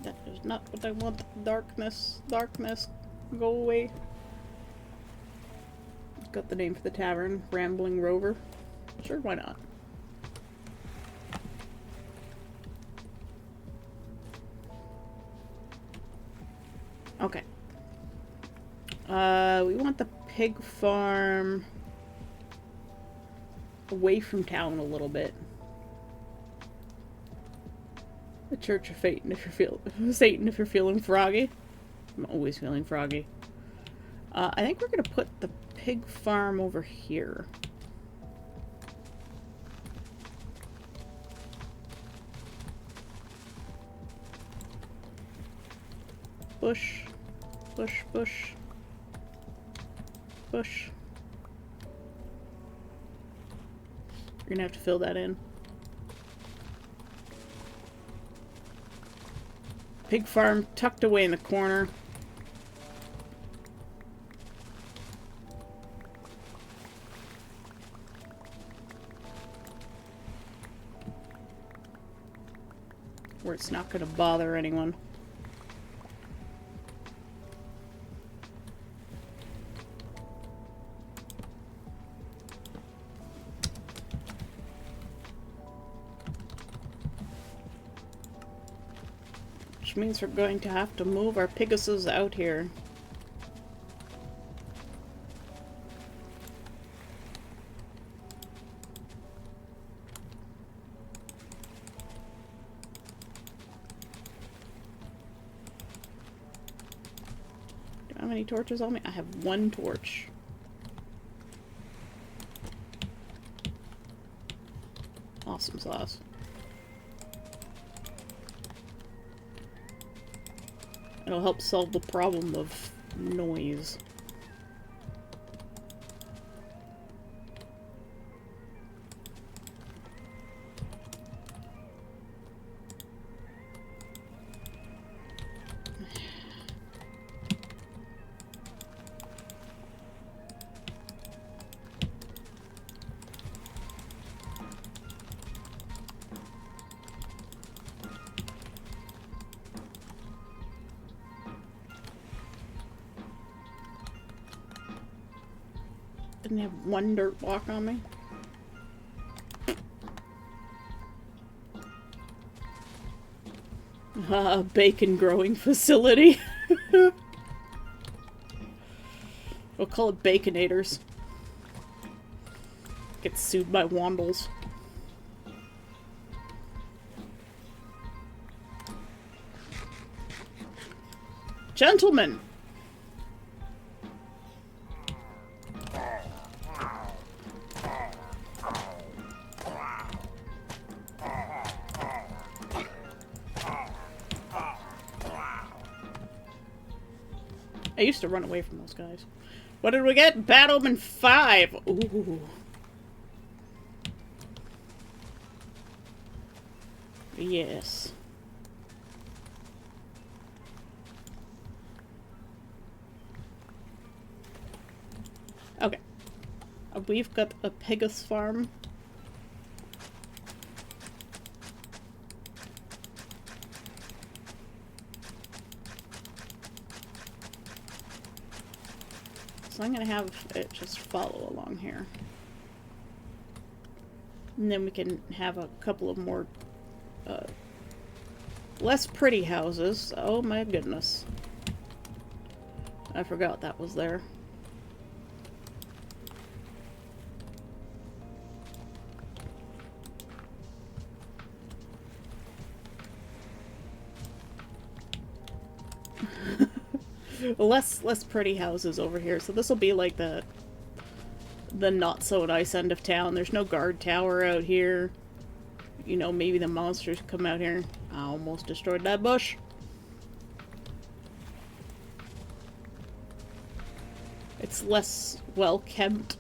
Speaker 1: That is not what I want. Darkness. Darkness. Go away. Got the name for the tavern. Rambling Rover. Sure, why not? Okay. We want the pig farm away from town a little bit. The Church of Satan if you're feeling froggy. I'm always feeling froggy. I think we're gonna put the pig farm over here. Bush, bush, bush, bush. You're gonna have to fill that in. Pig farm tucked away in the corner. Where it's not going to bother anyone. Which means we're going to have to move our Pegasus out here. How many torches on me? I have one torch. Awesome sauce. It'll help solve the problem of noise. Didn't have one dirt block on me. Bacon growing facility. We'll call it Baconators. Get sued by Wandles. Gentlemen! I used to run away from those guys. What did we get? Bad Omen 5! Ooh. Yes. Okay. We've got a Pegasus farm. So I'm gonna have it just follow along here. And then we can have a couple of more less pretty houses. Oh my goodness. I forgot that was there. less pretty houses over here. So this will be like the not so nice end of town. There's no guard tower out here. You know, maybe the monsters come out here. I almost destroyed that bush. It's less well kept.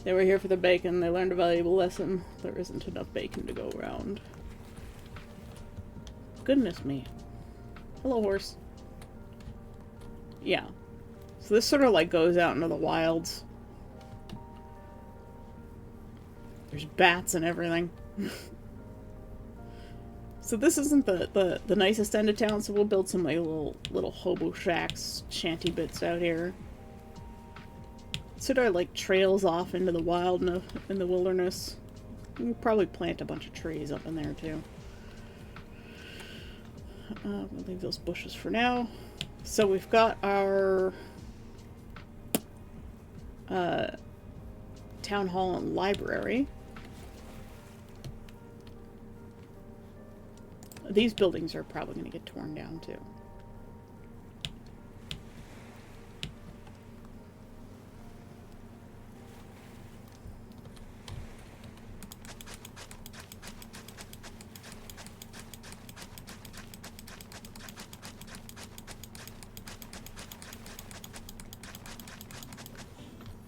Speaker 1: They were here for the bacon. They learned a valuable lesson. There isn't enough bacon to go around. Goodness me. Hello, horse. Yeah. So this sort of like goes out into the wilds. There's bats and everything. So this isn't the nicest end of town, so we'll build some like little hobo shacks, shanty bits out here. Sort of like trails off into the wild in the wilderness. We'll probably plant a bunch of trees up in there too. We'll leave those bushes for now. So we've got our town hall and library. These buildings are probably going to get torn down too.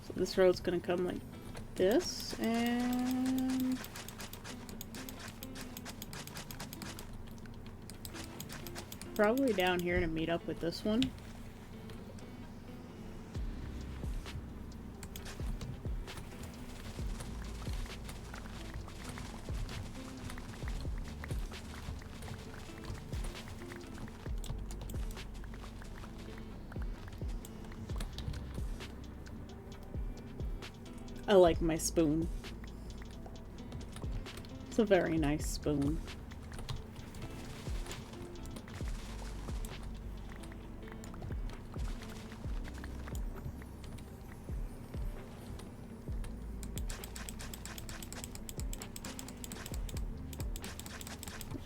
Speaker 1: So this road's going to come like this, and probably down here to meet up with this one. I like my spoon. It's a very nice spoon.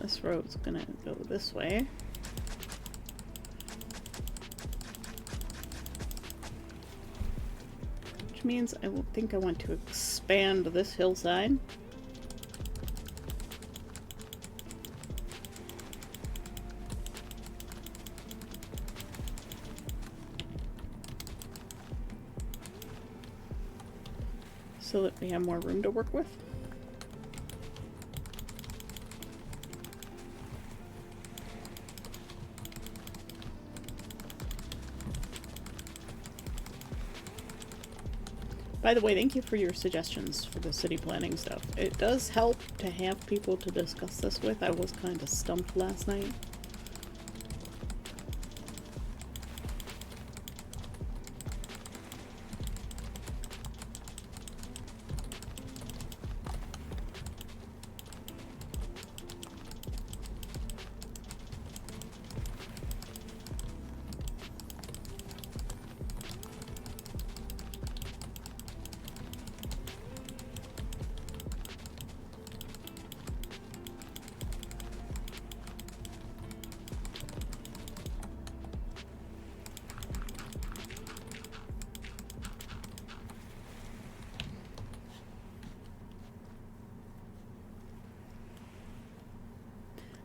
Speaker 1: This road's gonna go this way. Which means I will think I want to expand this hillside. So that we have more room to work with. By the way, thank you for your suggestions for the city planning stuff. It does help to have people to discuss this with. I was kind of stumped last night.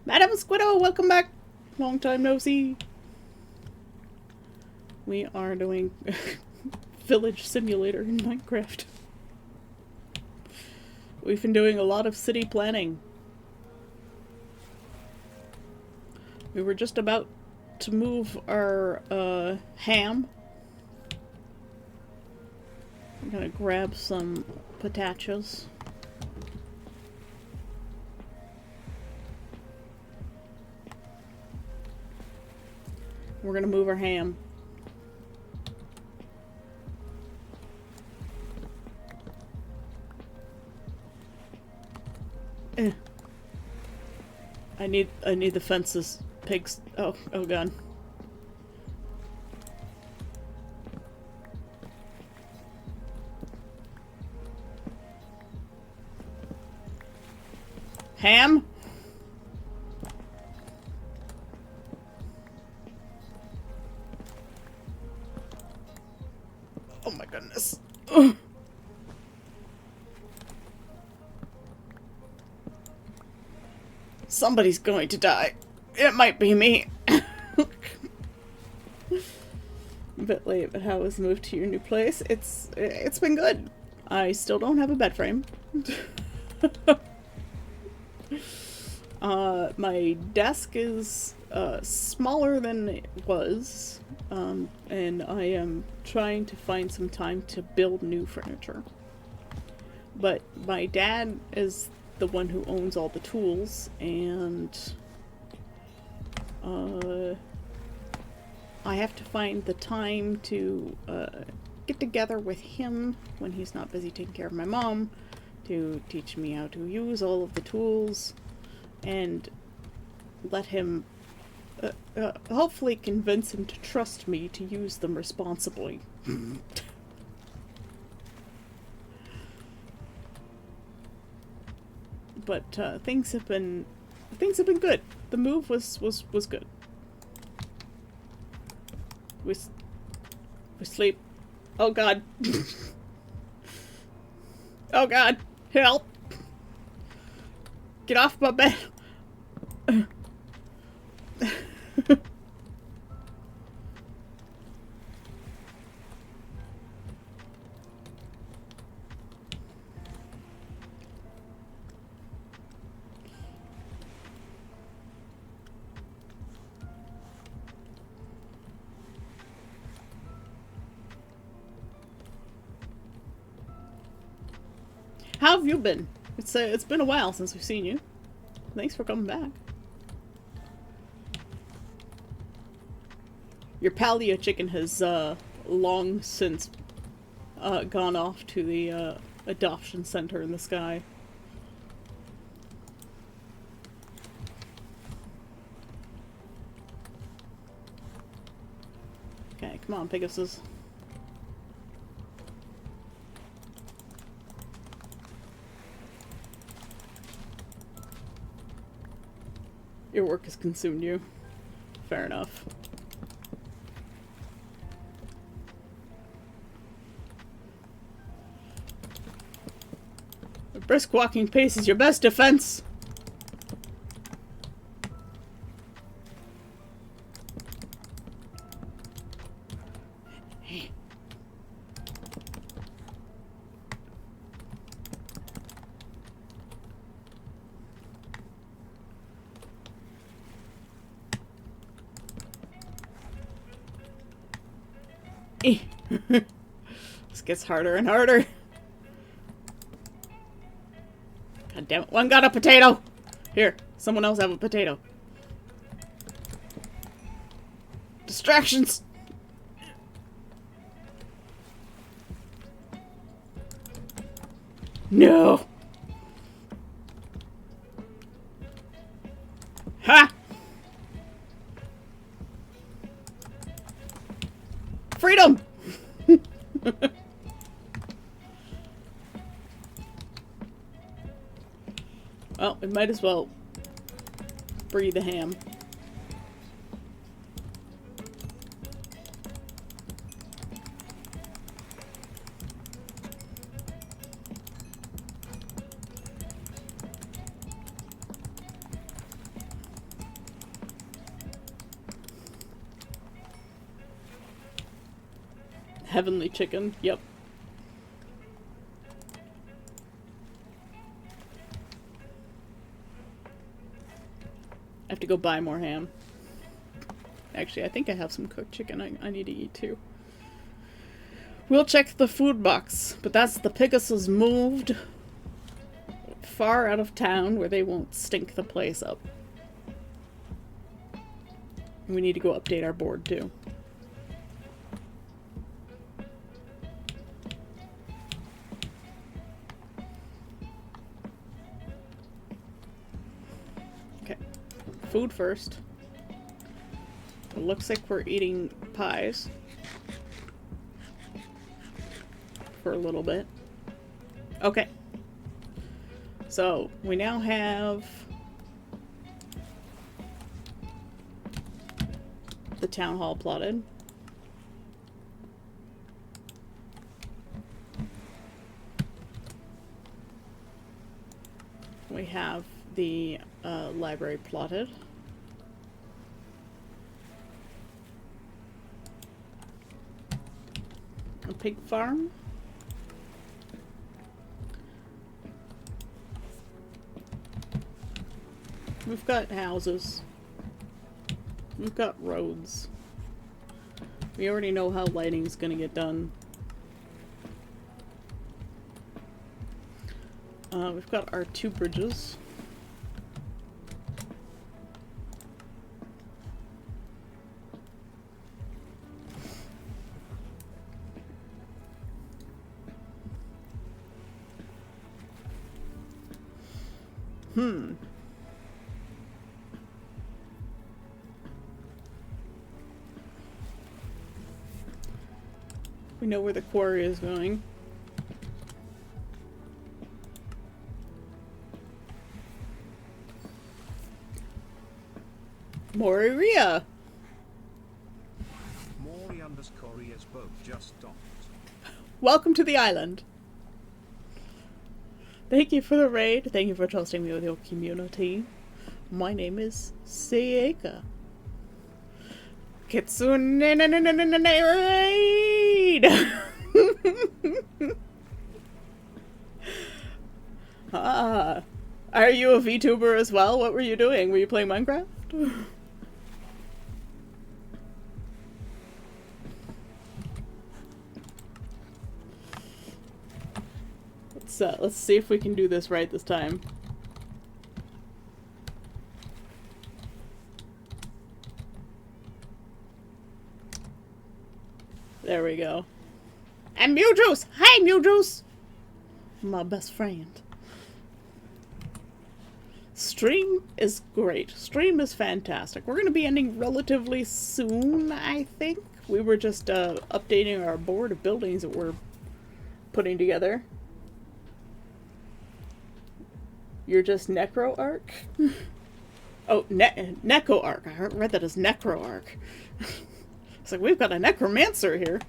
Speaker 1: Madam Squiddo, welcome back! Long time no see. We are doing Village Simulator in Minecraft. We've been doing a lot of city planning. We were just about to move our ham. I'm gonna grab some potatoes. We're gonna move our ham. Eh. I need the fences. Pigs. Oh god. Ham? Oh my goodness. Ugh. Somebody's going to die. It might be me. A bit late, but how was the move to your new place? It's been good. I still don't have a bed frame. My desk is smaller than it was, and I am trying to find some time to build new furniture. But my dad is the one who owns all the tools, and I have to find the time to get together with him when he's not busy taking care of my mom to teach me how to use all of the tools and let him hopefully convince him to trust me to use them responsibly. But things have been good. The move was good. We sleep. Oh god. Oh god. Help. Get off my bed. How have you been? It's been a while since we've seen you. Thanks for coming back. Your Palia chicken has long since gone off to the adoption center in the sky. Okay, come on, Pegasus. Your work has consumed you. Fair enough. A brisk walking pace is your best defense. This gets harder and harder. God damn it. One got a potato! Here, someone else have a potato. Distractions! No! Ha! Freedom! Well, we might as well breathe the ham. Heavenly chicken, yep. I have to go buy more ham. Actually, I think I have some cooked chicken I need to eat too. We'll check the food box, but that's the Pegasus moved far out of town where they won't stink the place up. And we need to go update our board too. food first. It looks like we're eating pies. For a little bit. Okay. So, we now have the town hall plotted. We have the library plotted. A pig farm. We've got houses. We've got roads. We already know how lighting's gonna get done. We've got our 2 bridges. We know where the quarry is going. Moria!
Speaker 4: Mori_Ria's boat just docked.
Speaker 1: Welcome to the island. Thank you for the raid. Thank you for trusting me with your community. My name is Seika. Kitsune raid! Ah. Are you a VTuber as well? What were you doing? Were you playing Minecraft? Let's see if we can do this right this time. There we go. And Mewjuice! Hi, Mewjuice! My best friend. Stream is great. Stream is fantastic. We're going to be ending relatively soon, I think. We were just updating our board of buildings that we're putting together. You're just Necro Arc? Oh, Neko Arc. I read that as Necro Arc. It's like, we've got a necromancer here.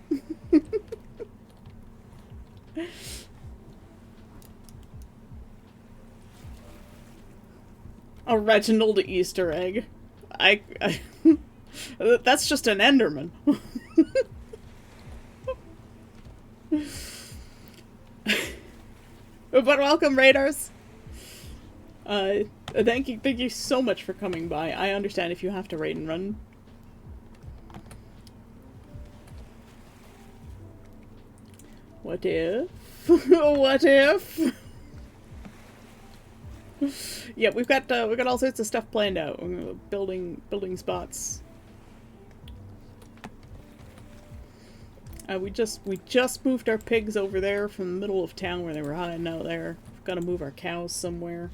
Speaker 1: A Reginald Easter egg. That's just an Enderman. But welcome, Raiders. Thank you so much for coming by. I understand if you have to raid and run. What if? What if? Yeah, we've got all sorts of stuff planned out. Building spots. We just moved our pigs over there from the middle of town where they were hiding out there. We've got to move our cows somewhere.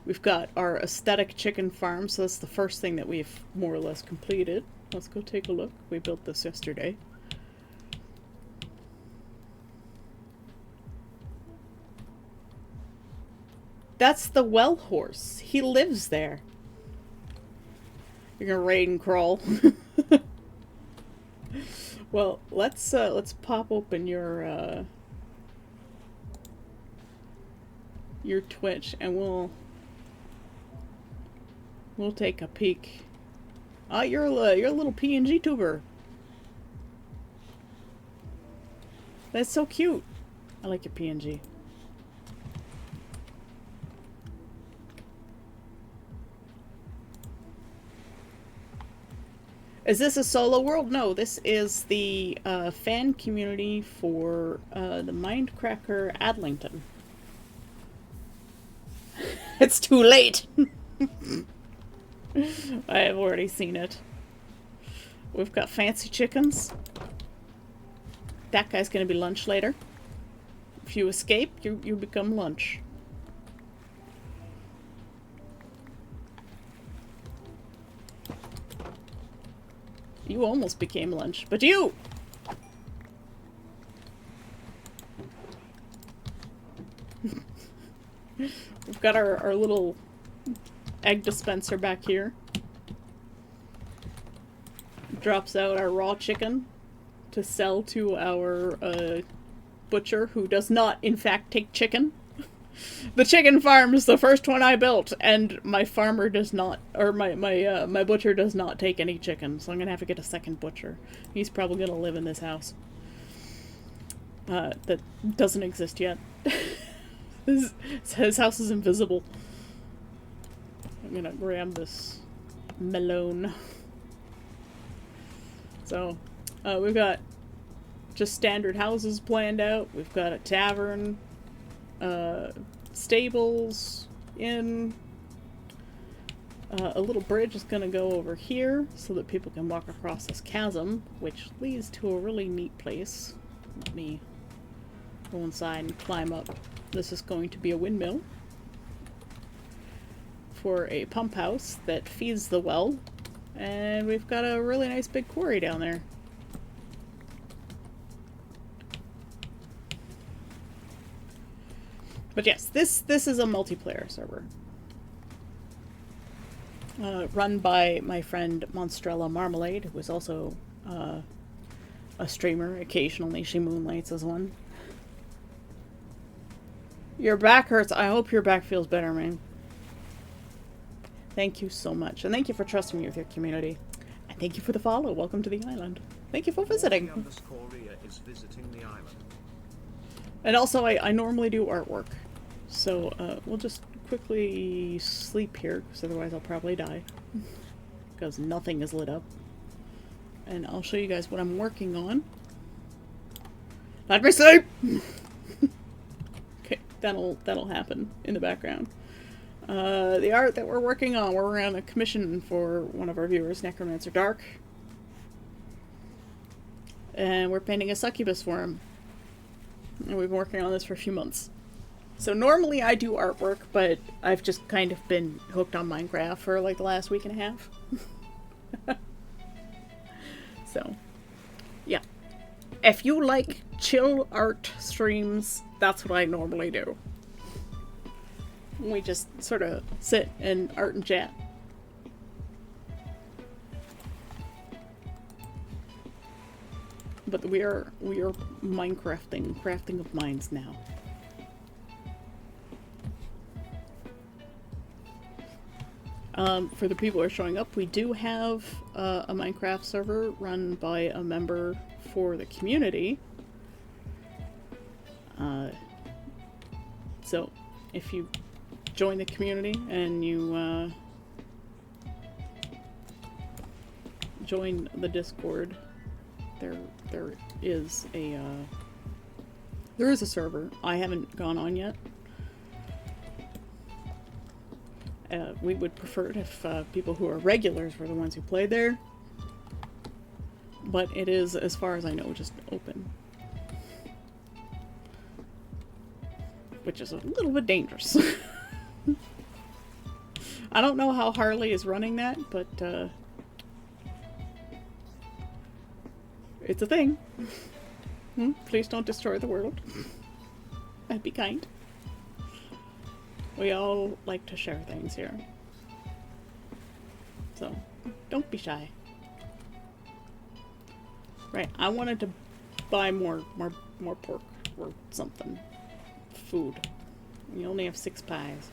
Speaker 1: We've got our aesthetic chicken farm, so that's the first thing that we've more or less completed. Let's go take a look. We built this yesterday. That's the well horse. He lives there. You're gonna raid and crawl. Well, let's pop open your Twitch and we'll take a peek. Oh, you're a little PNG tuber. That's so cute. I like your PNG. Is this a solo world? No, this is the fan community for the Mindcracker Adlington. It's too late! I have already seen it. We've got fancy chickens. That guy's gonna be lunch later. If you escape, you become lunch. You almost became lunch, but you! We've got our little egg dispenser back here. Drops out our raw chicken to sell to our butcher, who does not, in fact, take chicken. The chicken farm is the first one I built, and my farmer does not, or my butcher does not take any chicken, so I'm gonna have to get a second butcher. He's probably gonna live in this house. That doesn't exist yet. His house is invisible. I'm gonna grab this melon. So, we've got just standard houses planned out. We've got a tavern, stables, inn. A little bridge is gonna go over here so that people can walk across this chasm, which leads to a really neat place. Let me go inside and climb up. This is going to be a windmill for a pump house that feeds the well. And we've got a really nice big quarry down there. But yes, this is a multiplayer server. Run by my friend Monstrella Marmalade, who is also a streamer. Occasionally she moonlights as one. Your back hurts. I hope your back feels better, man. Thank you so much. And thank you for trusting me with your community. And thank you for the follow. Welcome to the island. Thank you for visiting.
Speaker 4: Cory_Ria is visiting the island.
Speaker 1: And also, I normally do artwork. So, we'll just quickly sleep here, because otherwise I'll probably die. Because nothing is lit up. And I'll show you guys what I'm working on. Let me sleep! Okay, that'll happen in the background. The art that we're working we're on a commission for one of our viewers, Necromancer Dark. And we're painting a succubus for him. And we've been working on this for a few months. So normally I do artwork, but I've just kind of been hooked on Minecraft for like the last week and a half. So, yeah. If you like chill art streams, that's what I normally do. We just sort of sit and art and chat. But we are crafting of minds now. For the people who are showing up, we do have a Minecraft server run by a member for the community. So if you join the community and you join the Discord, there is a server. I haven't gone on yet. We would prefer it if people who are regulars were the ones who play there. But it is, as far as I know, just open. Which is a little bit dangerous. I don't know how Harley is running that, but it's a thing. Please don't destroy the world. I'd be kind. We all like to share things here. So, don't be shy. Right, I wanted to buy more pork or something. Food. We only have 6 pies.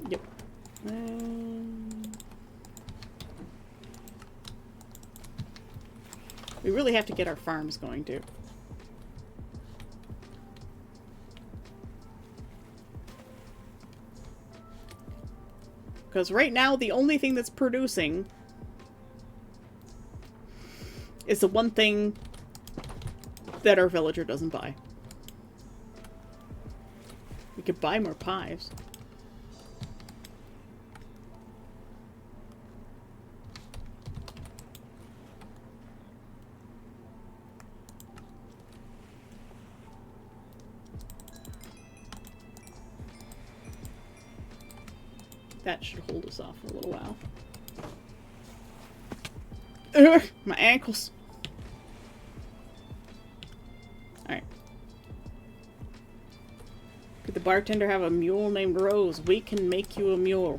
Speaker 1: Yep. We really have to get our farms going too. Because right now the only thing that's producing is the one thing that our villager doesn't buy. We could buy more pies. That should hold us off for a little while. Ugh, my ankles. Alright. Could the bartender have a mule named Rose? We can make you a mule.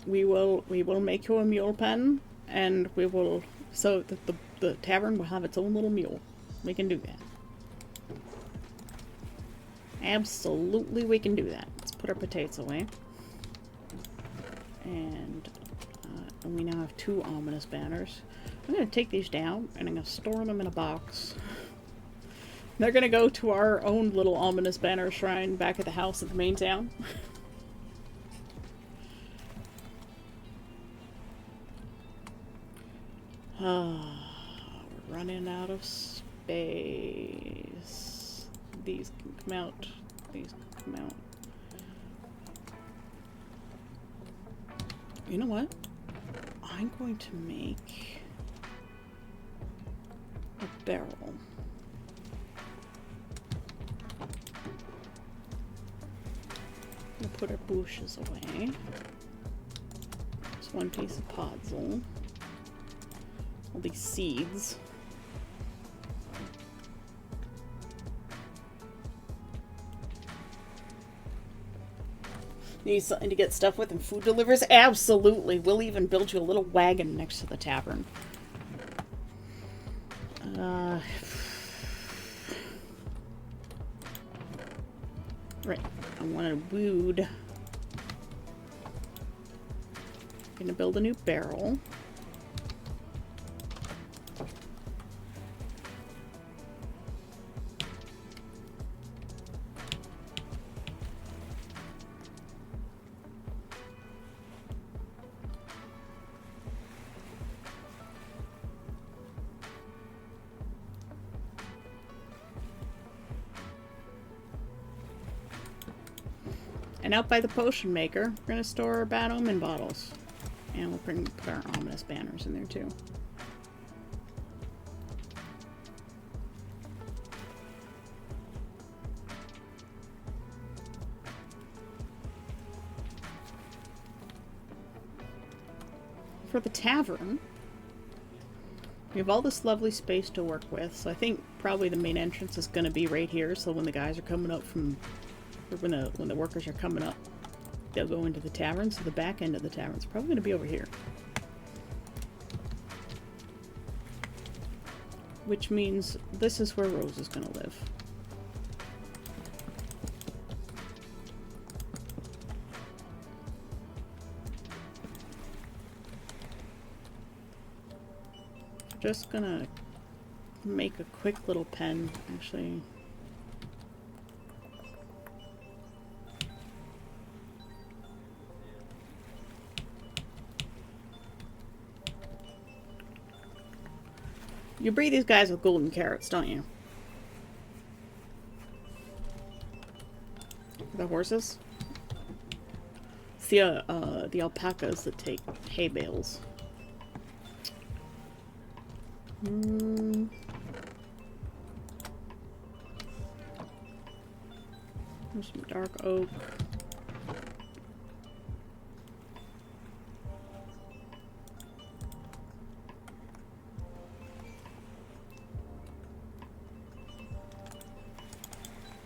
Speaker 1: We will make you a mule pen, and we will, so that the tavern will have its own little mule. We can do that. Absolutely, we can do that. Let's put our potatoes away. And we now have 2 ominous banners. I'm going to take these down, and I'm going to store them in a box. They're going to go to our own little ominous banner shrine back at the house at the main town. We're running out of space. These can come out. These can come out. You know what? I'm going to make a barrel. We'll put our bushes away. Just 1 piece of podzol. All these seeds. Need something to get stuff with and food delivers? Absolutely. We'll even build you a little wagon next to the tavern. Right. I want a wood. Gonna build a new barrel. And out by the potion maker, we're going to store our bad omen bottles. And we'll put our ominous banners in there too. For the tavern, we have all this lovely space to work with, so I think probably the main entrance is going to be right here, so when the guys are coming up from... or when the workers are coming up, they'll go into the tavern, so the back end of the tavern is probably going to be over here. Which means this is where Rose is going to live. Just gonna make a quick little pen, actually. You breed these guys with golden carrots, don't you? The horses? It's the alpacas that take hay bales. There's some dark oak.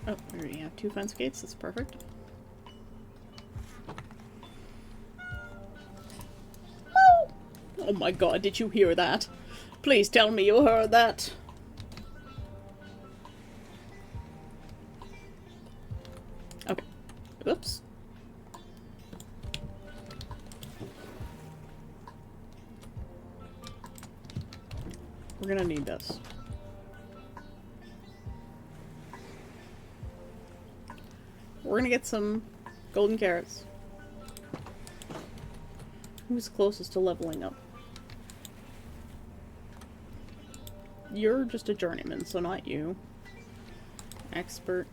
Speaker 1: Oh, we already have 2 fence gates. That's perfect. Oh my god, did you hear that? Please tell me you heard that. Okay. Oops. We're gonna need this. We're gonna get some golden carrots. Who's closest to leveling up? You're just a journeyman, so not you. Expert.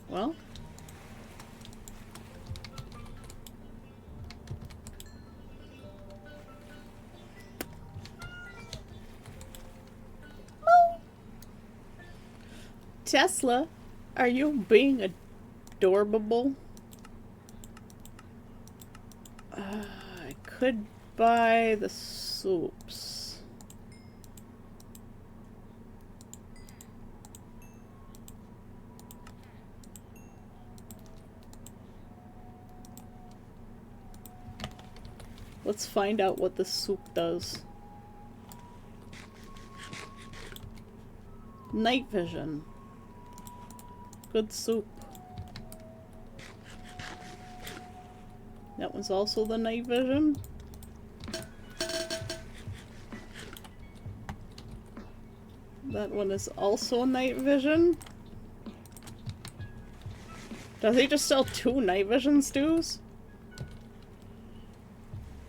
Speaker 1: Well. Tesla, are you being adorable? I could buy the soups. Let's find out what the soup does. Night vision. Good soup. That one's also the night vision. That one is also night vision. Does he just sell 2 night vision stews?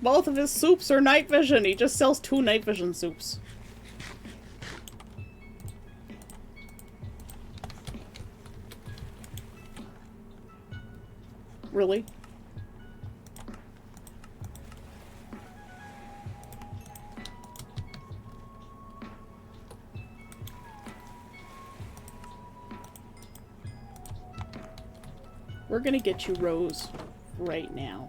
Speaker 1: Both of his soups are night vision. He just sells 2 night vision soups. Really? We're gonna get you Rose right now.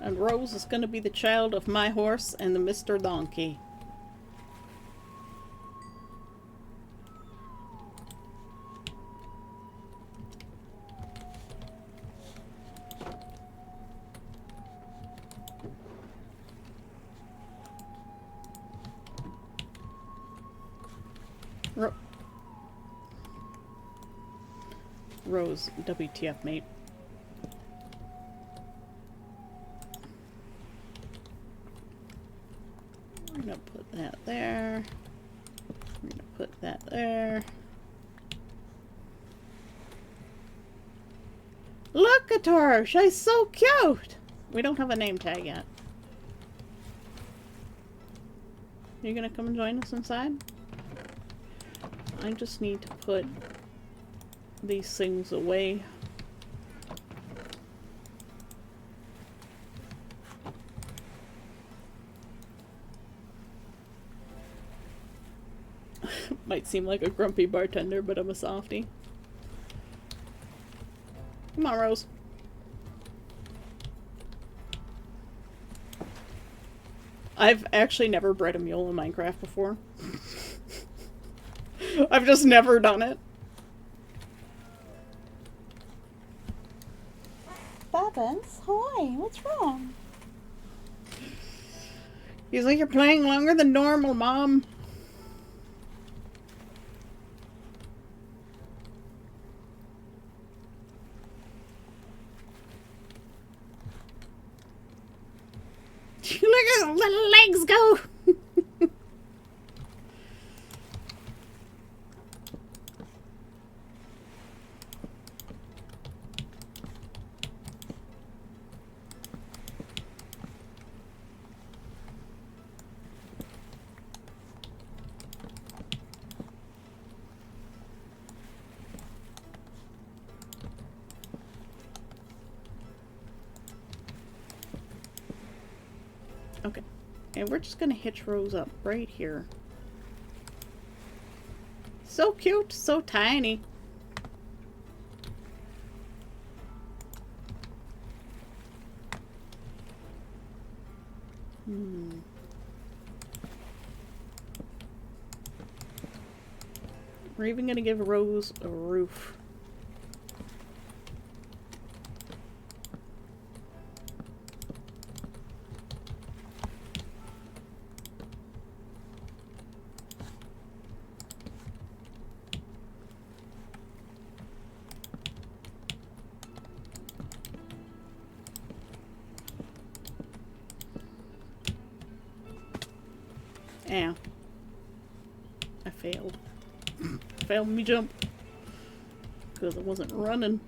Speaker 1: And Rose is gonna be the child of my horse and the Mr. Donkey. Rose, WTF, mate. We're gonna put that there. We're gonna put that there. Look at her! She's so cute! We don't have a name tag yet. You gonna come and join us inside? I just need to put these things away. Might seem like a grumpy bartender, but I'm a softie. Come on, Rose. I've actually never bred a mule in Minecraft before. I've just never done it.
Speaker 5: Bobbins, hi, what's wrong?
Speaker 1: He's like, you're playing longer than normal, Mom. Look at his little legs go. Okay, and we're just gonna hitch Rose up right here. So cute, so tiny. We're even gonna give Rose a roof. Ow. I failed. Failed me jump. Because I wasn't running.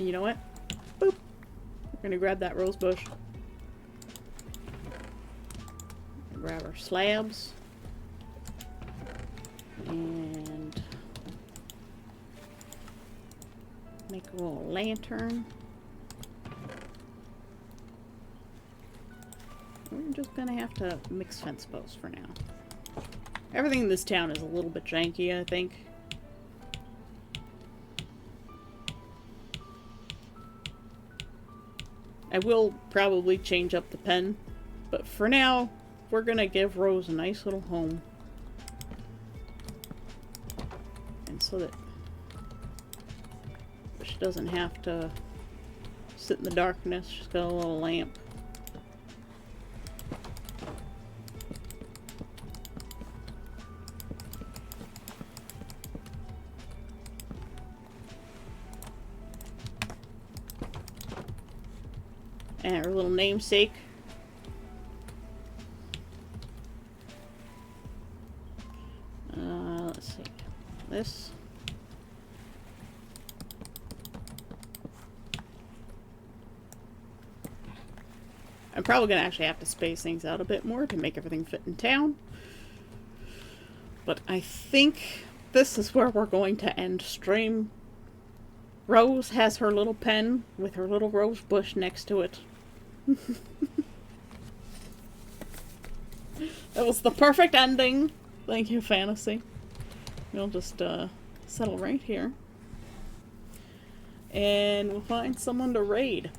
Speaker 1: You know what? Boop. We're gonna grab that rose bush. Grab our slabs. And make a little lantern. We're just gonna have to mix fence posts for now. Everything in this town is a little bit janky, I think. I will probably change up the pen, but for now, we're gonna give Rose a nice little home. And so that she doesn't have to sit in the darkness, she's got a little lamp. And her little namesake. Let's see. This. I'm probably going to actually have to space things out a bit more to make everything fit in town. But I think this is where we're going to end stream. Rose has her little pen with her little rose bush next to it. That was the perfect ending. Thank you, Fantasy. We'll just settle right here. And we'll find someone to raid.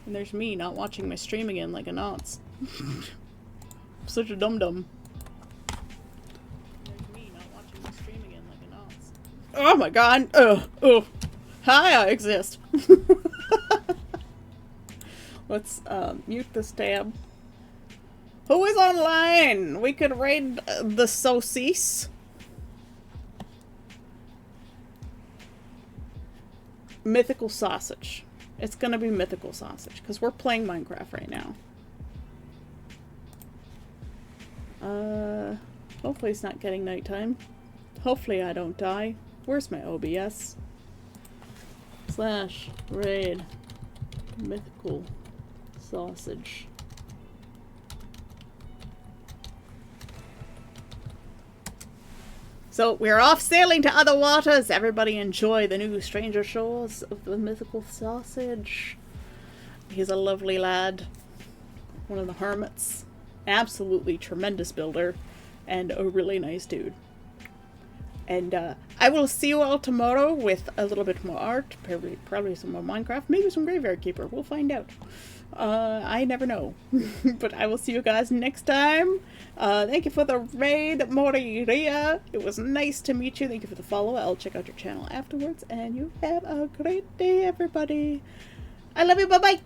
Speaker 1: And there's me not watching my stream again like a nonce. Such a dum-dum. There's me not watching my stream again like a nonce. Oh my god! Oh. Hi, I exist. Let's mute this tab. Who is online? We could raid the saucisse. Mythical sausage. It's gonna be mythical sausage because we're playing Minecraft right now. Hopefully it's not getting nighttime. Hopefully I don't die. Where's my OBS? / raid mythical sausage. So we're off sailing to other waters. Everybody enjoy the new stranger shores of the mythical sausage. He's a lovely lad. One of the hermits. Absolutely tremendous builder. And a really nice dude. And I will see you all tomorrow with a little bit more art. Probably some more Minecraft. Maybe some Graveyard Keeper. We'll find out. I never know. But I will see you guys next time. Thank you for the raid, Moriria. It was nice to meet you. Thank you for the follow. I'll check out your channel afterwards. And you have a great day, everybody. I love you. Bye-bye.